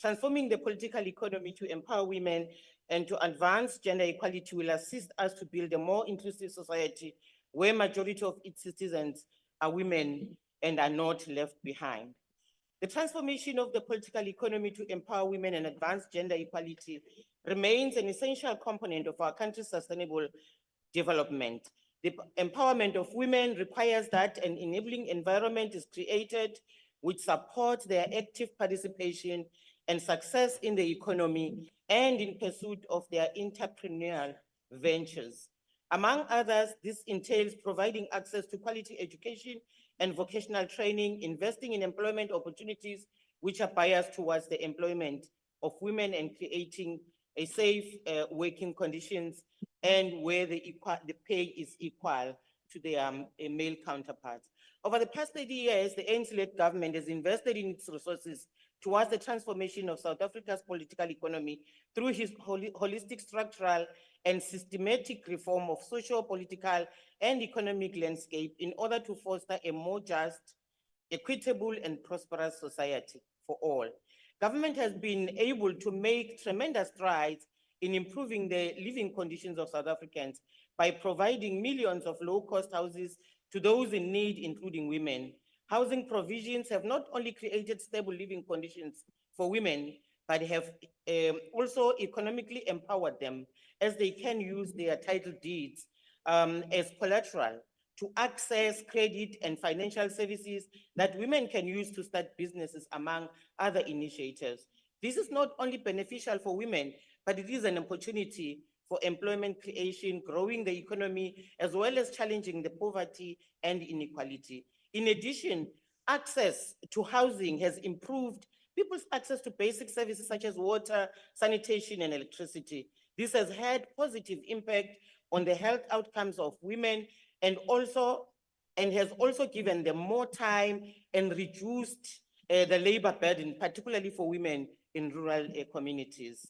Transforming the political economy to empower women and to advance gender equality will assist us to build a more inclusive society where majority of its citizens are women and are not left behind. The transformation of the political economy to empower women and advance gender equality remains an essential component of our country's sustainable development. The empowerment of women requires that an enabling environment is created which supports their active participation and success in the economy and in pursuit of their entrepreneurial ventures. Among others, this entails providing access to quality education and vocational training, investing in employment opportunities which are biased towards the employment of women, and creating a safe working conditions and where the pay is equal to their male counterparts. Over the past 30 years, the ANC-led government has invested in its resources towards the transformation of South Africa's political economy through his holistic, structural, and systematic reform of social, political, and economic landscape in order to foster a more just, equitable, and prosperous society for all. Government has been able to make tremendous strides in improving the living conditions of South Africans by providing millions of low-cost houses to those in need, including women. Housing provisions have not only created stable living conditions for women, but have also economically empowered them, as they can use their title deeds as collateral to access credit and financial services that women can use to start businesses, among other initiatives. This is not only beneficial for women, but it is an opportunity for employment creation, growing the economy, as well as challenging the poverty and inequality. In addition, access to housing has improved people's access to basic services such as water, sanitation, and electricity. This has had positive impact on the health outcomes of women and has also given them more time and reduced the labor burden, particularly for women in rural communities.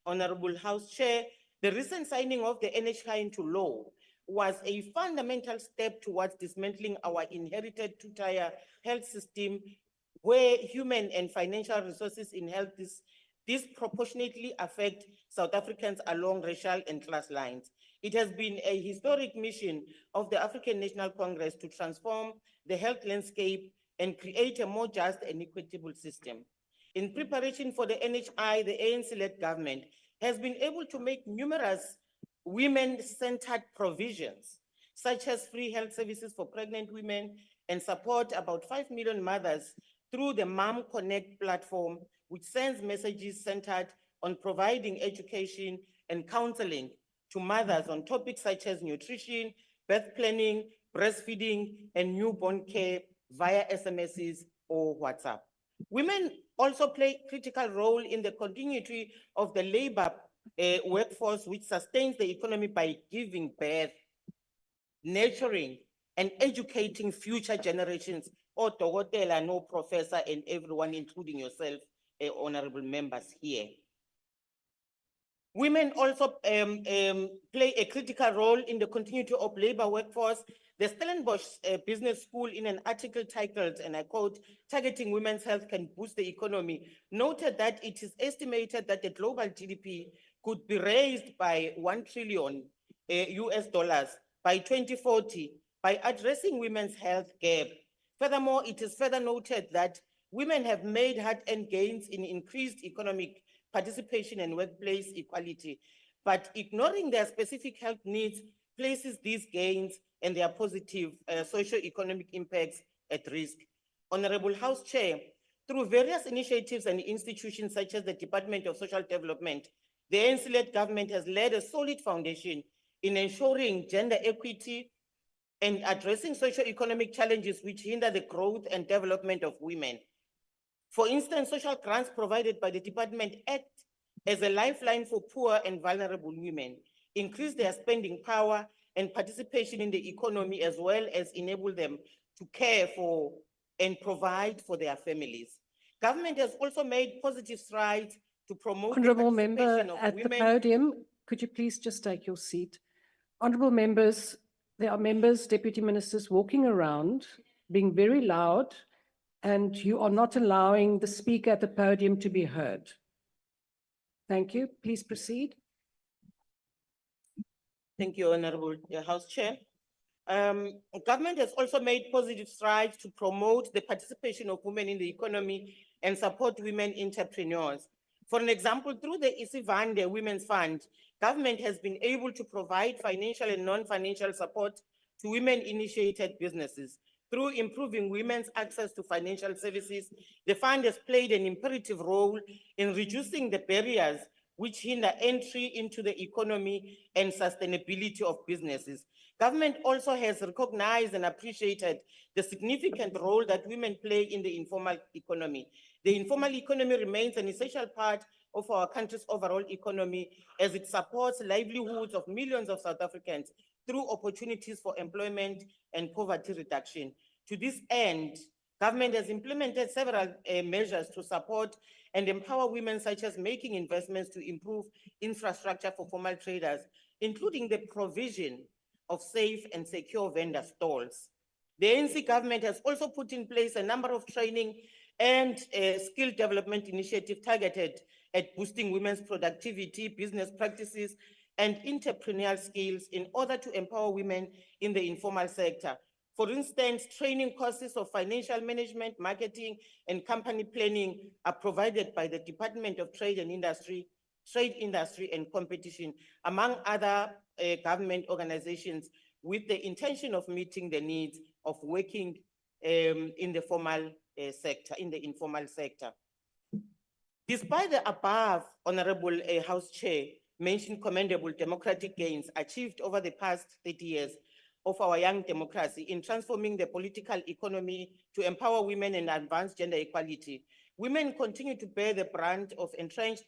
Honorable House Chair, the recent signing of the NHI into law was a fundamental step towards dismantling our inherited two-tier health system, where human and financial resources in health disproportionately affect South Africans along racial and class lines. It has been a historic mission of the African National Congress to transform the health landscape and create a more just and equitable system. In preparation for the NHI, the ANC-led government has been able to make numerous women-centered provisions, such as free health services for pregnant women, and support about 5 million mothers through the Mom Connect platform, which sends messages centered on providing education and counseling to mothers on topics such as nutrition, birth planning, breastfeeding, and newborn care via SMSs or WhatsApp. Women also play a critical role in the continuity of the labor workforce, which sustains the economy by giving birth, nurturing, and educating future generations. Oh, Dogotela, no professor, and everyone, including yourself, honorable members here. Women also play a critical role in the continuity of labor workforce. The Stellenbosch Business School, in an article titled, and I quote, "Targeting Women's Health Can Boost the Economy," noted that it is estimated that the global GDP could be raised by $1 trillion US by 2040 by addressing women's health gap. Furthermore, it is further noted that women have made hard-earned gains in increased economic participation and workplace equality, but ignoring their specific health needs places these gains and their positive socio-economic impacts at risk. Honorable House Chair, through various initiatives and institutions such as the Department of Social Development, the ANC-led government has laid a solid foundation in ensuring gender equity and addressing socio-economic challenges which hinder the growth and development of women. For instance, social grants provided by the department act as a lifeline for poor and vulnerable women, increase their spending power, and participation in the economy, as well as enable them to care for and provide for their families. Government has also made positive strides to promote the Honourable member participation of at the women. podium, could you please just take your seat? Honourable members, there are members, deputy ministers walking around, being very loud, and you are not allowing the speaker at the podium to be heard. Thank you. Please proceed. Thank you, Honorable House Chair. Government has also made positive strides to promote the participation of women in the economy and support women entrepreneurs. For an example, through the Isivande Women's Fund, government has been able to provide financial and non-financial support to women-initiated businesses. Through improving women's access to financial services, the fund has played an imperative role in reducing the barriers which hinder entry into the economy and sustainability of businesses. Government also has recognized and appreciated the significant role that women play in the informal economy. The informal economy remains an essential part of our country's overall economy as it supports livelihoods of millions of South Africans through opportunities for employment and poverty reduction. To this end, government has implemented several measures to support and empower women, such as making investments to improve infrastructure for formal traders, including the provision of safe and secure vendor stalls. The ANC government has also put in place a number of training and skill development initiatives targeted at boosting women's productivity, business practices, and entrepreneurial skills in order to empower women in the informal sector. For instance, training courses of financial management, marketing, and company planning are provided by the Department of Trade Industry and Competition, among other government organizations, with the intention of meeting the needs of working in the formal sector, in the informal sector. Despite the above, Honorable House Chair mentioned commendable democratic gains achieved over the past 30 years of our young democracy in transforming the political economy to empower women and advance gender equality, women continue to bear the brunt of entrenched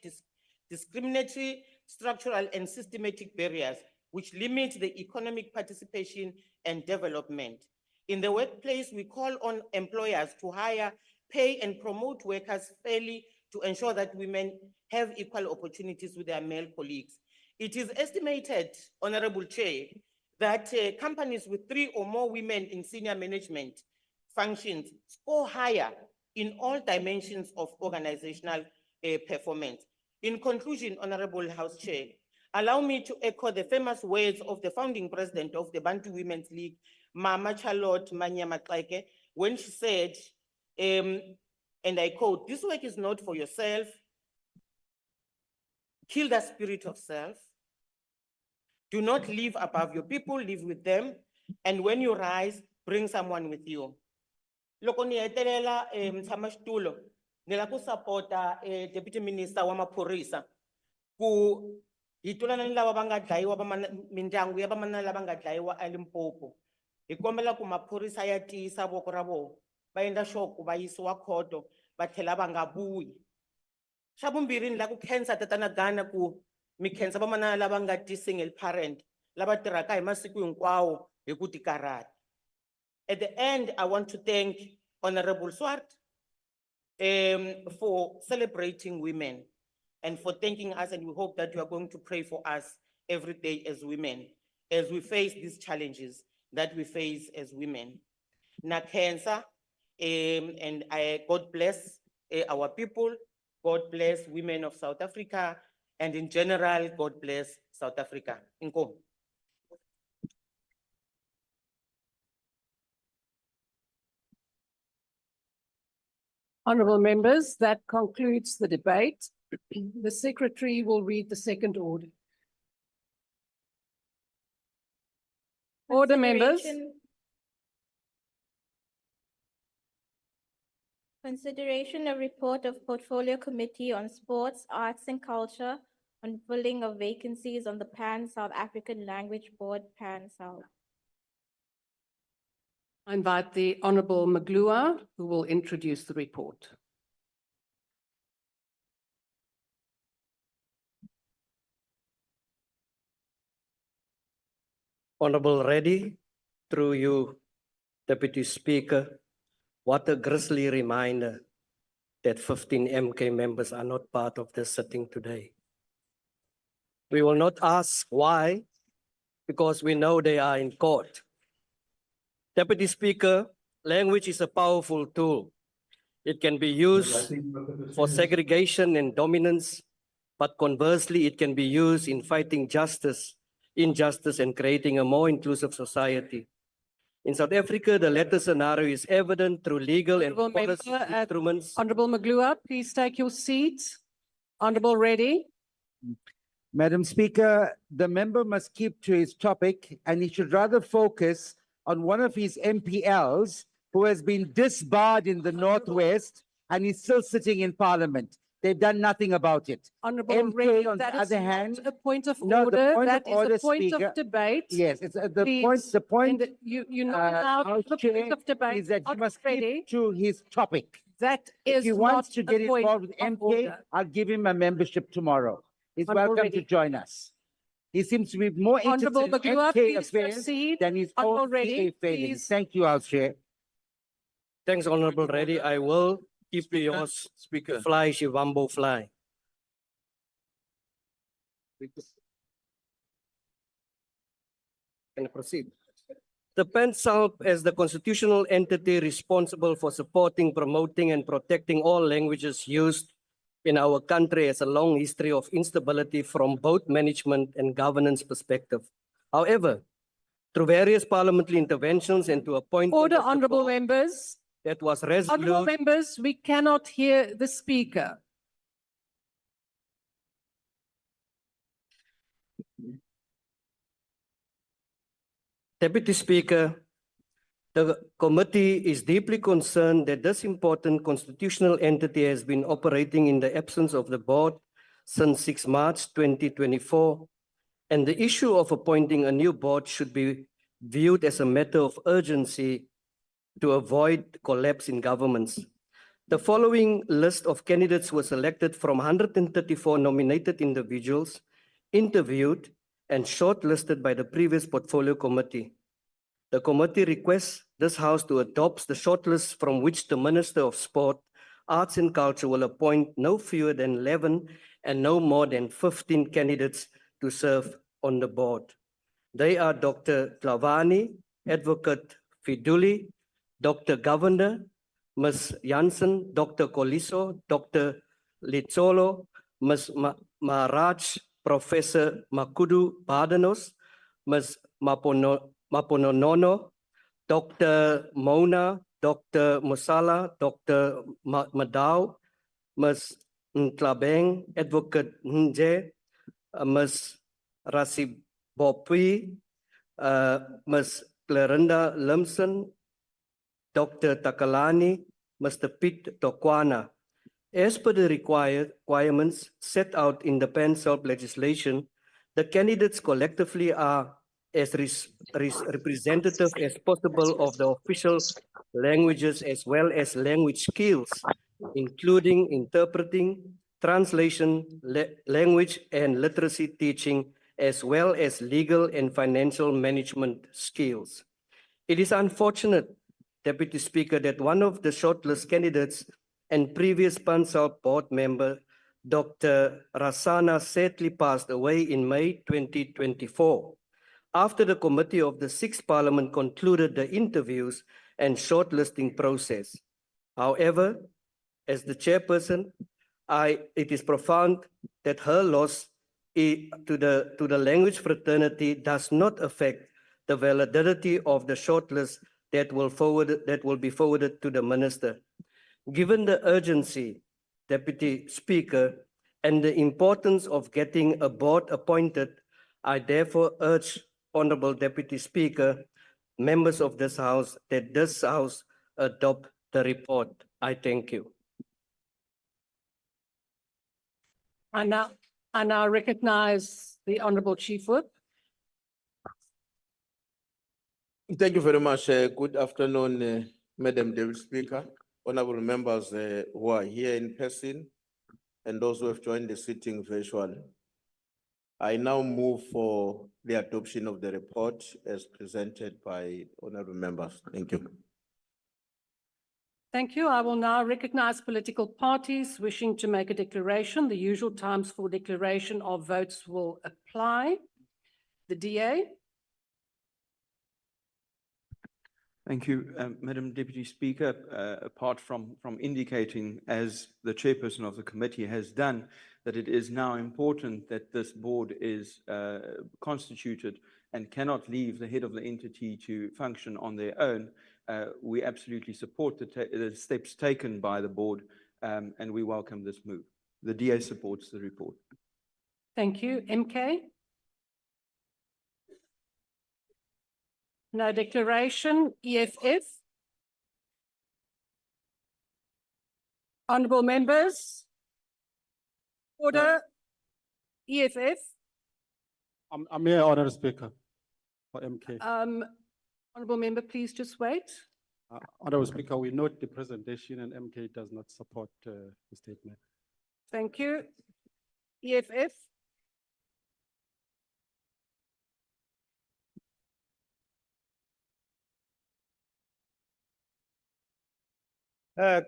discriminatory, structural, and systematic barriers which limit the economic participation and development. In the workplace, we call on employers to hire, pay, and promote workers fairly to ensure that women have equal opportunities with their male colleagues. It is estimated, Honorable Chair, that companies with 3 or more women in senior management functions score higher in all dimensions of organizational performance. In conclusion, Honorable House Chair, allow me to echo the famous words of the founding president of the Bantu Women's League, Mama Charlotte Manyamatlake, when she said, and I quote, "This work is not for yourself. Kill the spirit of self. Do not live above your people, live with them. And when you rise, bring someone with you." Loko ni hetelela mtshamaxitulu ni la ku sapota Deputy Minister wa Maphorisa ku hi tulana ni lava va nga dlayiwa mindyangu ya vamanana lava nga dlayiwa eLimpopo. Hi kombela ku maphorisa ya tiyisa voko ra vona va endla sure ku va yisiwa khoto va tlhela va nga vuyi. Xa vumbirhi ni la ku khensa tatana Gana ku mi khensa vamanana lava nga ti-single parent lava tirhaka hi masiku hinkwawo hi ku tikarhata. At the end, I want to thank Honorable Swart for celebrating women and for thanking us, and we hope that you are going to pray for us every day as women, as we face these challenges that we face as women. Na cancer, and God bless our people, God bless women of South Africa, and in general, God bless South Africa. Inko. Honourable members, that concludes the debate. The secretary will read the second order. Order, members. Consideration of report of Portfolio Committee on Sports, Arts and Culture on filling of vacancies on the Pan-South African Language Board, PanSALB. I invite the Honourable Maglua, who will introduce the report. Honorable Reddy, through you, Deputy Speaker, what a grisly reminder that 15 MK members are not part of this sitting today. We will not ask why, because we know they are in court. Deputy Speaker, language is a powerful tool. It can be used for segregation and dominance, but conversely, it can be used in fighting injustice, and creating a more inclusive society. In South Africa, the latter scenario is evident through legal and Honourable policy Member, instruments. Honourable Maglua, please take your seat. Honourable Reddy. Madam Speaker, the member must keep to his topic and he should rather focus on one of his MPLs who has been disbarred in the Northwest and is still sitting in Parliament. They've done nothing about it. Honourable MK, Reddy, on that the is other not hand, a point of no, the order. point That of is order, a point Speaker. of debate. Yes, it's the Please, point. and you're not allowed House the Chair point of debate. is that he Honourable must Reddy, keep to his topic. that If is he wants not to get a point involved with of MK, order. I'll give him a membership tomorrow. He's Honourable welcome to Reddy. join us. He seems to be more Honourable interested in Maglua, MK please affairs proceed. than his Honourable own Reddy, PA failings. please. Thank you, House Chair. Thanks, Honorable Reddy. I will keep to yours. Speaker. Fly, Shivambo, fly. Can I proceed? The PanSALB, as the constitutional entity responsible for supporting, promoting, and protecting all languages used in our country, has a long history of instability from both management and governance perspective. However, through various parliamentary interventions and to a point Order, honourable members. that was Honourable resolute, members, we cannot hear the speaker. Deputy Speaker, the committee is deeply concerned that this important constitutional entity has been operating in the absence of the board since 6 March 2024, and the issue of appointing a new board should be viewed as a matter of urgency to avoid collapse in governments. The following list of candidates were selected from 134 nominated individuals, interviewed and shortlisted by the previous portfolio committee. The committee requests this House to adopt the shortlist from which the Minister of Sport, Arts and Culture will appoint no fewer than 11 and no more than 15 candidates to serve on the board. They are Dr. Tlavani, Advocate Fiduli, Dr. Governor, Ms. Jansen, Dr. Coliso, Dr. Litzolo, Ms. Maharaj, Professor Makudu Badanos, Ms. Maponono, Dr. Mona, Dr. Musala, Dr. Madao, Ms. Ntlabeng, Advocate Nje, Ms. Rasibopui, Ms. Clarinda Limson, Dr. Takalani, Mr. Pete Tokwana. As per the requirements set out in the PanSALB legislation, the candidates collectively are as representative as possible of the official languages as well as language skills, including interpreting, translation, language and literacy teaching, as well as legal and financial management skills. It is unfortunate, Deputy Speaker, that one of the shortlist candidates and previous PanSALB board member, Dr. Rasana, sadly passed away in May 2024, after the committee of the 6th Parliament concluded the interviews and shortlisting process. However, as the chairperson, it is profound that her loss to the language fraternity does not affect the validity of the shortlist that will be forwarded to the minister. Given the urgency, Deputy Speaker, and the importance of getting a board appointed, I therefore urge Honorable Deputy Speaker, members of this House, that this House adopt the report. I thank you. I now recognize the Honourable Chief Whip. Thank you very much. Good afternoon, Madam Deputy Speaker, honorable members who are here in person and those who have joined the sitting virtually. I now move for the adoption of the report as presented by honorable members. Thank you. Thank you. I will now recognize political parties wishing to make a declaration. The usual times for declaration of votes will apply. The DA. Thank you, Madam Deputy Speaker. Apart from indicating, as the chairperson of the committee has done, that it is now important that this board is constituted and cannot leave the head of the entity to function on their own, we absolutely support the steps taken by the board, and we welcome this move. The DA supports the report. Thank you. MK? No declaration. EFF? Honourable members? Order. EFF? I'm here, Honourable Speaker, for MK. Honourable member, please just wait. Honourable Speaker, we note the presentation and MK does not support the statement. Thank you. EFF?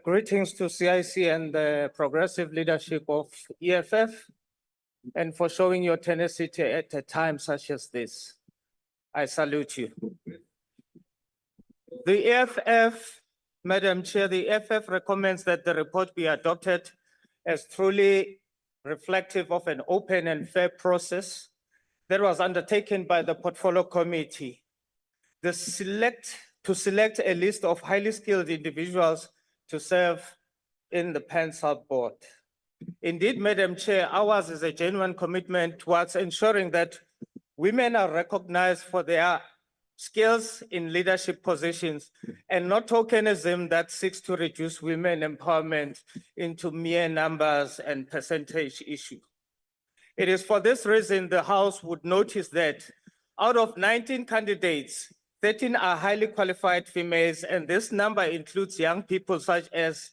Greetings to CIC and the progressive leadership of EFF, and for showing your tenacity at a time such as this. I salute you. The EFF, Madam Chair, the EFF recommends that the report be adopted as truly reflective of an open and fair process that was undertaken by the Portfolio Committee. To select a list of highly skilled individuals to serve in the PanSALB board. Indeed, Madam Chair, ours is a genuine commitment towards ensuring that women are recognized for their skills in leadership positions and not tokenism that seeks to reduce women empowerment into mere numbers and percentage issue. It is for this reason the House would notice that out of 19 candidates, 13 are highly qualified females, and this number includes young people such as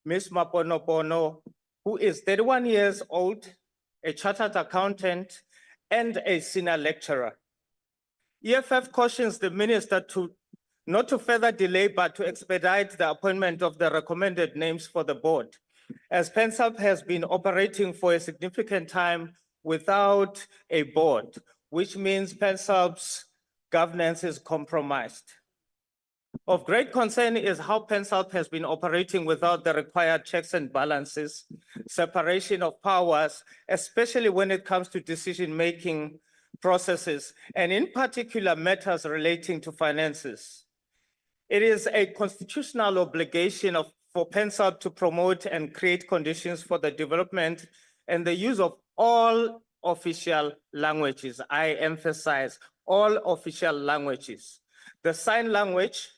Ms. Maponopono, who is 31 years old, a chartered accountant, and a senior lecturer. EFF cautions the minister not to further delay, but to expedite the appointment of the recommended names for the board, as PanSALB has been operating for a significant time without a board, which means PanSALB's governance is compromised. Of great concern is how PanSALB has been operating without the required checks and balances, separation of powers, especially when it comes to decision-making processes, and in particular matters relating to finances. It is a constitutional obligation for PanSALB to promote and create conditions for the development and the use of all official languages. I emphasize all official languages. The sign language,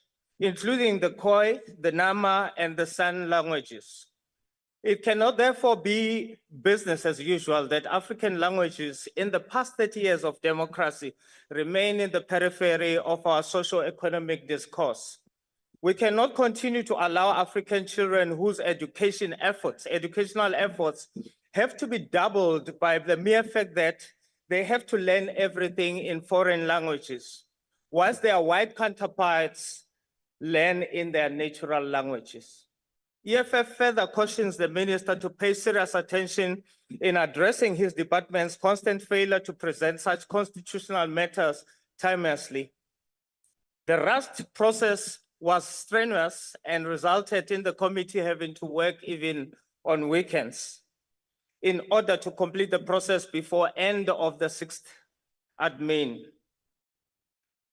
including the Khoi, the Nama, and the San languages. It cannot therefore be business as usual that African languages in the past 30 years of democracy remain in the periphery of our socio-economic discourse. We cannot continue to allow African children whose educational efforts have to be doubled by the mere fact that they have to learn everything in foreign languages, whilst their white counterparts learn in their natural languages. EFF further cautions the minister to pay serious attention in addressing his department's constant failure to present such constitutional matters timelessly. The rushed process was strenuous and resulted in the committee having to work even on weekends in order to complete the process before end of the 6th admin.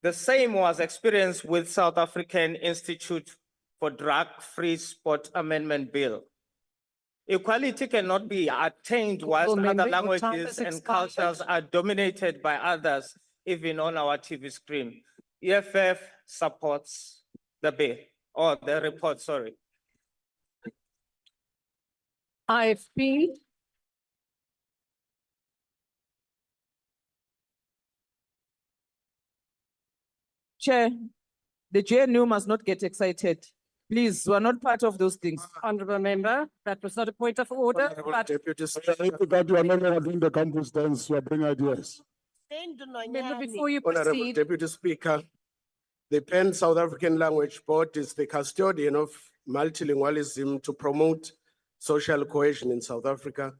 The same was experienced with South African Institute for Drug-Free Sport Amendment Bill. Equality cannot be attained whilst other languages and cultures are dominated by others, even on our TV screen. EFF supports the bill, or the report, sorry. IFP. Chair, the GNU must not get excited. Please, we're not part of those things. Honorable member, that was not a point of order, Honorable but Deputy Speaker. That you are no longer doing the campus dance, you are bringing ideas. member, before you Honorable proceed, Deputy Speaker, the Pan South African Language Board is the custodian of multilingualism to promote social cohesion in South Africa.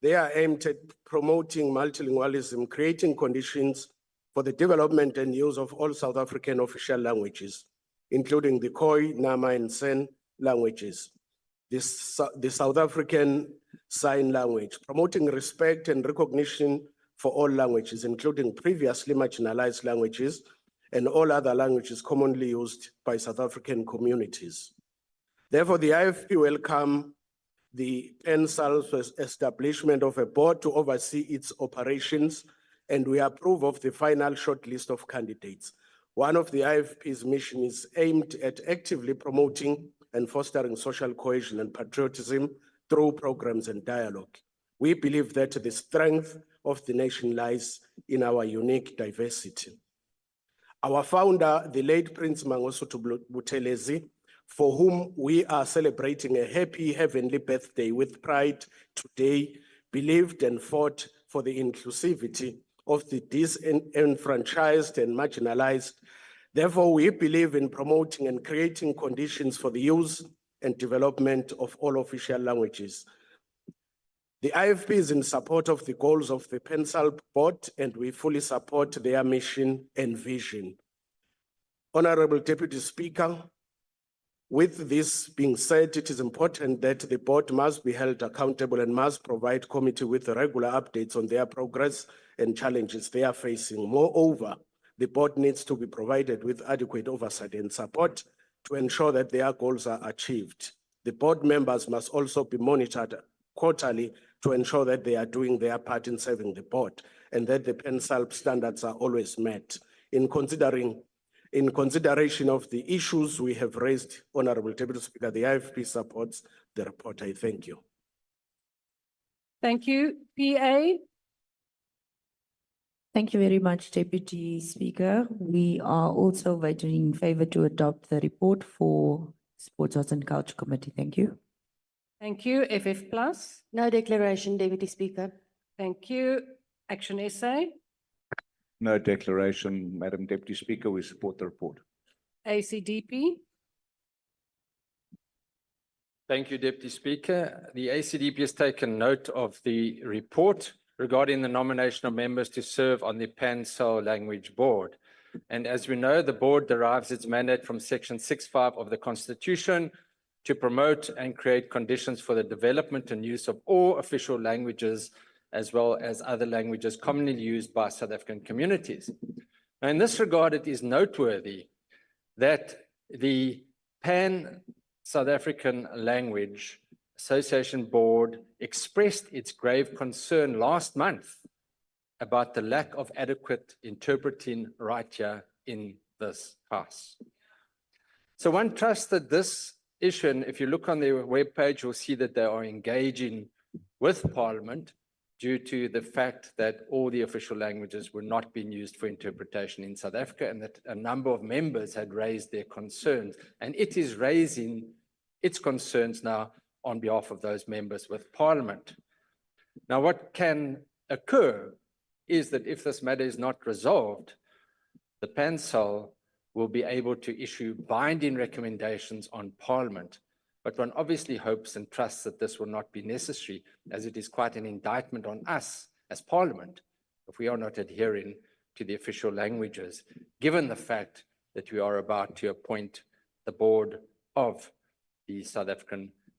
They are aimed at promoting multilingualism, creating conditions for the development and use of all South African official languages, including the Khoi, Nama, and San languages. The South African Sign Language, promoting respect and recognition for all languages, including previously marginalized languages and all other languages commonly used by South African communities. Therefore, the IFP welcome the PanSALB's establishment of a board to oversee its operations, and we approve of the final shortlist of candidates. One of the IFP's mission is aimed at actively promoting and fostering social cohesion and patriotism through programs and dialogue. We believe that the strength of the nation lies in our unique diversity. Our founder, the late Prince Mangosuthu Buthelezi, for whom we are celebrating a happy heavenly birthday with pride today, believed and fought for the inclusivity of the disenfranchised and marginalized. Therefore, we believe in promoting and creating conditions for the use and development of all official languages. The IFP is in support of the goals of the PanSALB board, and we fully support their mission and vision. Honorable Deputy Speaker, with this being said, it is important that the board must be held accountable and must provide committee with regular updates on their progress and challenges they are facing. Moreover, the board needs to be provided with adequate oversight and support to ensure that their goals are achieved. The board members must also be monitored quarterly to ensure that they are doing their part in serving the board and that the PanSALB standards are always met. In consideration of the issues we have raised, Honorable Deputy Speaker, the IFP supports the report. I thank you. thank you. PA, Thank you very much, Deputy Speaker. We are also voting in favor to adopt the report for Sports, Arts and Culture Committee. Thank you. thank you. FF Plus, No declaration, Deputy Speaker. thank you. Action SA, No declaration, Madam Deputy Speaker. We support the report. ACDP, Thank you, Deputy Speaker. The ACDP has taken note of the report regarding the nomination of members to serve on the PanSALB Language Board. And as we know, the board derives its mandate from Section 6(5) of the Constitution to promote and create conditions for the development and use of all official languages, as well as other languages commonly used by South African communities. Now, in this regard, it is noteworthy that the Pan-South African Language Association Board expressed its grave concern last month about the lack of adequate interpreting right here in this House. So one trusts that this issue, and if you look on their webpage, you'll see that they are engaging with Parliament due to the fact that all the official languages were not being used for interpretation in South Africa, and that a number of members had raised their concerns, and it is raising its concerns now on behalf of those members with Parliament. Now, what can occur is that if this matter is not resolved, the PanSALB will be able to issue binding recommendations on Parliament. But one obviously hopes and trusts that this will not be necessary, as it is quite an indictment on us as Parliament if we are not adhering to the official languages, given the fact that we are about to appoint the board of the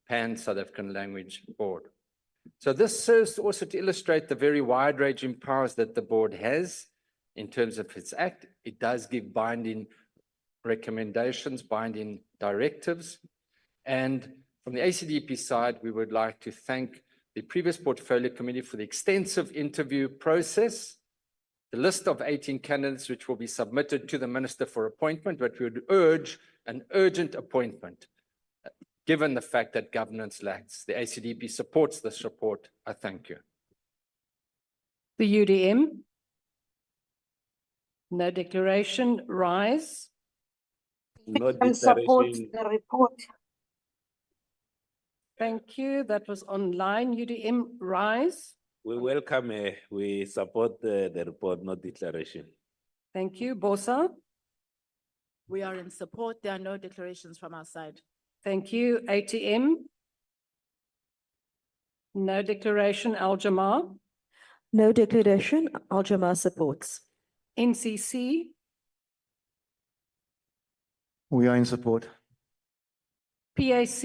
Pan-South African Language Board. So this serves also to illustrate the very wide-ranging powers that the board has in terms of its act. It does give binding recommendations, binding directives. And from the ACDP side, we would like to thank the previous Portfolio Committee for the extensive interview process, the list of 18 candidates which will be submitted to the Minister for appointment, but we would urge an urgent appointment, given the fact that governance lacks. The ACDP supports this report. I thank you. the UDM, no declaration. Rise, No And support declaration. the report. Thank you. That was online. UDM Rise. We welcome, we support the report, not declaration. Thank you. Bosa. We are in support. There are no declarations from our side. Thank you. ATM. No declaration. Al Jamar. No declaration. Al Jamar supports. NCC. We are in support. PAC.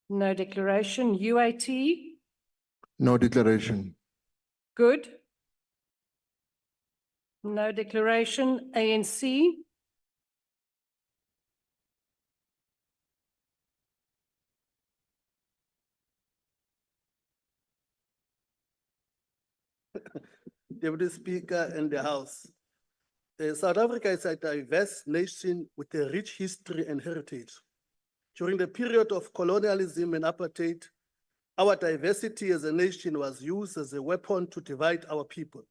No declaration. UAT. No declaration. Good. No declaration. ANC. Deputy Speaker and the House. South Africa is a diverse nation with a rich history and heritage. During the period of colonialism and apartheid, our diversity as a nation was used as a weapon to divide our people.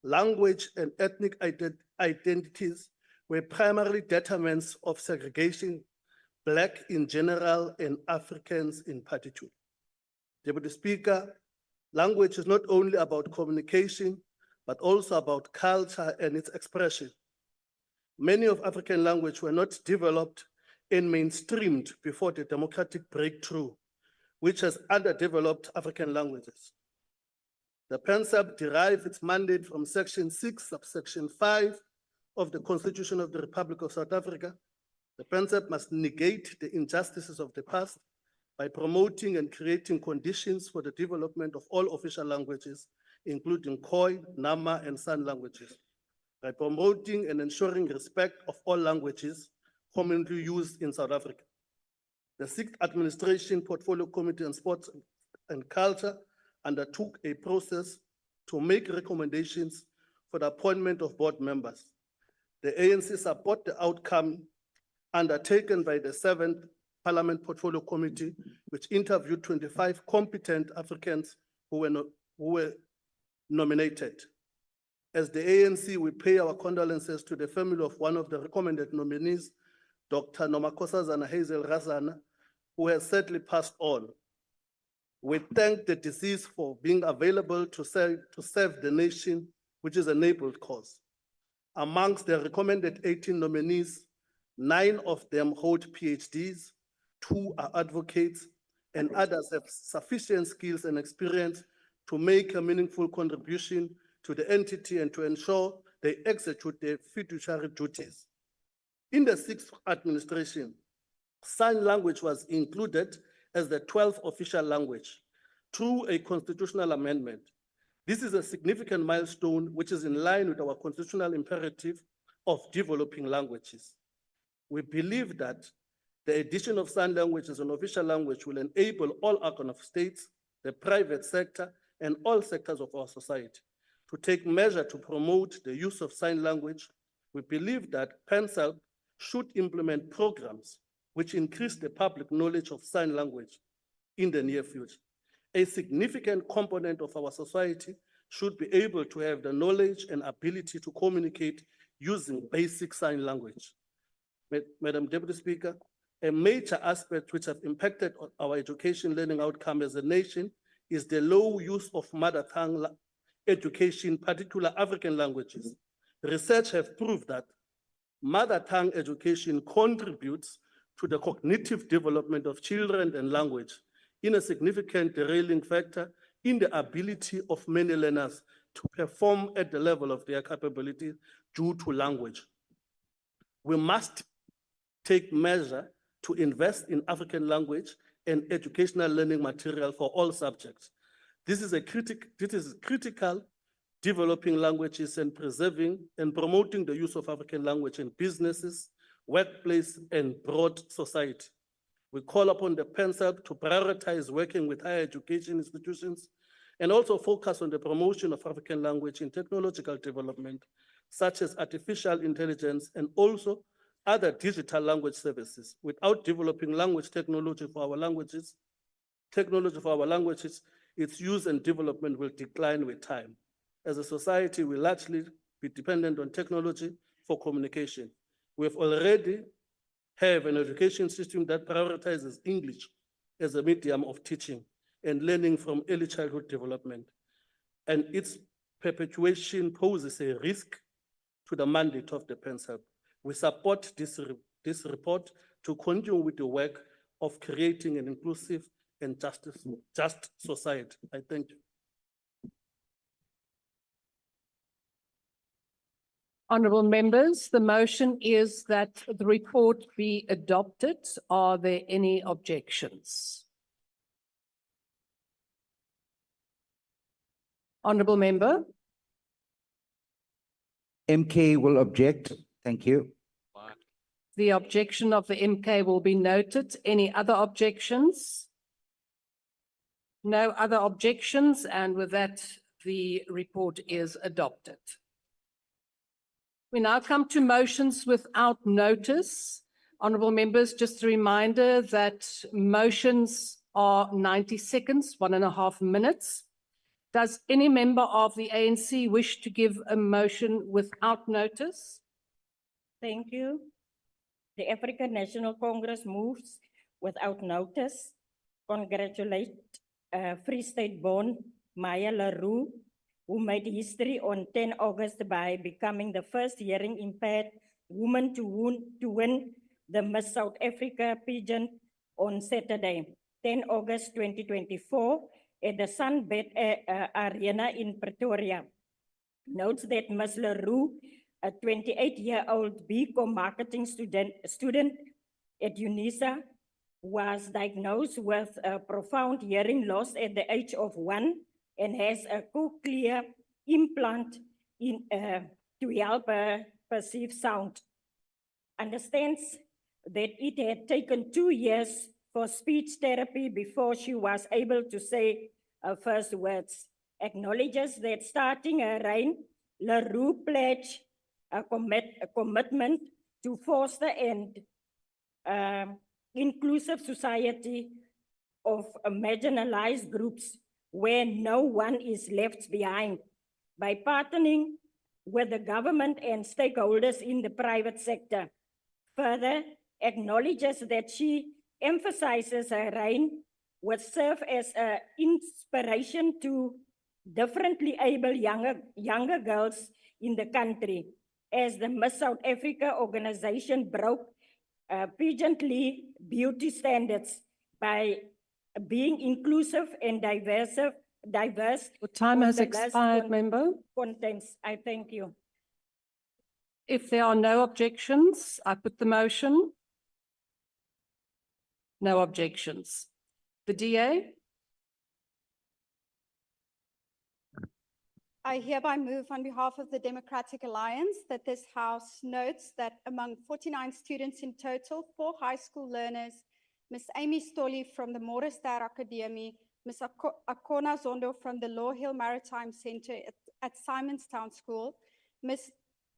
Language and ethnic identities were primarily determinants of segregation, Black in general and Africans in particular. Deputy Speaker, language is not only about communication, but also about culture and its expression. Many of African languages were not developed and mainstreamed before the democratic breakthrough, which has underdeveloped African languages. The PanSALB derived its mandate from Section 6, subsection 5 of the Constitution of the Republic of South Africa. The PanSALB must negate the injustices of the past by promoting and creating conditions for the development of all official languages, including Khoi, Nama, and San languages, by promoting and ensuring respect of all languages commonly used in South Africa. The 6th Administration Portfolio Committee on Sports and Culture undertook a process to make recommendations for the appointment of board members. The ANC support the outcome undertaken by the 7th Parliament Portfolio Committee, which interviewed 25 competent Africans who were nominated. As the ANC, we pay our condolences to the family of one of the recommended nominees, Dr. Nomakosazana Hazel Razana, who has sadly passed on. We thank the deceased for being available to serve the nation, which is a noble cause. Amongst the recommended 18 nominees, 9 of them hold PhDs, 2 are advocates, and others have sufficient skills and experience to make a meaningful contribution to the entity and to ensure they execute their fiduciary duties. In the 6th administration, sign language was included as the 12th official language through a constitutional amendment. This is a significant milestone which is in line with our constitutional imperative of developing languages. We believe that the addition of sign language as an official language will enable all organs of states, the private sector, and all sectors of our society to take measure to promote the use of sign language. We believe that PanSALB should implement programs which increase the public knowledge of sign language in the near future. A significant component of our society should be able to have the knowledge and ability to communicate using basic sign language. Madam Deputy Speaker, a major aspect which has impacted on our education learning outcome as a nation is the low use of mother tongue education, particularly African languages. Research has proved that mother tongue education contributes to the cognitive development of children and language in a significant derailing factor in the ability of many learners to perform at the level of their capability due to language. We must take measure to invest in African language and educational learning material for all subjects. This is critical developing languages and preserving and promoting the use of African language in businesses, workplace, and broad society. We call upon the PanSALB to prioritize working with higher education institutions and also focus on the promotion of African language in technological development, such as artificial intelligence and also other digital language services. Without developing language technology for our languages, its use and development will decline with time. As a society, we largely be dependent on technology for communication. We have already have an education system that prioritizes English as a medium of teaching and learning from early childhood development. And its perpetuation poses a risk to the mandate of the PanSALB. We support this report to continue with the work of creating an inclusive and just society. I thank you. Honourable members, the motion is that the report be adopted. Are there any objections? Honourable member, MK will object. Thank you. the objection of the MK will be noted. Any other objections? No other objections, and with that, the report is adopted. We now come to motions without notice. Honourable members, just a reminder that motions are 90 seconds, 1.5 minutes. Does any member of the ANC wish to give a motion without notice? Thank you. The African National Congress moves without notice. Congratulate Free State born Maya LaRue, who made history on 10 August by becoming the first hearing impaired woman to win the Miss South Africa pageant on Saturday, 10 August 2024 at the Sunbed Arena in Pretoria. Notes that Ms. LaRue, a 28-year-old BCom marketing student at UNISA, was diagnosed with a profound hearing loss at the age of 1 and has a cochlear implant to help her perceive sound. Understands that it had taken 2 years for speech therapy before she was able to say her first words. Acknowledges that starting her reign, LaRue pledged a commitment to foster and inclusive society of marginalized groups where no one is left behind by partnering with the government and stakeholders in the private sector. Further, acknowledges that she emphasizes her reign will serve as an inspiration to differently able younger girls in the country, as the Miss South Africa organization broke pageantly beauty standards by being inclusive and diverse. The time has expired, member. Contents. I thank you. If there are no objections, I put the motion. No objections. The DA? I hereby move on behalf of the Democratic Alliance that this House notes that among 49 students in total, 4 high school learners, Ms. Amy Stolly from the Morristar Academy, Ms. Akona Zondo from the Law Hill Maritime Center at Simonstown School, Ms.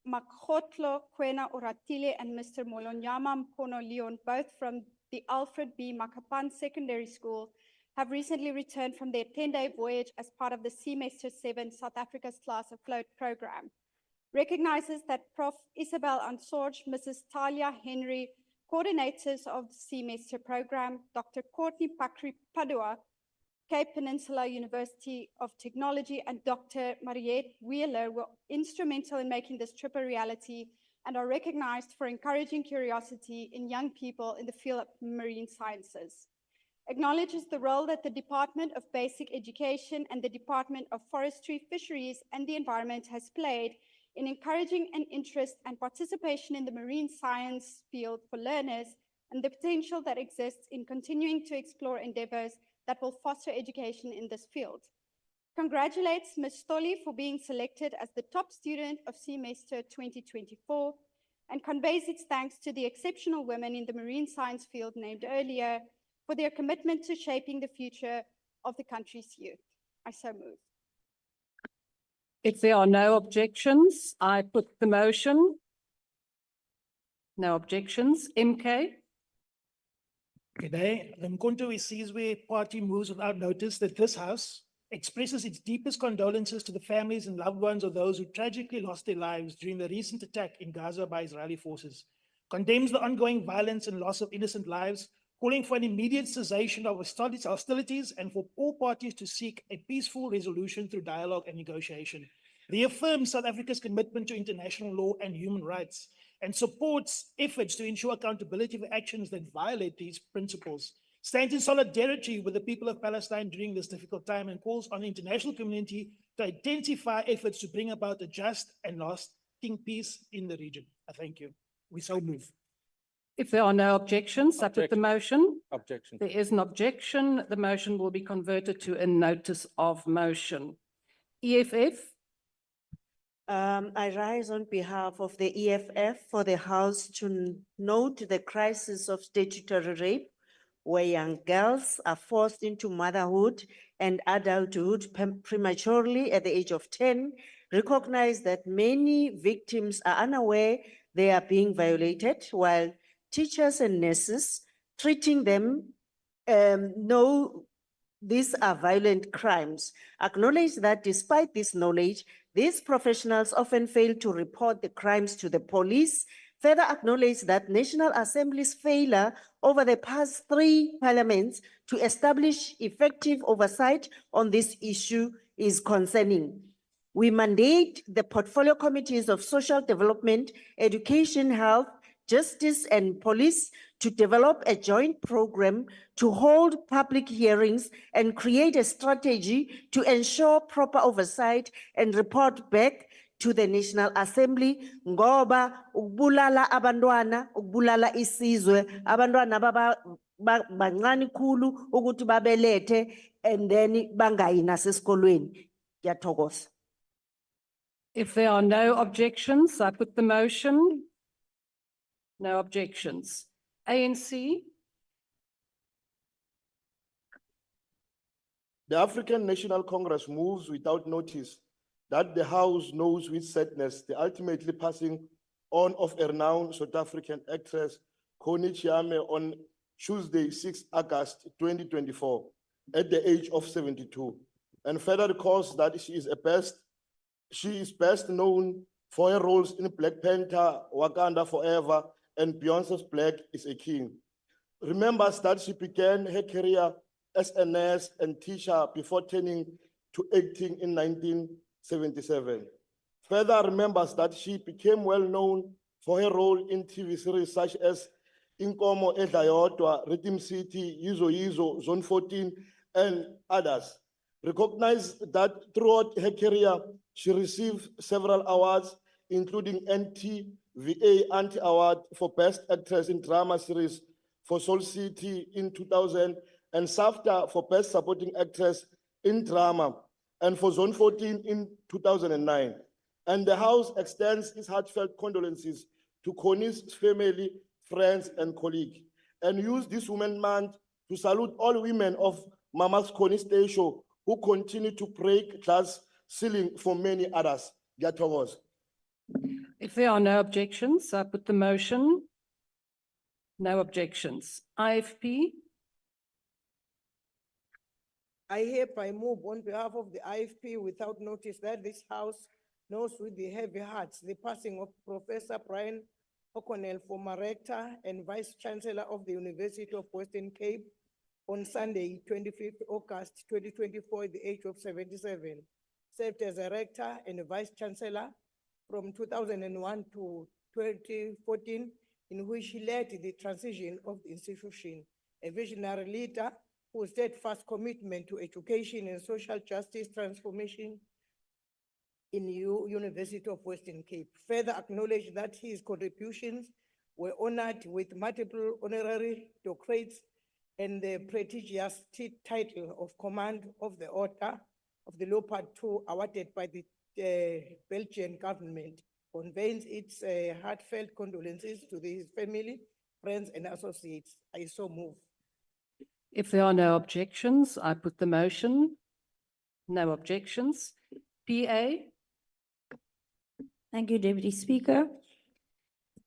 Makgotlo Kwena Oratile and Mr. Molonyama Mpono Leon, both from the Alfred B. Makapan Secondary School, have recently returned from their 10-day voyage as part of the Semester 7 South Africa's Class Afloat program. Recognizes that Prof. Isabel Ansorge, Mrs. Talia Henry, coordinators of the Semester program, Dr. Courtney Pakri Padua, Cape Peninsula University of Technology, and Dr. Mariette Wheeler were instrumental in making this trip a reality and are recognized for encouraging curiosity in young people in the field of marine sciences. Acknowledges the role that the Department of Basic Education and the Department of Forestry, Fisheries and the Environment has played in encouraging an interest and participation in the marine science field for learners and the potential that exists in continuing to explore endeavors that will foster education in this field. Congratulates Ms. Stolly for being selected as the top student of semester 2024 and conveys its thanks to the exceptional women in the marine science field named earlier for their commitment to shaping the future of the country's youth. I so move. If there are no objections, I put the motion. No objections. MK? Good day. The Mkonto Isizwe Party moves without notice that this House expresses its deepest condolences to the families and loved ones of those who tragically lost their lives during the recent attack in Gaza by Israeli forces. condemns the ongoing violence and loss of innocent lives, calling for an immediate cessation of hostilities and for all parties to seek a peaceful resolution through dialogue and negotiation. Reaffirms South Africa's commitment to international law and human rights, and supports efforts to ensure accountability for actions that violate these principles. Stands in solidarity with the people of Palestine during this difficult time and calls on the international community to intensify efforts to bring about a just and lasting peace in the region. I thank you. We so move. If there are no objections, I put the motion. Objection. There is an objection. The motion will be converted to a notice of motion. EFF, I rise on behalf of the EFF for the House to note the crisis of statutory rape, where young girls are forced into motherhood and adulthood prematurely at the age of 10, recognize that many victims are unaware they are being violated, while teachers and nurses treating them know these are violent crimes. Acknowledge that despite this knowledge, these professionals often fail to report the crimes to the police. Further acknowledge that National Assembly's failure over the past 3 parliaments to establish effective oversight on this issue is concerning. We mandate the portfolio committees of social development, education, health, justice, and police to develop a joint program to hold public hearings and create a strategy to ensure proper oversight and report back to the National Assembly. Ngoba ukubulala abantwana, ukubulala isizwe, abantwana bancane khulu ukuthi babelethe and then bangayi nasesikolweni. Ngiyathokoza. if there are no objections, I put the motion. No objections. ANC, The African National Congress moves without notice that the House knows with sadness the ultimately passing on of a renowned South African actress, Connie Chiame, on Tuesday, 6 August 2024, at the age of 72, and further recalls that she is best known for her roles in Black Panther, Wakanda Forever, and Beyonce's Black is a King. Remembers that she began her career as a nurse and teacher before turning to acting in 1977. Further remembers that she became well known for her role in TV series such as Inkomo Edla Yodwa, Rhythm City, Yizo Yizo, Zone 14, and others. Recognize that throughout her career, she received several awards, including NTVA Anti-Award for Best Actress in Drama Series for Soul City in 2000, and SAFTA for Best Supporting Actress in Drama, and for Zone 14 in 2009. And the House extends its heartfelt condolences to Connie's family, friends, and colleagues, and use this Women's Month to salute all women of Mama's Connie Station who continue to break glass ceiling for many others. Ngiyathokoza. if there are no objections, I put the motion. No objections. IFP, I hereby move on behalf of the IFP without notice that this House knows with the heavy hearts the passing of Professor Brian O'Connell, former rector and vice chancellor of the University of Western Cape, on Sunday, 25th August 2024, at the age of 77. Served as a rector and a vice chancellor from 2001 to 2014, in which he led the transition of the institution. A visionary leader whose steadfast commitment to education and social justice transformation in University of Western Cape. Further acknowledge that his contributions were honored with multiple honorary doctorates and the prestigious title of Command of the Order of the Leopard 2 awarded by the Belgian government. Conveys its heartfelt condolences to his family, friends, and associates. I so move. if there are no objections, I put the motion. No objections. PA, Thank you, Deputy Speaker.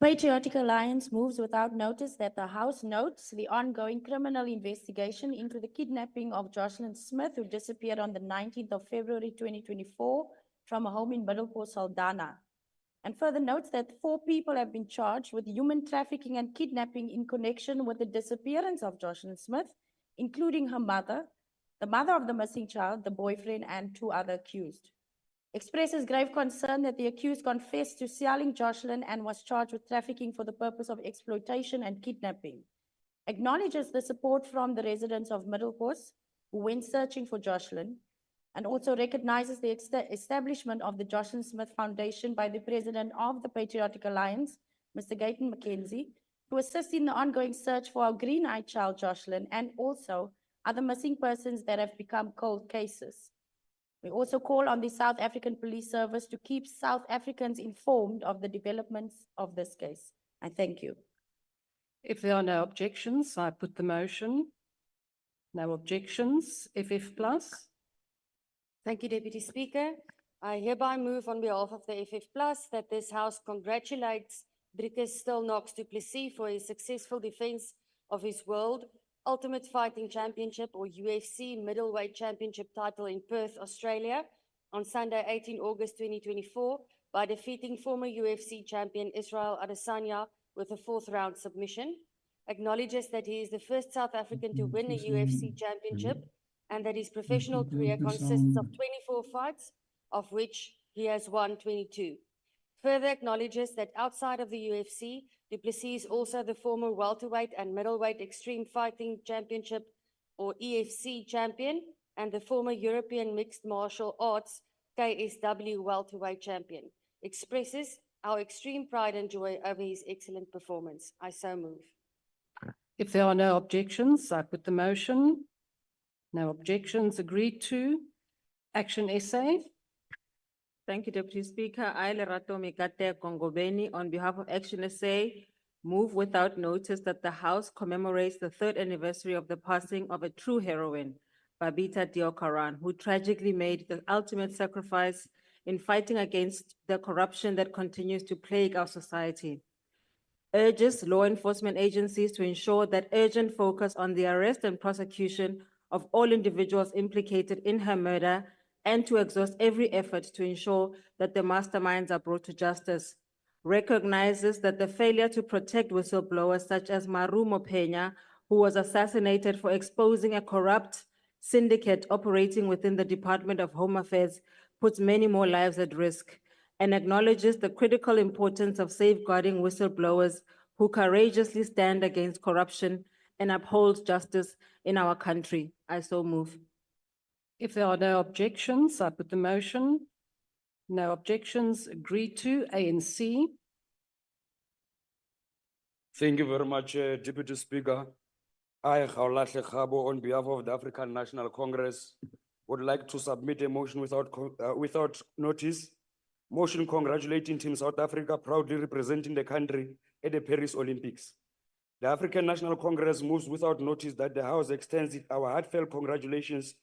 Patriotic Alliance moves without notice that the House notes the ongoing criminal investigation into the kidnapping of Jocelyn Smith, who disappeared on the 19th of February 2024 from a home in Middelburg, Saldanha. And further notes that 4 people have been charged with human trafficking and kidnapping in connection with the disappearance of Jocelyn Smith, including her mother, the mother of the missing child, the boyfriend, and 2 other accused. Expresses grave concern that the accused confessed to selling Jocelyn and was charged with trafficking for the purpose of exploitation and kidnapping. Acknowledges the support from the residents of Middelburg who went searching for Jocelyn, and also recognizes the establishment of the Jocelyn Smith Foundation by the president of the Patriotic Alliance, Mr. Gayton McKenzie, to assist in the ongoing search for our green-eyed child Jocelyn and also other missing persons that have become cold cases. We also call on the South African Police Service to keep South Africans informed of the developments of this case. I thank you. If there are no objections, I put the motion. No objections. FF plus. Thank you, Deputy Speaker. I hereby move on behalf of the FF Plus that this House congratulates Driekus Stilnox du Plessis for his successful defense of his World Ultimate Fighting Championship or UFC Middleweight Championship title in Perth, Australia on Sunday, 18 August 2024 by defeating former UFC champion Israel Adesanya with a 4th round submission. Acknowledges that he is the first South African to win a UFC championship and that his professional career consists of 24 fights, of which he has won 22. Further acknowledges that outside of the UFC, du Plessis is also the former welterweight and middleweight extreme fighting championship or EFC champion and the former European mixed martial arts KSW welterweight champion. Expresses our extreme pride and joy over his excellent performance. I so move. If there are no objections, I put the motion. No objections. Agreed to. Action essay. Thank you, Deputy Speaker. I, Lerato Mikate Kongobeni, on behalf of Action SA, move without notice that the House commemorates the 3rd anniversary of the passing of a true heroine, Babita Deokaran, who tragically made the ultimate sacrifice in fighting against the corruption that continues to plague our society. Urges law enforcement agencies to ensure that urgent focus on the arrest and prosecution of all individuals implicated in her murder and to exhaust every effort to ensure that the masterminds are brought to justice. Recognizes that the failure to protect whistleblowers such as Maru Mopenya, who was assassinated for exposing a corrupt syndicate operating within the Department of Home Affairs, puts many more lives at risk, and acknowledges the critical importance of safeguarding whistleblowers who courageously stand against corruption and uphold justice in our country. I so move. If there are no objections, I put the motion. No objections. Agreed to. ANC. Thank you very much, Deputy Speaker. I, Gaolahle Khabo, on behalf of the African National Congress, would like to submit a motion without notice. Motion congratulating Team South Africa proudly representing the country at the Paris Olympics. The African National Congress moves without notice that the House extends our heartfelt congratulations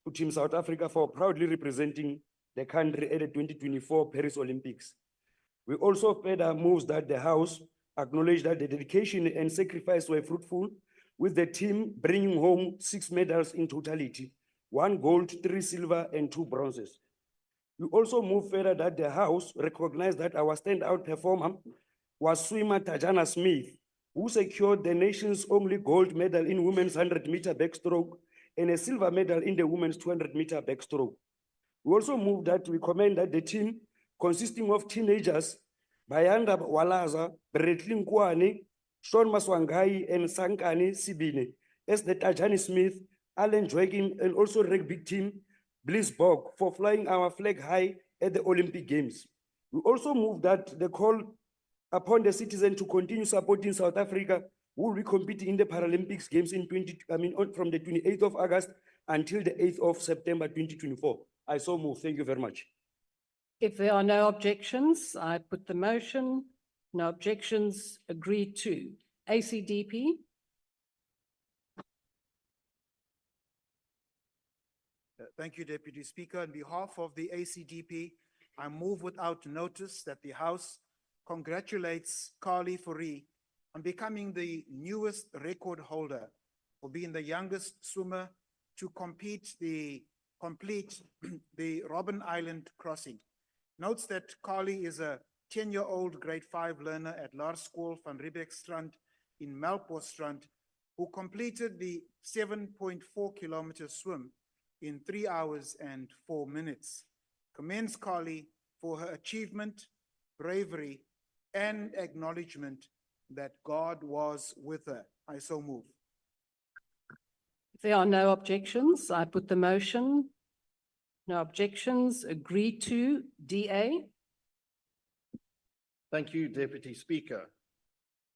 to Team South Africa for proudly representing the country at the 2024 Paris Olympics. We also further moves that the House acknowledge that the dedication and sacrifice were fruitful, with the team bringing home 6 medals in totality, 1 gold, 3 silver, and 2 bronzes. We also move further that the House recognized that our standout performer was swimmer Tajana Smith, who secured the nation's only gold medal in women's 100-meter backstroke and a silver medal in the women's 200-meter backstroke. We also move that we commend that the team, consisting of teenagers, Bayanda Walaza, Bretlin Kwane, Sean Maswangai, and Sankani Sibine, as the Tajani Smith, Alan Joaquin, and also rugby team, Bliss Bog, for flying our flag high at the Olympic Games. We also move that the call upon the citizen to continue supporting South Africa, who will be competing in the Paralympics Games in from the 28th of August until the 8th of September 2024. I so move. Thank you very much. If there are no objections, I put the motion. No objections. Agreed to. ACDP. Thank you, Deputy Speaker. On behalf of the ACDP, I move without notice that the House congratulates Carly Fourie on becoming the newest record holder for being the youngest swimmer to complete the Robben Island crossing. Notes that Carly is a 10-year-old grade 5 learner at Laerskool van Riebeekstrand in Melkbosstrand, who completed the 7.4-kilometer swim in 3 hours and 4 minutes. Commends Carly for her achievement, bravery, and acknowledgement that God was with her. I so move. If there are no objections, I put the motion. No objections, agreed to. DA. Thank you, Deputy Speaker.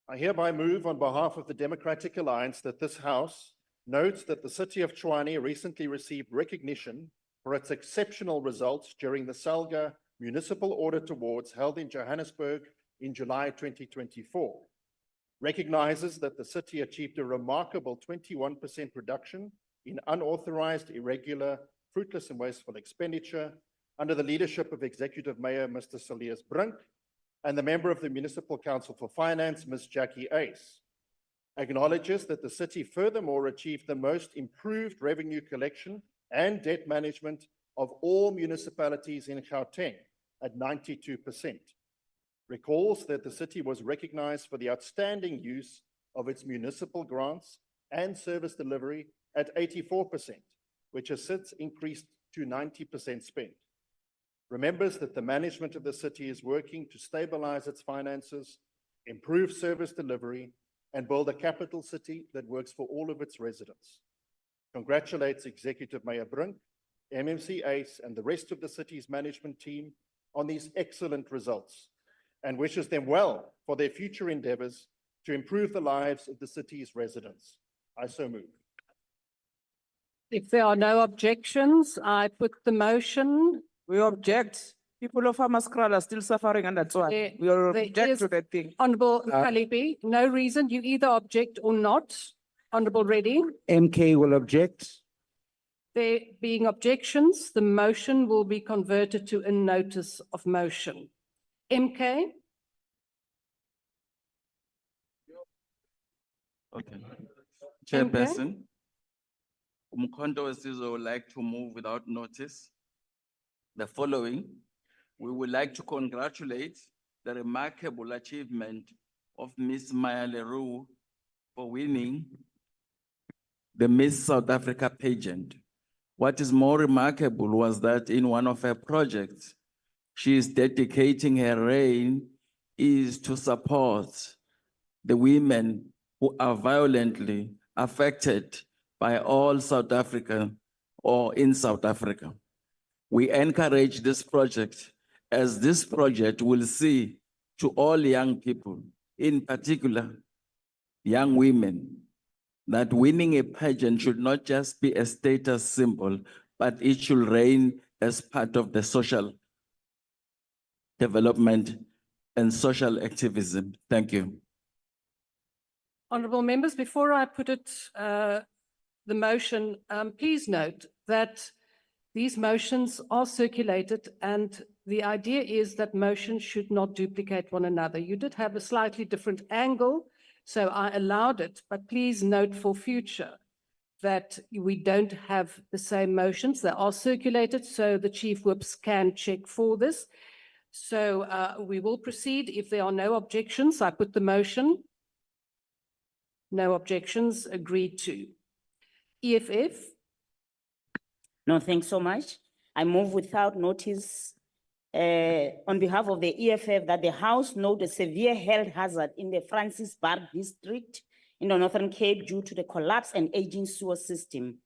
I hereby move on behalf of the Democratic Alliance that this House notes that the City of Tshwane recently received recognition for its exceptional results during the SALGA Municipal Audit Awards held in Johannesburg in July 2024. Recognizes that the city achieved a remarkable 21% reduction in unauthorized, irregular, fruitless and wasteful expenditure under the leadership of Executive Mayor Mr. Salias Brink and the member of the Municipal Council for Finance, Ms. Jackie Ace. Acknowledges that the city furthermore achieved the most improved revenue collection and debt management of all municipalities in Gauteng at 92%. Recalls that the city was recognized for the outstanding use of its municipal grants and service delivery at 84%, which has since increased to 90% spent. Remembers that the management of the city is working to stabilize its finances, improve service delivery, and build a capital city that works for all of its residents. Congratulates Executive Mayor Brink, MMC Ace, and the rest of the city's management team on these excellent results, and wishes them well for their future endeavors to improve the lives of the city's residents. I so move. If there are no objections, I put the motion. We object. People of Hammanskraal are still suffering and that's why we object to that thing. Honorable Kalipi, no reason. You either object or not. Honorable Reddy. MK will object. There being objections, the motion will be converted to a notice of motion. MK. Okay. Chairperson, Umkhonto Wesizwe would like to move without notice the following. We would like to congratulate the remarkable achievement of Miss Maya Leroux for winning the Miss South Africa pageant. What is more remarkable was that in one of her projects, she is dedicating her reign is to support the women who are violently affected by all South Africa or in South Africa. We encourage this project as this project will see to all young people, in particular young women, that winning a pageant should not just be a status symbol, but it should reign as part of the social development and social activism. Thank you. Honorable members, before I put it, the motion, please note that these motions are circulated and the idea is that motions should not duplicate one another. You did have a slightly different angle, so I allowed it, but please note for future that we don't have the same motions. They are circulated, so the chief whips can check for this. So we will proceed. If there are no objections, I put the motion. No objections, agreed to. EFF. No, thanks so much. I move without notice on behalf of the EFF that the House note a severe health hazard in the Francis Bar district in the Northern Cape due to the collapse and aging sewer system.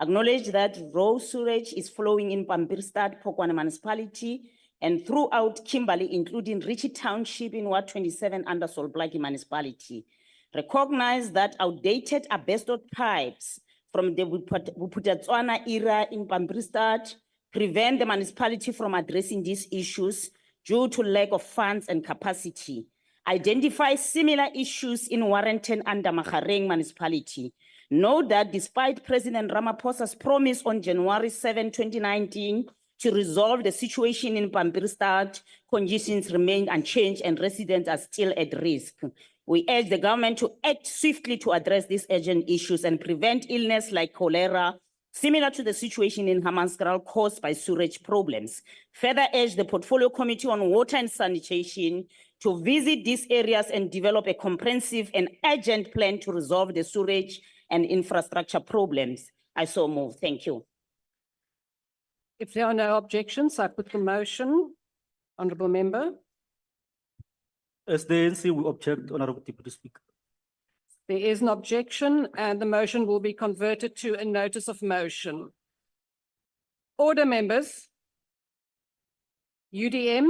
Acknowledge that raw sewage is flowing in Pampierstad, Polokwane municipality, and throughout Kimberley, including Richie Township in Ward 27 under Solblaki municipality. Recognize that outdated asbestos pipes from the Buputatswana era in Pampierstad prevent the municipality from addressing these issues due to lack of funds and capacity. Identify similar issues in Warrenton under Magareng municipality. Note that despite President Ramaphosa's promise on January 7, 2019, to resolve the situation in Pampierstad, conditions remain unchanged and residents are still at risk. We urge the government to act swiftly to address these urgent issues and prevent illness like cholera, similar to the situation in Hammanskraal caused by sewage problems. Further urge the Portfolio Committee on Water and Sanitation to visit these areas and develop a comprehensive and urgent plan to resolve the sewage and infrastructure problems. I so move. Thank you. If there are no objections, I put the motion. Honourable Member. As the ANC, we object, Honourable Deputy Speaker. There is an objection and the motion will be converted to a notice of motion. Order, members. UDM.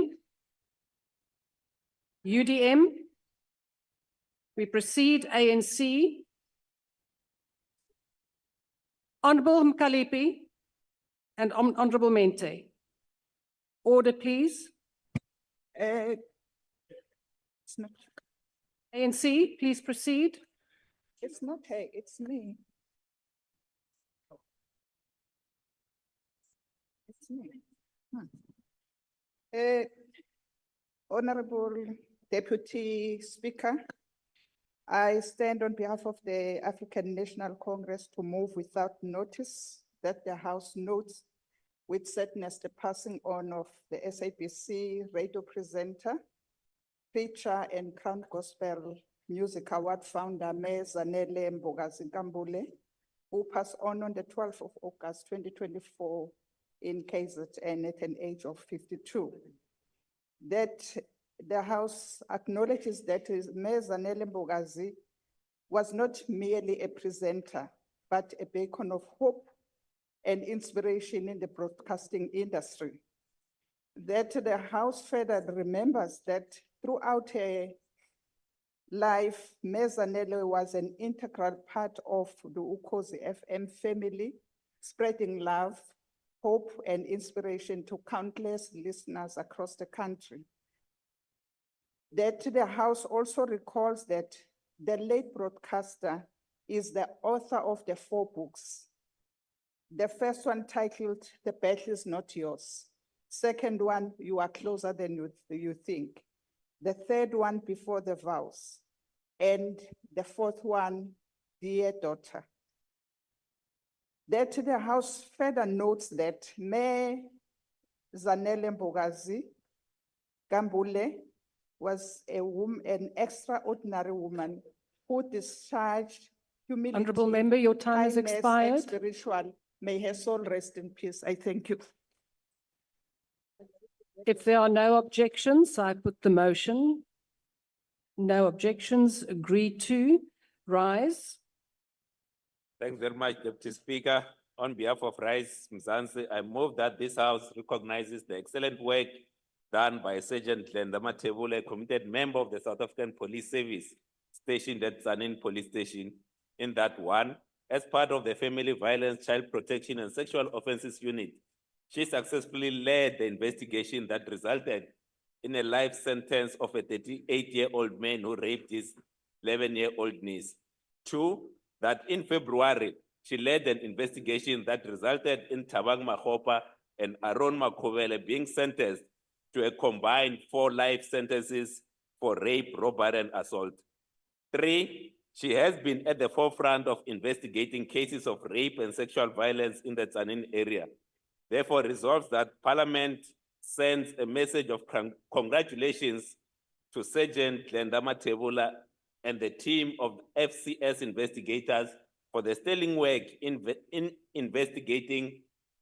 UDM. We proceed, ANC. Honourable Mkalipi and Honourable Mente. Order, please. It's not, ANC, please proceed. it's not her, it's me. It's me. Honorable Deputy Speaker, I stand on behalf of the African National Congress to move without notice that the House notes with sadness the passing on of the SABC radio presenter, preacher and Crown Gospel Music Award founder, Mayor Zanele Mbogazi Nkambule, who passed on the 12th of August, 2024 in KZN at an age of 52. That the House acknowledges that Mayor Zanele Mbogazi was not merely a presenter, but a beacon of hope and inspiration in the broadcasting industry. That the House further remembers that throughout her life, Mayor Zanele was an integral part of the Ukhozi FM family, spreading love, hope, and inspiration to countless listeners across the country. That the House also recalls that the late broadcaster is the author of the 4 books. The first one titled, The Battle is Not Yours. Second one, You Are Closer Than You Think. The third one, Before the Vows. And the fourth one, Dear Daughter. That the House further notes that Mayor Zanele Mbogazi Nkambule was an extraordinary woman who discharged humility. Honourable Member, your time has kindness, and expired. spiritual. May her soul rest in peace. I thank you. If there are no objections, I put the motion. No objections, agreed to. Rise. Thanks very much, Deputy Speaker. On behalf of Rise Mzansi, I move that this House recognizes the excellent work done by Sergeant Glenda Matebule, a committed member of the South African Police Service, stationed at Zanin Police Station, in that one, as part of the Family Violence, Child Protection and Sexual Offences Unit, she successfully led the investigation that resulted in a life sentence of a 38-year-old man who raped his 11-year-old niece. 2, that in February, she led an investigation that resulted in Thabang Makgopa and Aaron Makovele being sentenced to a combined 4 life sentences for rape, robbery, and assault. 3, she has been at the forefront of investigating cases of rape and sexual violence in the Tsanin area. Therefore, resolves that Parliament sends a message of congratulations to Sergeant Glenda Matebula and the team of FCS investigators for the sterling work in investigating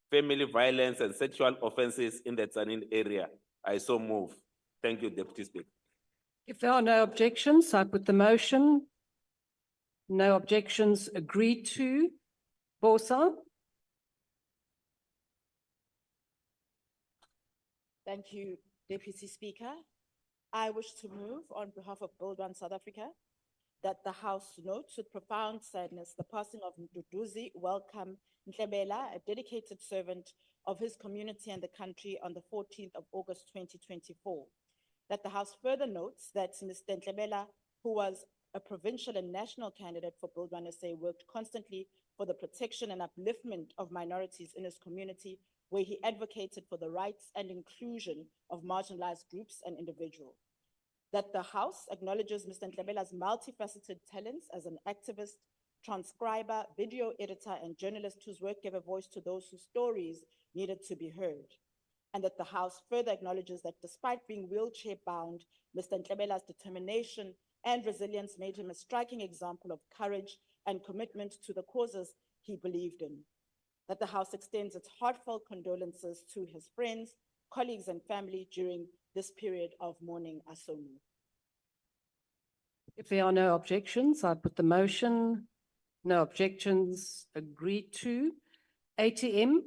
family violence and sexual offences in the Tsanin area. I so move. Thank you, Deputy Speaker. If there are no objections, I put the motion. No objections, agreed to. Bosa. Thank you, Deputy Speaker. I wish to move on behalf of Build One South Africa that the House notes with profound sadness the passing of Nduduzi Welcome Ntlebela, a dedicated servant of his community and the country, on the 14th of August 2024. That the House further notes that Mr. Ntlebela, who was a provincial and national candidate for Build One SA, worked constantly for the protection and upliftment of minorities in his community, where he advocated for the rights and inclusion of marginalized groups and individuals. That the House acknowledges Mr. Ntlebela's multifaceted talents as an activist, transcriber, video editor, and journalist whose work gave a voice to those whose stories needed to be heard. And that the House further acknowledges that despite being wheelchair-bound, Mr. Ntlebela's determination and resilience made him a striking example of courage and commitment to the causes he believed in. That the House extends its heartfelt condolences to his friends, colleagues, and family during this period of mourning. I so move. If there are no objections, I put the motion. No objections, agreed to. ATM.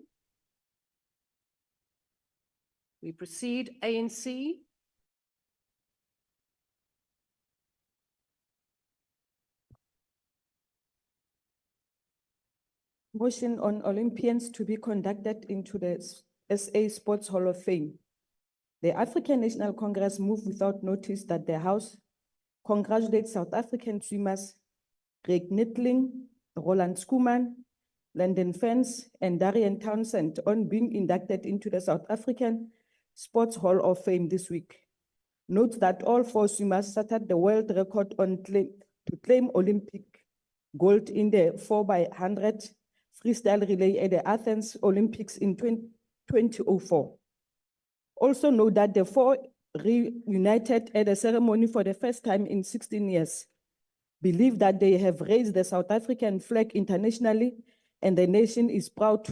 We proceed. ANC. Motion on Olympians to be conducted into the SA Sports Hall of Fame. The African National Congress moved without notice that the House congratulates South African swimmers Greg Nittling, Roland Skuman, Landon Fence, and Darian Townsend on being inducted into the South African Sports Hall of Fame this week. Note that all four swimmers set the world record to claim Olympic gold in the 4x100 freestyle relay at the Athens Olympics in 2004. Also note that the four reunited at the ceremony for the first time in 16 years. Believe that they have raised the South African flag internationally, and the nation is proud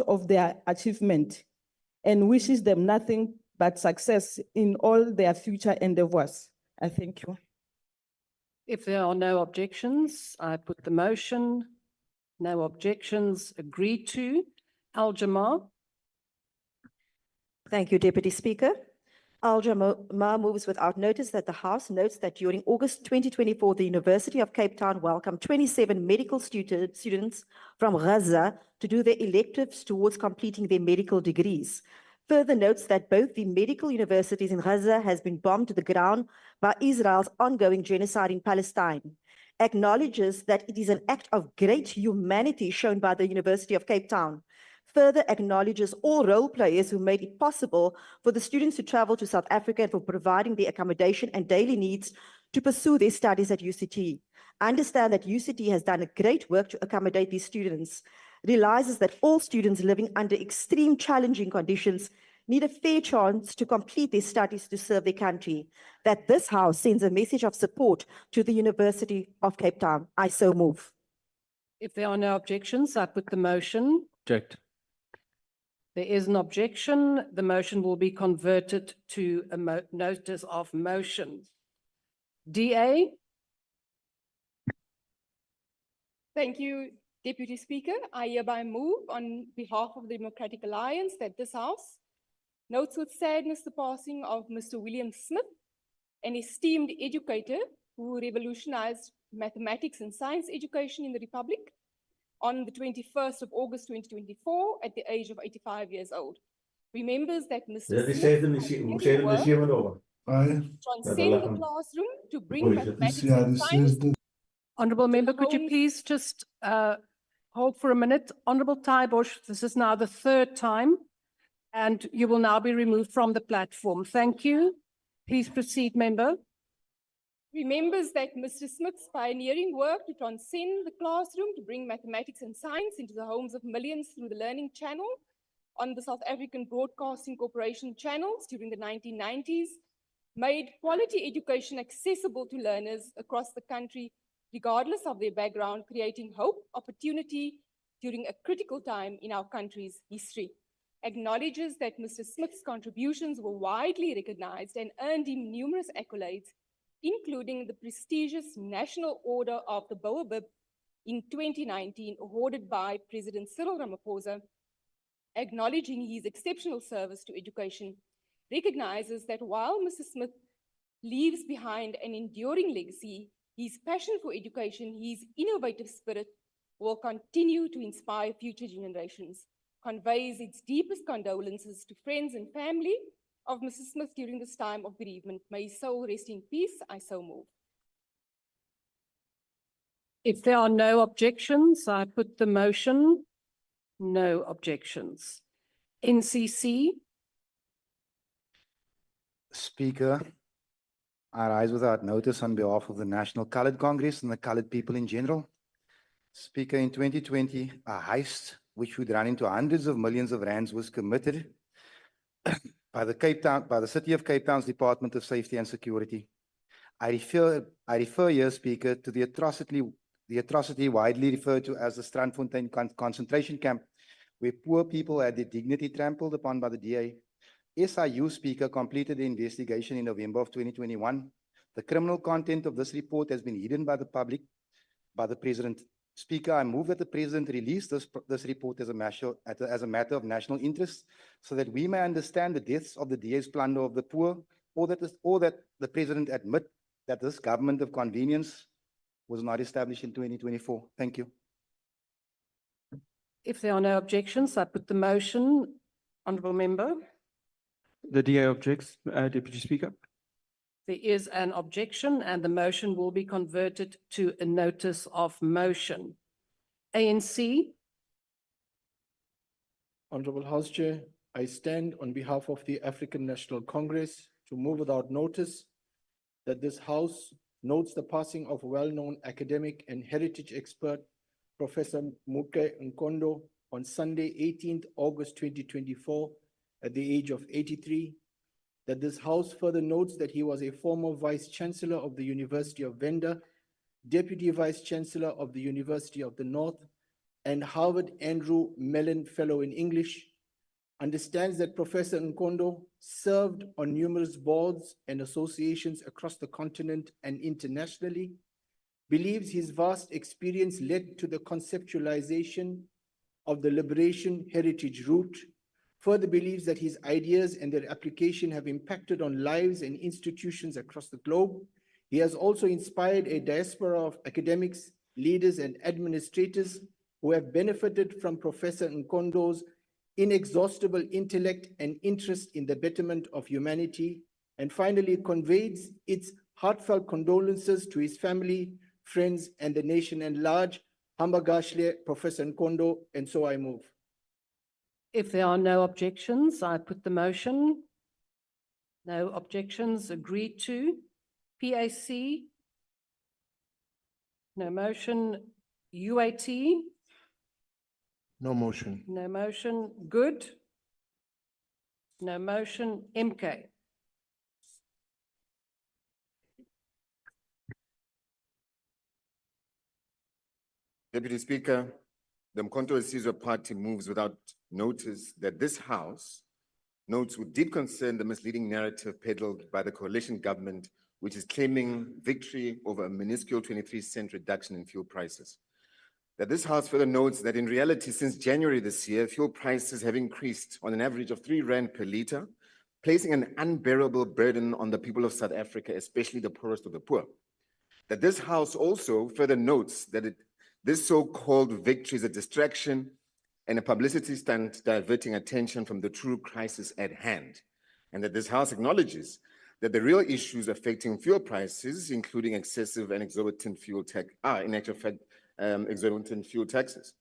of their achievement and wishes them nothing but success in all their future endeavors. I thank you. If there are no objections, I put the motion. No objections, agreed to. Al-Jamal. Thank you, Deputy Speaker. Al-Jamal moves without notice that the House notes that during August 2024, the University of Cape Town welcomed 27 medical students from Gaza to do their electives towards completing their medical degrees. Further notes that both the medical universities in Gaza has been bombed to the ground by Israel's ongoing genocide in Palestine. Acknowledges that it is an act of great humanity shown by the University of Cape Town. Further acknowledges all role players who made it possible for the students to travel to South Africa and for providing the accommodation and daily needs to pursue their studies at UCT. Understand that UCT has done a great work to accommodate these students. Realizes that all students living under extreme challenging conditions need a fair chance to complete their studies to serve their country. That this House sends a message of support to the University of Cape Town. I so move. If there are no objections, I put the motion. Object. There is an objection. The motion will be converted to a notice of motion. DA. Thank you, Deputy Speaker. I hereby move on behalf of the Democratic Alliance that this House notes with sadness the passing of Mr. William Smith, an esteemed educator who revolutionized mathematics and science education in the Republic on the 21st of August 2024 at the age of 85 years old. Remembers that Mr. Smith transcend the classroom to bring mathematics and science. Honourable Member, could you please just hold for a minute? Honourable Taibosh, this is now the third time, and you will now be removed from the platform. Thank you. Please proceed, Member. Remembers that Mr. Smith's pioneering work to transcend the classroom to bring mathematics and science into the homes of millions through the Learning Channel on the South African Broadcasting Corporation channels during the 1990s, made quality education accessible to learners across the country, regardless of their background, creating hope, opportunity during a critical time in our country's history. Acknowledges that Mr. Smith's contributions were widely recognized and earned him numerous accolades, including the prestigious National Order of the Baobab in 2019, awarded by President Cyril Ramaphosa. Acknowledging his exceptional service to education, recognizes that while Mr. Smith leaves behind an enduring legacy, his passion for education, his innovative spirit will continue to inspire future generations. Conveys its deepest condolences to friends and family of Mrs. Smith during this time of bereavement. May his soul rest in peace. I so move. If there are no objections, I put the motion. No objections. NCC. Speaker, I rise without notice on behalf of the National Colored Congress and the colored people in general. Speaker, in 2020, a heist which would run into hundreds of millions of rands was committed by the City of Cape Town's Department of Safety and Security. I refer here, Speaker, to the atrocity widely referred to as the Strandfontein concentration camp, where poor people had their dignity trampled upon by the DA. SIU, Speaker, completed the investigation in November of 2021. The criminal content of this report has been hidden by the public, by the President. Speaker, I move that the President release this report as a matter of national interest, so that we may understand the depths of the DA's plunder of the poor, or that the President admit that this government of convenience was not established in 2024. Thank you. If there are no objections, I put the motion. Honourable Member. The DA objects, Deputy Speaker. There is an objection and the motion will be converted to a notice of motion. ANC. Honorable House Chair, I stand on behalf of the African National Congress to move without notice that this House notes the passing of well-known academic and heritage expert, Professor Muke Nkondo, on Sunday, 18th August 2024, at the age of 83. That this House further notes that he was a former Vice Chancellor of the University of Venda, Deputy Vice Chancellor of the University of the North, and Harvard Andrew Mellon Fellow in English. Understands that Professor Nkondo served on numerous boards and associations across the continent and internationally. Believes his vast experience led to the conceptualization of the liberation heritage route. Further believes that his ideas and their application have impacted on lives and institutions across the globe. He has also inspired a diaspora of academics, leaders, and administrators who have benefited from Professor Nkondo's inexhaustible intellect and interest in the betterment of humanity. And finally, conveys its heartfelt condolences to his family, friends, and the nation at large. Hamba Gashle, Professor Nkondo, and so I move. If there are no objections, I put the motion. No objections, agreed to. PAC. No motion. UAT. No motion. No motion. Good. No motion. MK. Deputy Speaker, the Mkhonto Sizwe Party moves without notice that this House notes with deep concern the misleading narrative peddled by the coalition government, which is claiming victory over a minuscule 23-cent reduction in fuel prices. That this House further notes that in reality, since January this year, fuel prices have increased on an average of 3 rand per litre, placing an unbearable burden on the people of South Africa, especially the poorest of the poor. That this House also further notes that this so-called victory is a distraction and a publicity stunt diverting attention from the true crisis at hand. And that this House acknowledges that the real issues affecting fuel prices, including excessive and exorbitant fuel tax, are in actual fact exorbitant fuel taxes.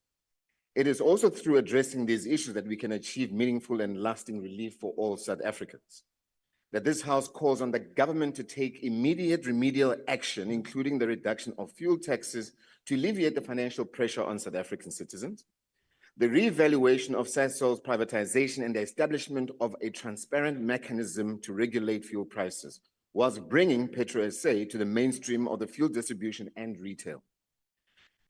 It is also through addressing these issues that we can achieve meaningful and lasting relief for all South Africans. That this House calls on the government to take immediate remedial action, including the reduction of fuel taxes to alleviate the financial pressure on South African citizens, the re-evaluation of Sasol's privatization and the establishment of a transparent mechanism to regulate fuel prices, whilst bringing PetroSA to the mainstream of the fuel distribution and retail.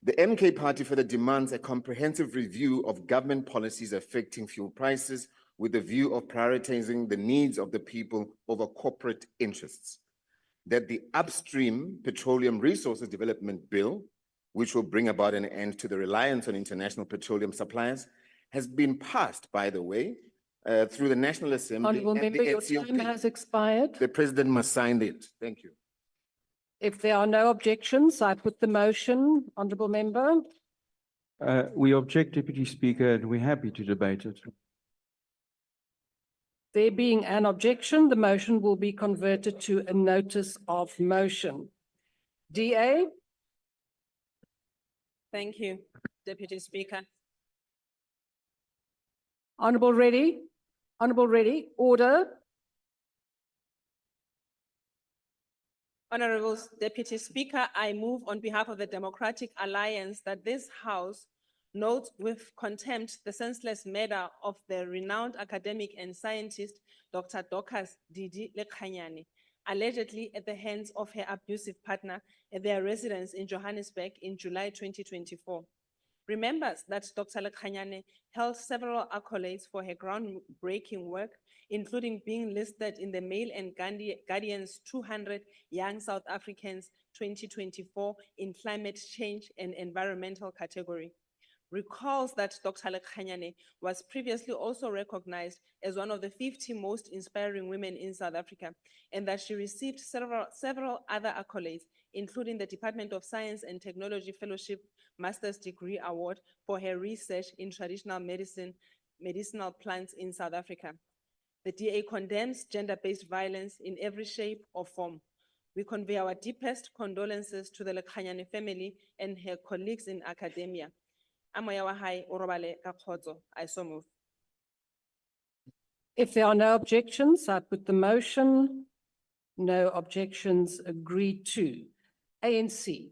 The MK Party further demands a comprehensive review of government policies affecting fuel prices with the view of prioritizing the needs of the people over corporate interests. That the Upstream Petroleum Resources Development Bill, which will bring about an end to the reliance on international petroleum suppliers, has been passed, by the way, through the National Assembly. Honourable and Member, the your NCOP. time has expired. The President must sign it. Thank you. If there are no objections, I put the motion. Honourable Member. We object, Deputy Speaker, and we're happy to debate it. There being an objection, the motion will be converted to a notice of motion. DA. Thank you, Deputy Speaker. Honourable Reddy. Honourable Reddy, order. Honorable Deputy Speaker, I move on behalf of the Democratic Alliance that this House notes with contempt the senseless murder of the renowned academic and scientist, Dr. Dorcas Didi Lekhanyane, allegedly at the hands of her abusive partner at their residence in Johannesburg in July 2024. Remembers that Dr. Lekhanyane held several accolades for her groundbreaking work, including being listed in the Mail and Guardian's 200 Young South Africans 2024 in climate change and environmental category. Recalls that Dr. Lekhanyane was previously also recognized as one of the 50 most inspiring women in South Africa, and that she received several other accolades, including the Department of Science and Technology Fellowship Master's Degree Award for her research in traditional medicinal plants in South Africa. The DA condemns gender-based violence in every shape or form. We convey our deepest condolences to the Lekhanyane family and her colleagues in academia. Amoya wa hae o robale ka kgotso. I so move. If there are no objections, I put the motion. No objections, agreed to. ANC.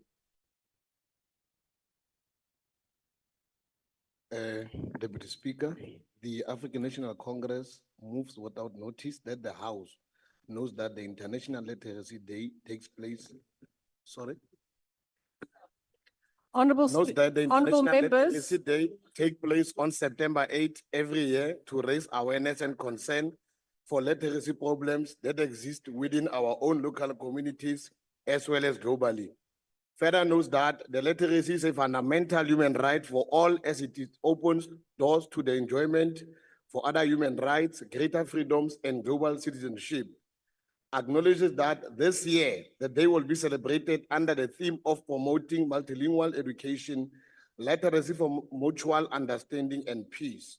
Deputy Speaker, the African National Congress moves without notice that the House knows that the International Literacy Day takes place. Honorable Notes that the honorable International members, Literacy Day take place on September 8 every year to raise awareness and concern for literacy problems that exist within our own local communities as well as globally. Further notes that the literacy is a fundamental human right for all, as it opens doors to the enjoyment for other human rights, greater freedoms, and global citizenship. Acknowledges that this year, the day will be celebrated under the theme of promoting multilingual education, literacy for mutual understanding and peace.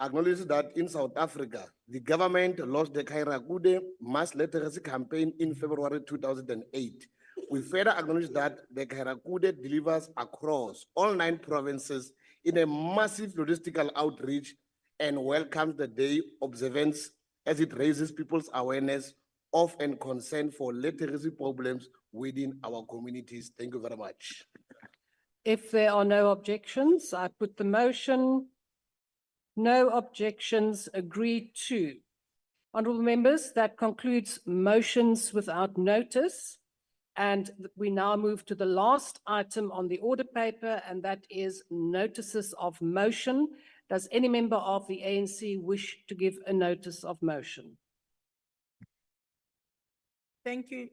Acknowledges that in South Africa, the government launched the Kairakude mass literacy campaign in February 2008. We further acknowledge that the Kairakude delivers across all 9 provinces in a massive logistical outreach and welcomes the day observance as it raises people's awareness of and concern for literacy problems within our communities. Thank you very much. if there are no objections, I put the motion. No objections, agreed to. Honorable members, that concludes motions without notice. And we now move to the last item on the order paper, and that is notices of motion. Does any member of the ANC wish to give a notice of motion? Thank you.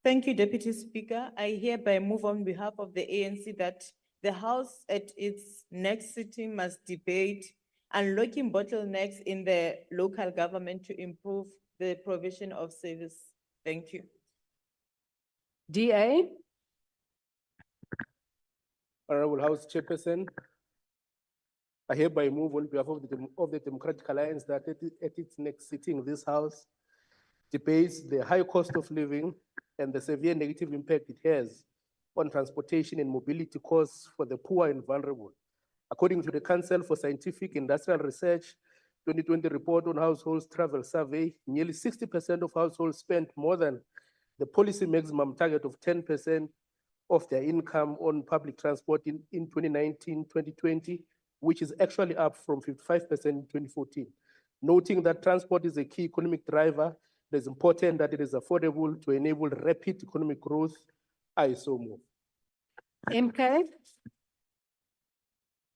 Thank you, Deputy Speaker. I hereby move on behalf of the ANC that the House at its next sitting must debate unlocking bottlenecks in the local government to improve the provision of service. Thank you. DA. Honorable House Chairperson, I hereby move on behalf of the Democratic Alliance that at its next sitting, this House debates the high cost of living and the severe negative impact it has on transportation and mobility costs for the poor and vulnerable. According to the Council for Scientific Industrial Research 2020 report on households travel survey, nearly 60% of households spent more than the policy maximum target of 10% of their income on public transport in 2019-2020, which is actually up from 55% in 2014. Noting that transport is a key economic driver, it is important that it is affordable to enable rapid economic growth. I so move. MK.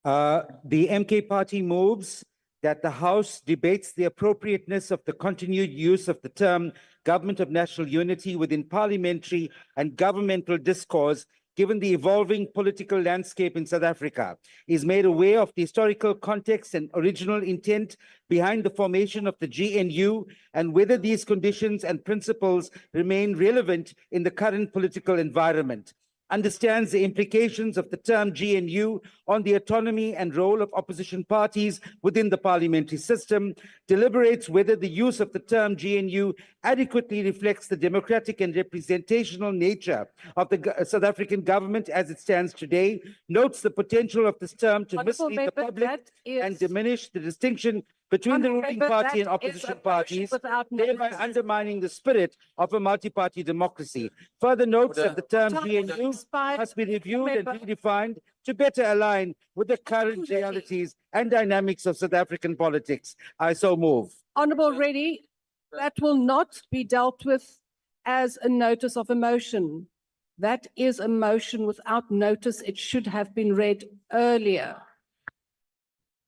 The MK party moves that the House debates the appropriateness of the continued use of the term Government of National Unity within parliamentary and governmental discourse, given the evolving political landscape in South Africa, is made aware of the historical context and original intent behind the formation of the GNU, and whether these conditions and principles remain relevant in the current political environment. Understands the implications of the term GNU on the autonomy and role of opposition parties within the parliamentary system, deliberates whether the use of the term GNU adequately reflects the democratic and representational nature of the South African government as it stands today, notes the potential of this term to mislead the public and diminish the distinction between the ruling Honourable Member, party that and is opposition a motion parties, without thereby notice. undermining the spirit of a multi-party democracy. Further notes that the term Time GNU expired. must be reviewed and Member. redefined to better align with the current realities and dynamics of South African politics. I so move. Honourable Reddy, that will not be dealt with as a notice of a motion. That is a motion without notice. It should have been read earlier.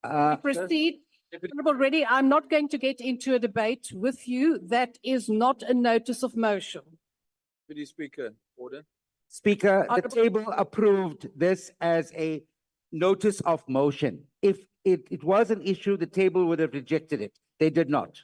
Proceed. Honourable Reddy, I'm not going to get into a debate with you. That is not a notice of motion. Deputy Speaker, order. Speaker, the Honourable- table approved this as a notice of motion. If it was an issue, the table would have rejected it. They did not.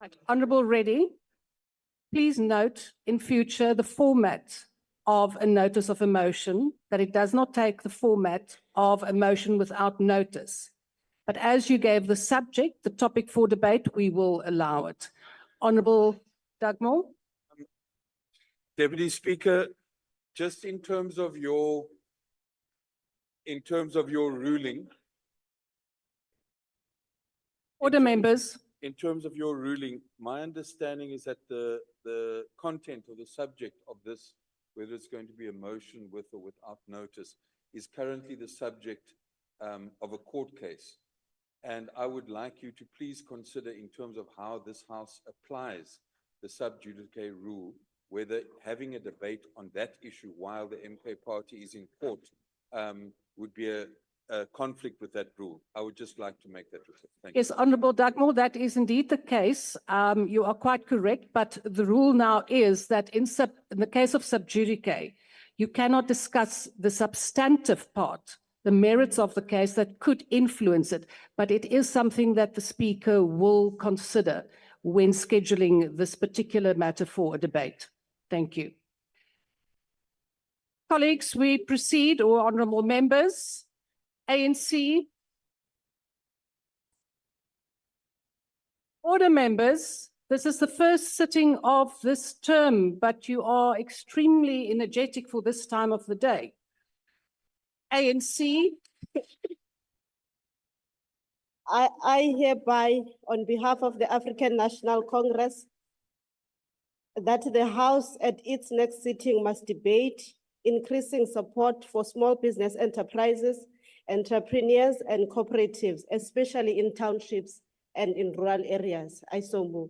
Right. Honourable Reddy, please note in future the format of a notice of a motion, that it does not take the format of a motion without notice. But as you gave the subject, the topic for debate, we will allow it. Honourable Dugmore? Deputy Speaker, just in terms of your ruling, Order, members. in terms of your ruling, my understanding is that the content or the subject of this, whether it's going to be a motion with or without notice, is currently the subject of a court case. And I would like you to please consider, in terms of how this House applies the sub judice rule, whether having a debate on that issue while the MK party is in court would be a conflict with that rule. I would just like to make that request. Thank you. Yes, Honourable Dugmore, that is indeed the case. You are quite correct, but the rule now is that in the case of sub judice, you cannot discuss the substantive part, the merits of the case that could influence it, but it is something that the Speaker will consider when scheduling this particular matter for a debate. Thank you. Colleagues, we proceed, or honourable members. ANC. Order, members. This is the first sitting of this term, but you are extremely energetic for this time of the day. ANC. I hereby, on behalf of the African National Congress, that the House at its next sitting must debate increasing support for small business enterprises, entrepreneurs, and cooperatives, especially in townships and in rural areas. I so move.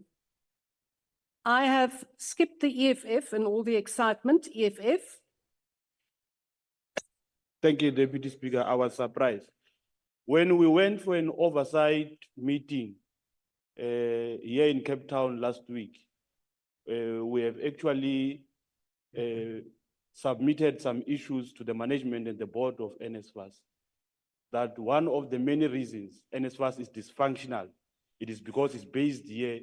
I have skipped the EFF and all the excitement. EFF. Thank you, Deputy Speaker. I was surprised. When we went for an oversight meeting here in Cape Town last week, we have actually submitted some issues to the management and the board of NSFAS. That one of the many reasons NSFAS is dysfunctional, it is because it's based here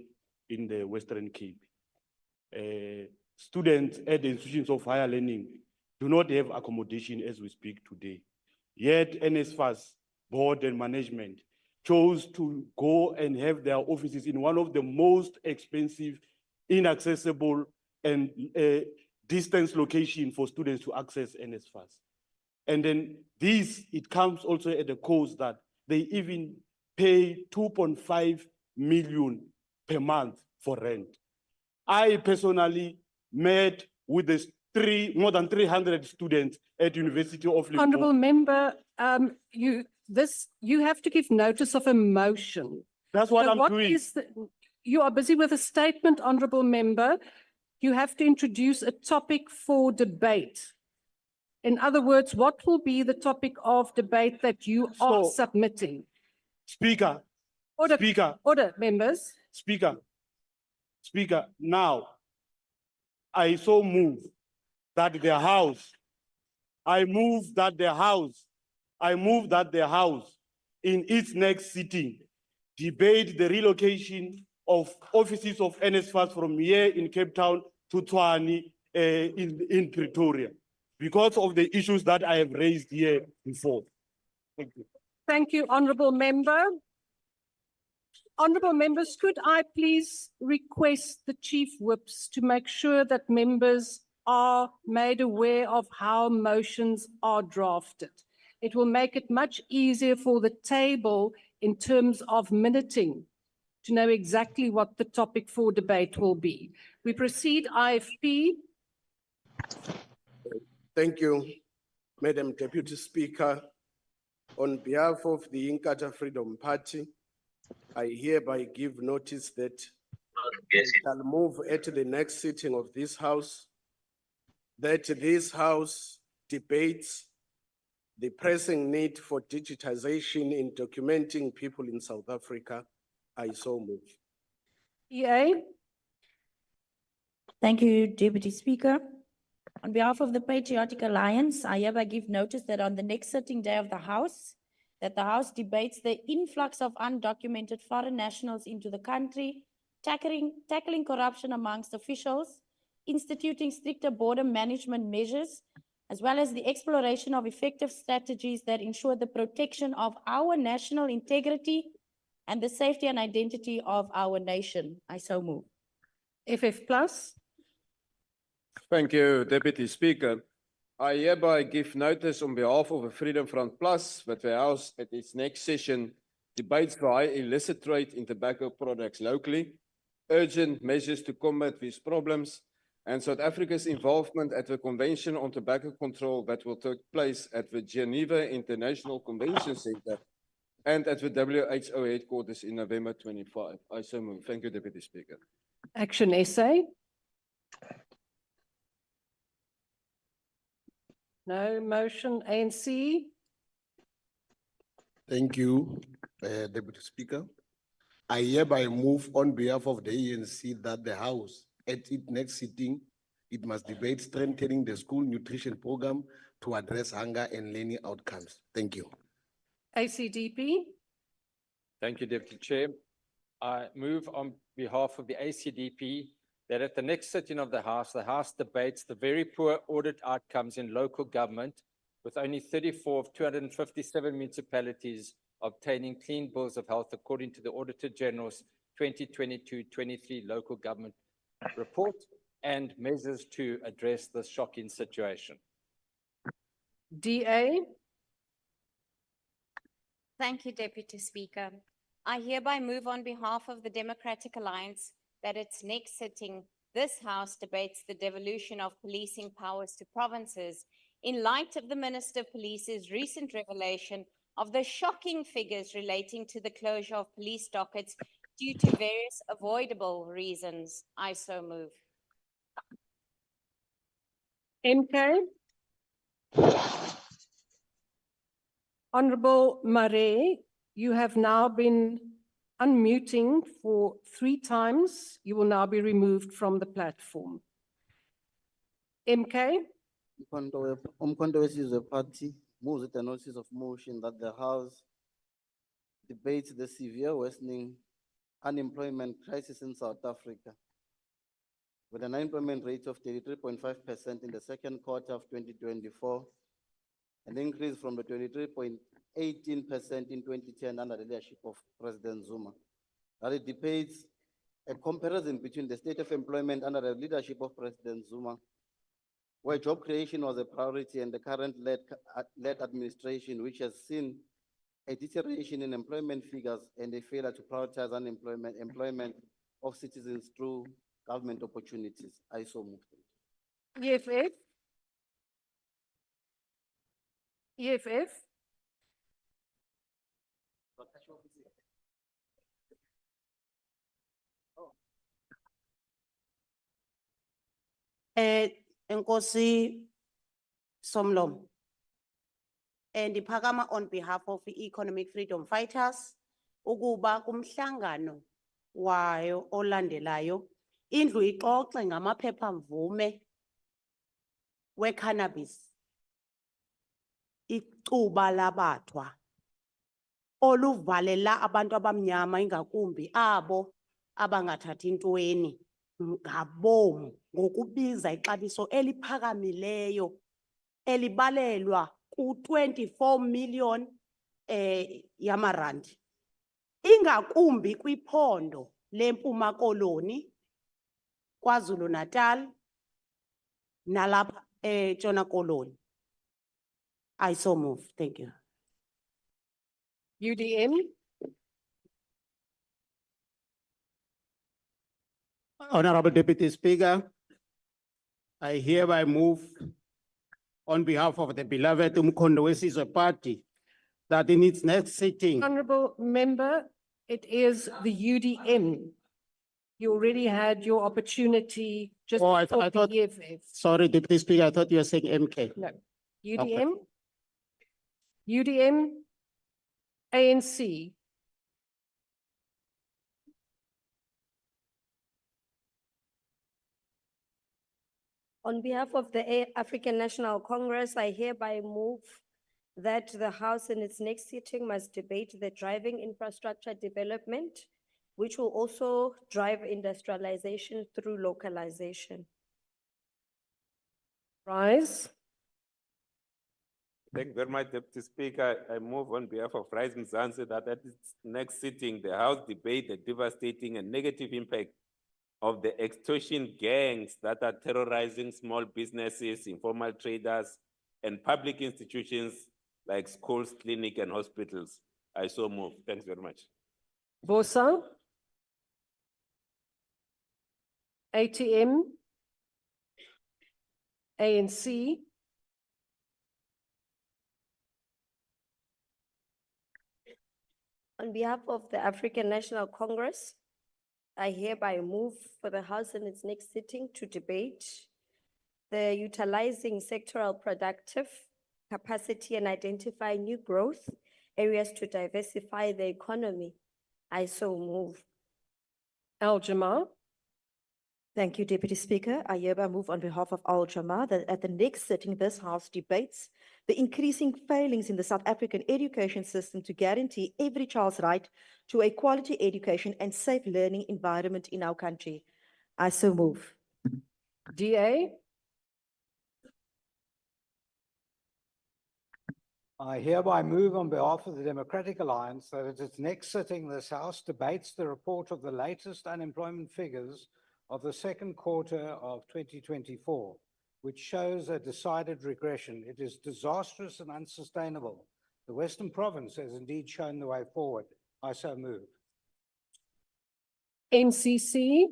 in the Western Cape. Students at the institutions of higher learning do not have accommodation as we speak today. Yet NSFAS board and management chose to go and have their offices in one of the most expensive, inaccessible, and distance location for students to access NSFAS. And then it comes also at the cost that they even pay 2.5 million per month for rent. I personally met with more than 300 students at University of Limpopo. Honourable member, you have to give notice of a motion. That's what I'm doing. You are busy with a statement, honourable member. You have to introduce a topic for debate. In other words, what will be the topic of debate that you are submitting? Speaker. Order, Speaker. Order, members. Speaker. Now, I so move that the House, I move that the House in its next sitting debate the relocation of offices of NSFAS from here in Cape Town to Tshwane in Pretoria because of the issues that I have raised here before. Thank you. Thank you, honourable member. Honourable members, could I please request the chief whips to make sure that members are made aware of how motions are drafted? It will make it much easier for the table in terms of minuting to know exactly what the topic for debate will be. We proceed, IFP. Thank you, Madam Deputy Speaker. On behalf of the Inkatha Freedom Party, I hereby give notice that we shall move at the next sitting of this House, that this House debates the pressing need for digitization in documenting people in South Africa. I so move. EA. Thank you, Deputy Speaker. On behalf of the Patriotic Alliance, I hereby give notice that on the next sitting day of the House, that the House debates the influx of undocumented foreign nationals into the country, tackling corruption amongst officials, instituting stricter border management measures, as well as the exploration of effective strategies that ensure the protection of our national integrity and the safety and identity of our nation. I so move. FF Plus. Thank you, Deputy Speaker. I hereby give notice on behalf of the Freedom Front Plus that the House at its next session debates the high illicit trade in tobacco products locally, urgent measures to combat these problems, and South Africa's involvement at the Convention on Tobacco Control that will take place at the Geneva International Convention Center and at the WHO headquarters in November 25. I so move. Thank you, Deputy Speaker. Action essay. No motion. ANC. Thank you, Deputy Speaker. I hereby move on behalf of the ANC that the House at its next sitting, it must debate strengthening the school nutrition program to address hunger and learning outcomes. Thank you. ACDP. Thank you, Deputy Chair. I move on behalf of the ACDP that at the next sitting of the House debates the very poor audit outcomes in local government, with only 34 of 257 municipalities obtaining clean bills of health according to the Auditor General's 2022-23 local government report, and measures to address this shocking situation. DA. Thank you, Deputy Speaker. I hereby move on behalf of the Democratic Alliance that its next sitting, this House debates the devolution of policing powers to provinces in light of the Minister of Police's recent revelation of the shocking figures relating to the closure of police dockets due to various avoidable reasons. I so move. MK. Honorable Marais, you have now been unmuting for 3 times. You will now be removed from the platform. MK. Umkhonto wesizwe party moves with a notice of motion that the House debates the severe worsening unemployment crisis in South Africa, with an unemployment rate of 33.5% in the second quarter of 2024, an increase from the 23.18% in 2010 under the leadership of President Zuma. That it depicts a comparison between the state of employment under the leadership of President Zuma, where job creation was a priority, and the current led administration, which has seen a deterioration in employment figures and a failure to prioritize employment of citizens through government opportunities. I so move. EFF. EFF. Nkosi Somlom. Ndiphakama on behalf of the Economic Freedom Fighters ukuba kumhlangano wayo olandelayo indlu ixoxe ngamaphepha mvume we-cannabis icuba labathwa oluvalela abantu abamnyama ingakumbi abo abangathathi ntweni ngabom ngokubiza ixabiso eliphakamileyo elibalelwa ku-24 million yamarandi, ingakumbi kwiphondo leMpuma Koloni, KwaZulu Natal, nalapha eTshona Koloni. I so move. Thank you. UDM, Honorable Deputy Speaker, I hereby move on behalf of the beloved Umkhondo Wesizwe Party that in its next sitting, Honourable Member, it is the UDM. You already had your opportunity just Oh, I before thought- the EFF. sorry, Deputy Speaker, I thought you were saying MK. No, UDM, UDM, ANC, On behalf of the African National Congress, I hereby move that the House in its next sitting must debate the driving infrastructure development, which will also drive industrialization through localization. Rise. Thank you very much, Deputy Speaker. I move on behalf of Rise Mzansi that at its next sitting, the House debate the devastating and negative impact of the extortion gangs that are terrorizing small businesses, informal traders, and public institutions like schools, clinics, and hospitals. I so move. Thanks very much. Bosa. ATM. ANC. On behalf of the African National Congress, I hereby move for the House in its next sitting to debate the utilizing sectoral productive capacity and identify new growth areas to diversify the economy. I so move. Al Jamal. Thank you, Deputy Speaker. I hereby move on behalf of Al Jamal that at the next sitting, this House debates the increasing failings in the South African education system to guarantee every child's right to a quality education and safe learning environment in our country. I so move. DA. I hereby move on behalf of the Democratic Alliance that at its next sitting, this House debates the report of the latest unemployment figures of the second quarter of 2024, which shows a decided regression. It is disastrous and unsustainable. The Western Province has indeed shown the way forward. I so move. NCC.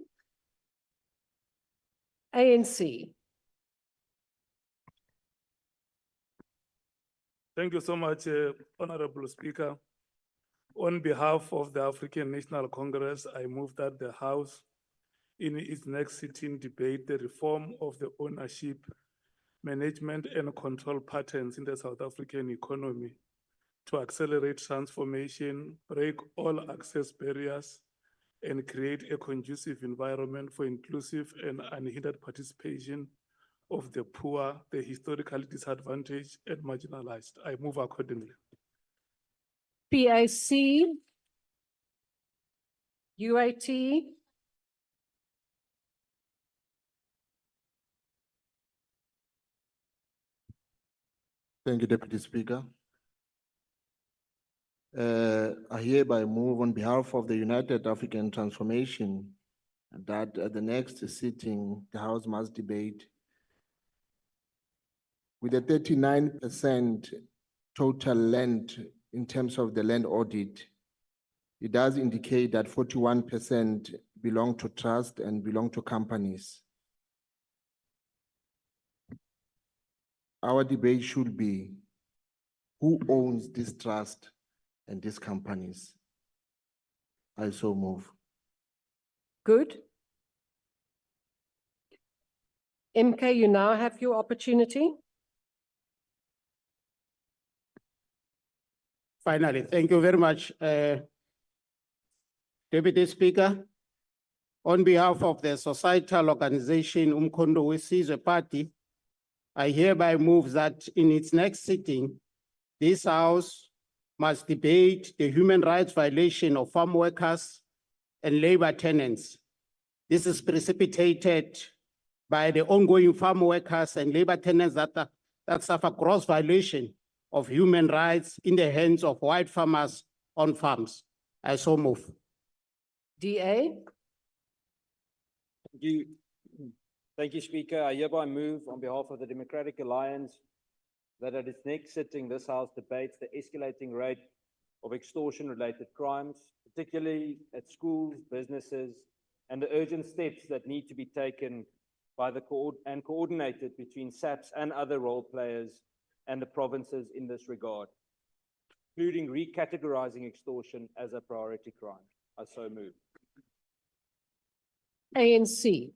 ANC. Thank you so much, Honorable Speaker. On behalf of the African National Congress, I move that the House in its next sitting debate the reform of the ownership, management and control patterns in the South African economy to accelerate transformation, break all access barriers, and create a conducive environment for inclusive and unhindered participation of the poor, the historically disadvantaged and marginalized. I move accordingly. PIC. UAT. Thank you, Deputy Speaker. I hereby move on behalf of the United African Transformation that at the next sitting, the House must debate with a 39% total land in terms of the land audit. It does indicate that 41% belong to trust and belong to companies. Our debate should be who owns this trust and these companies. I so move. Good. MK, you now have your opportunity. Finally, thank you very much, Deputy Speaker. On behalf of the societal organization Umkhondo Wesizwe Party, I hereby move that in its next sitting, this House must debate the human rights violation of farm workers and labor tenants. This is precipitated by the ongoing farm workers and labor tenants that suffer gross violation of human rights in the hands of white farmers on farms. I so move. DA, Thank you, Speaker. I hereby move on behalf of the Democratic Alliance that at its next sitting, this House debates the escalating rate of extortion-related crimes, particularly at schools, businesses, and the urgent steps that need to be taken by and coordinated between SAPS and other role players and the provinces in this regard, including recategorizing extortion as a priority crime. I so move. ANC.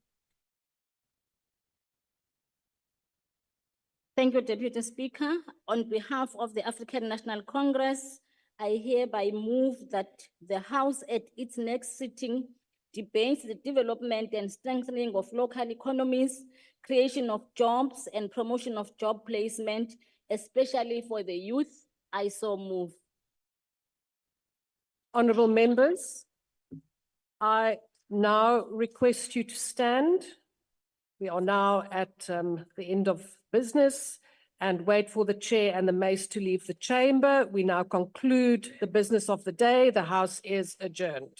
Thank you, Deputy Speaker. On behalf of the African National Congress, I hereby move that the House at its next sitting debates the development and strengthening of local economies, creation of jobs and promotion of job placement, especially for the youth. I so move. Honorable members, I now request you to stand. We are now at the end of business and wait for the chair and the mace to leave the chamber. We now conclude the business of the day. The House is adjourned.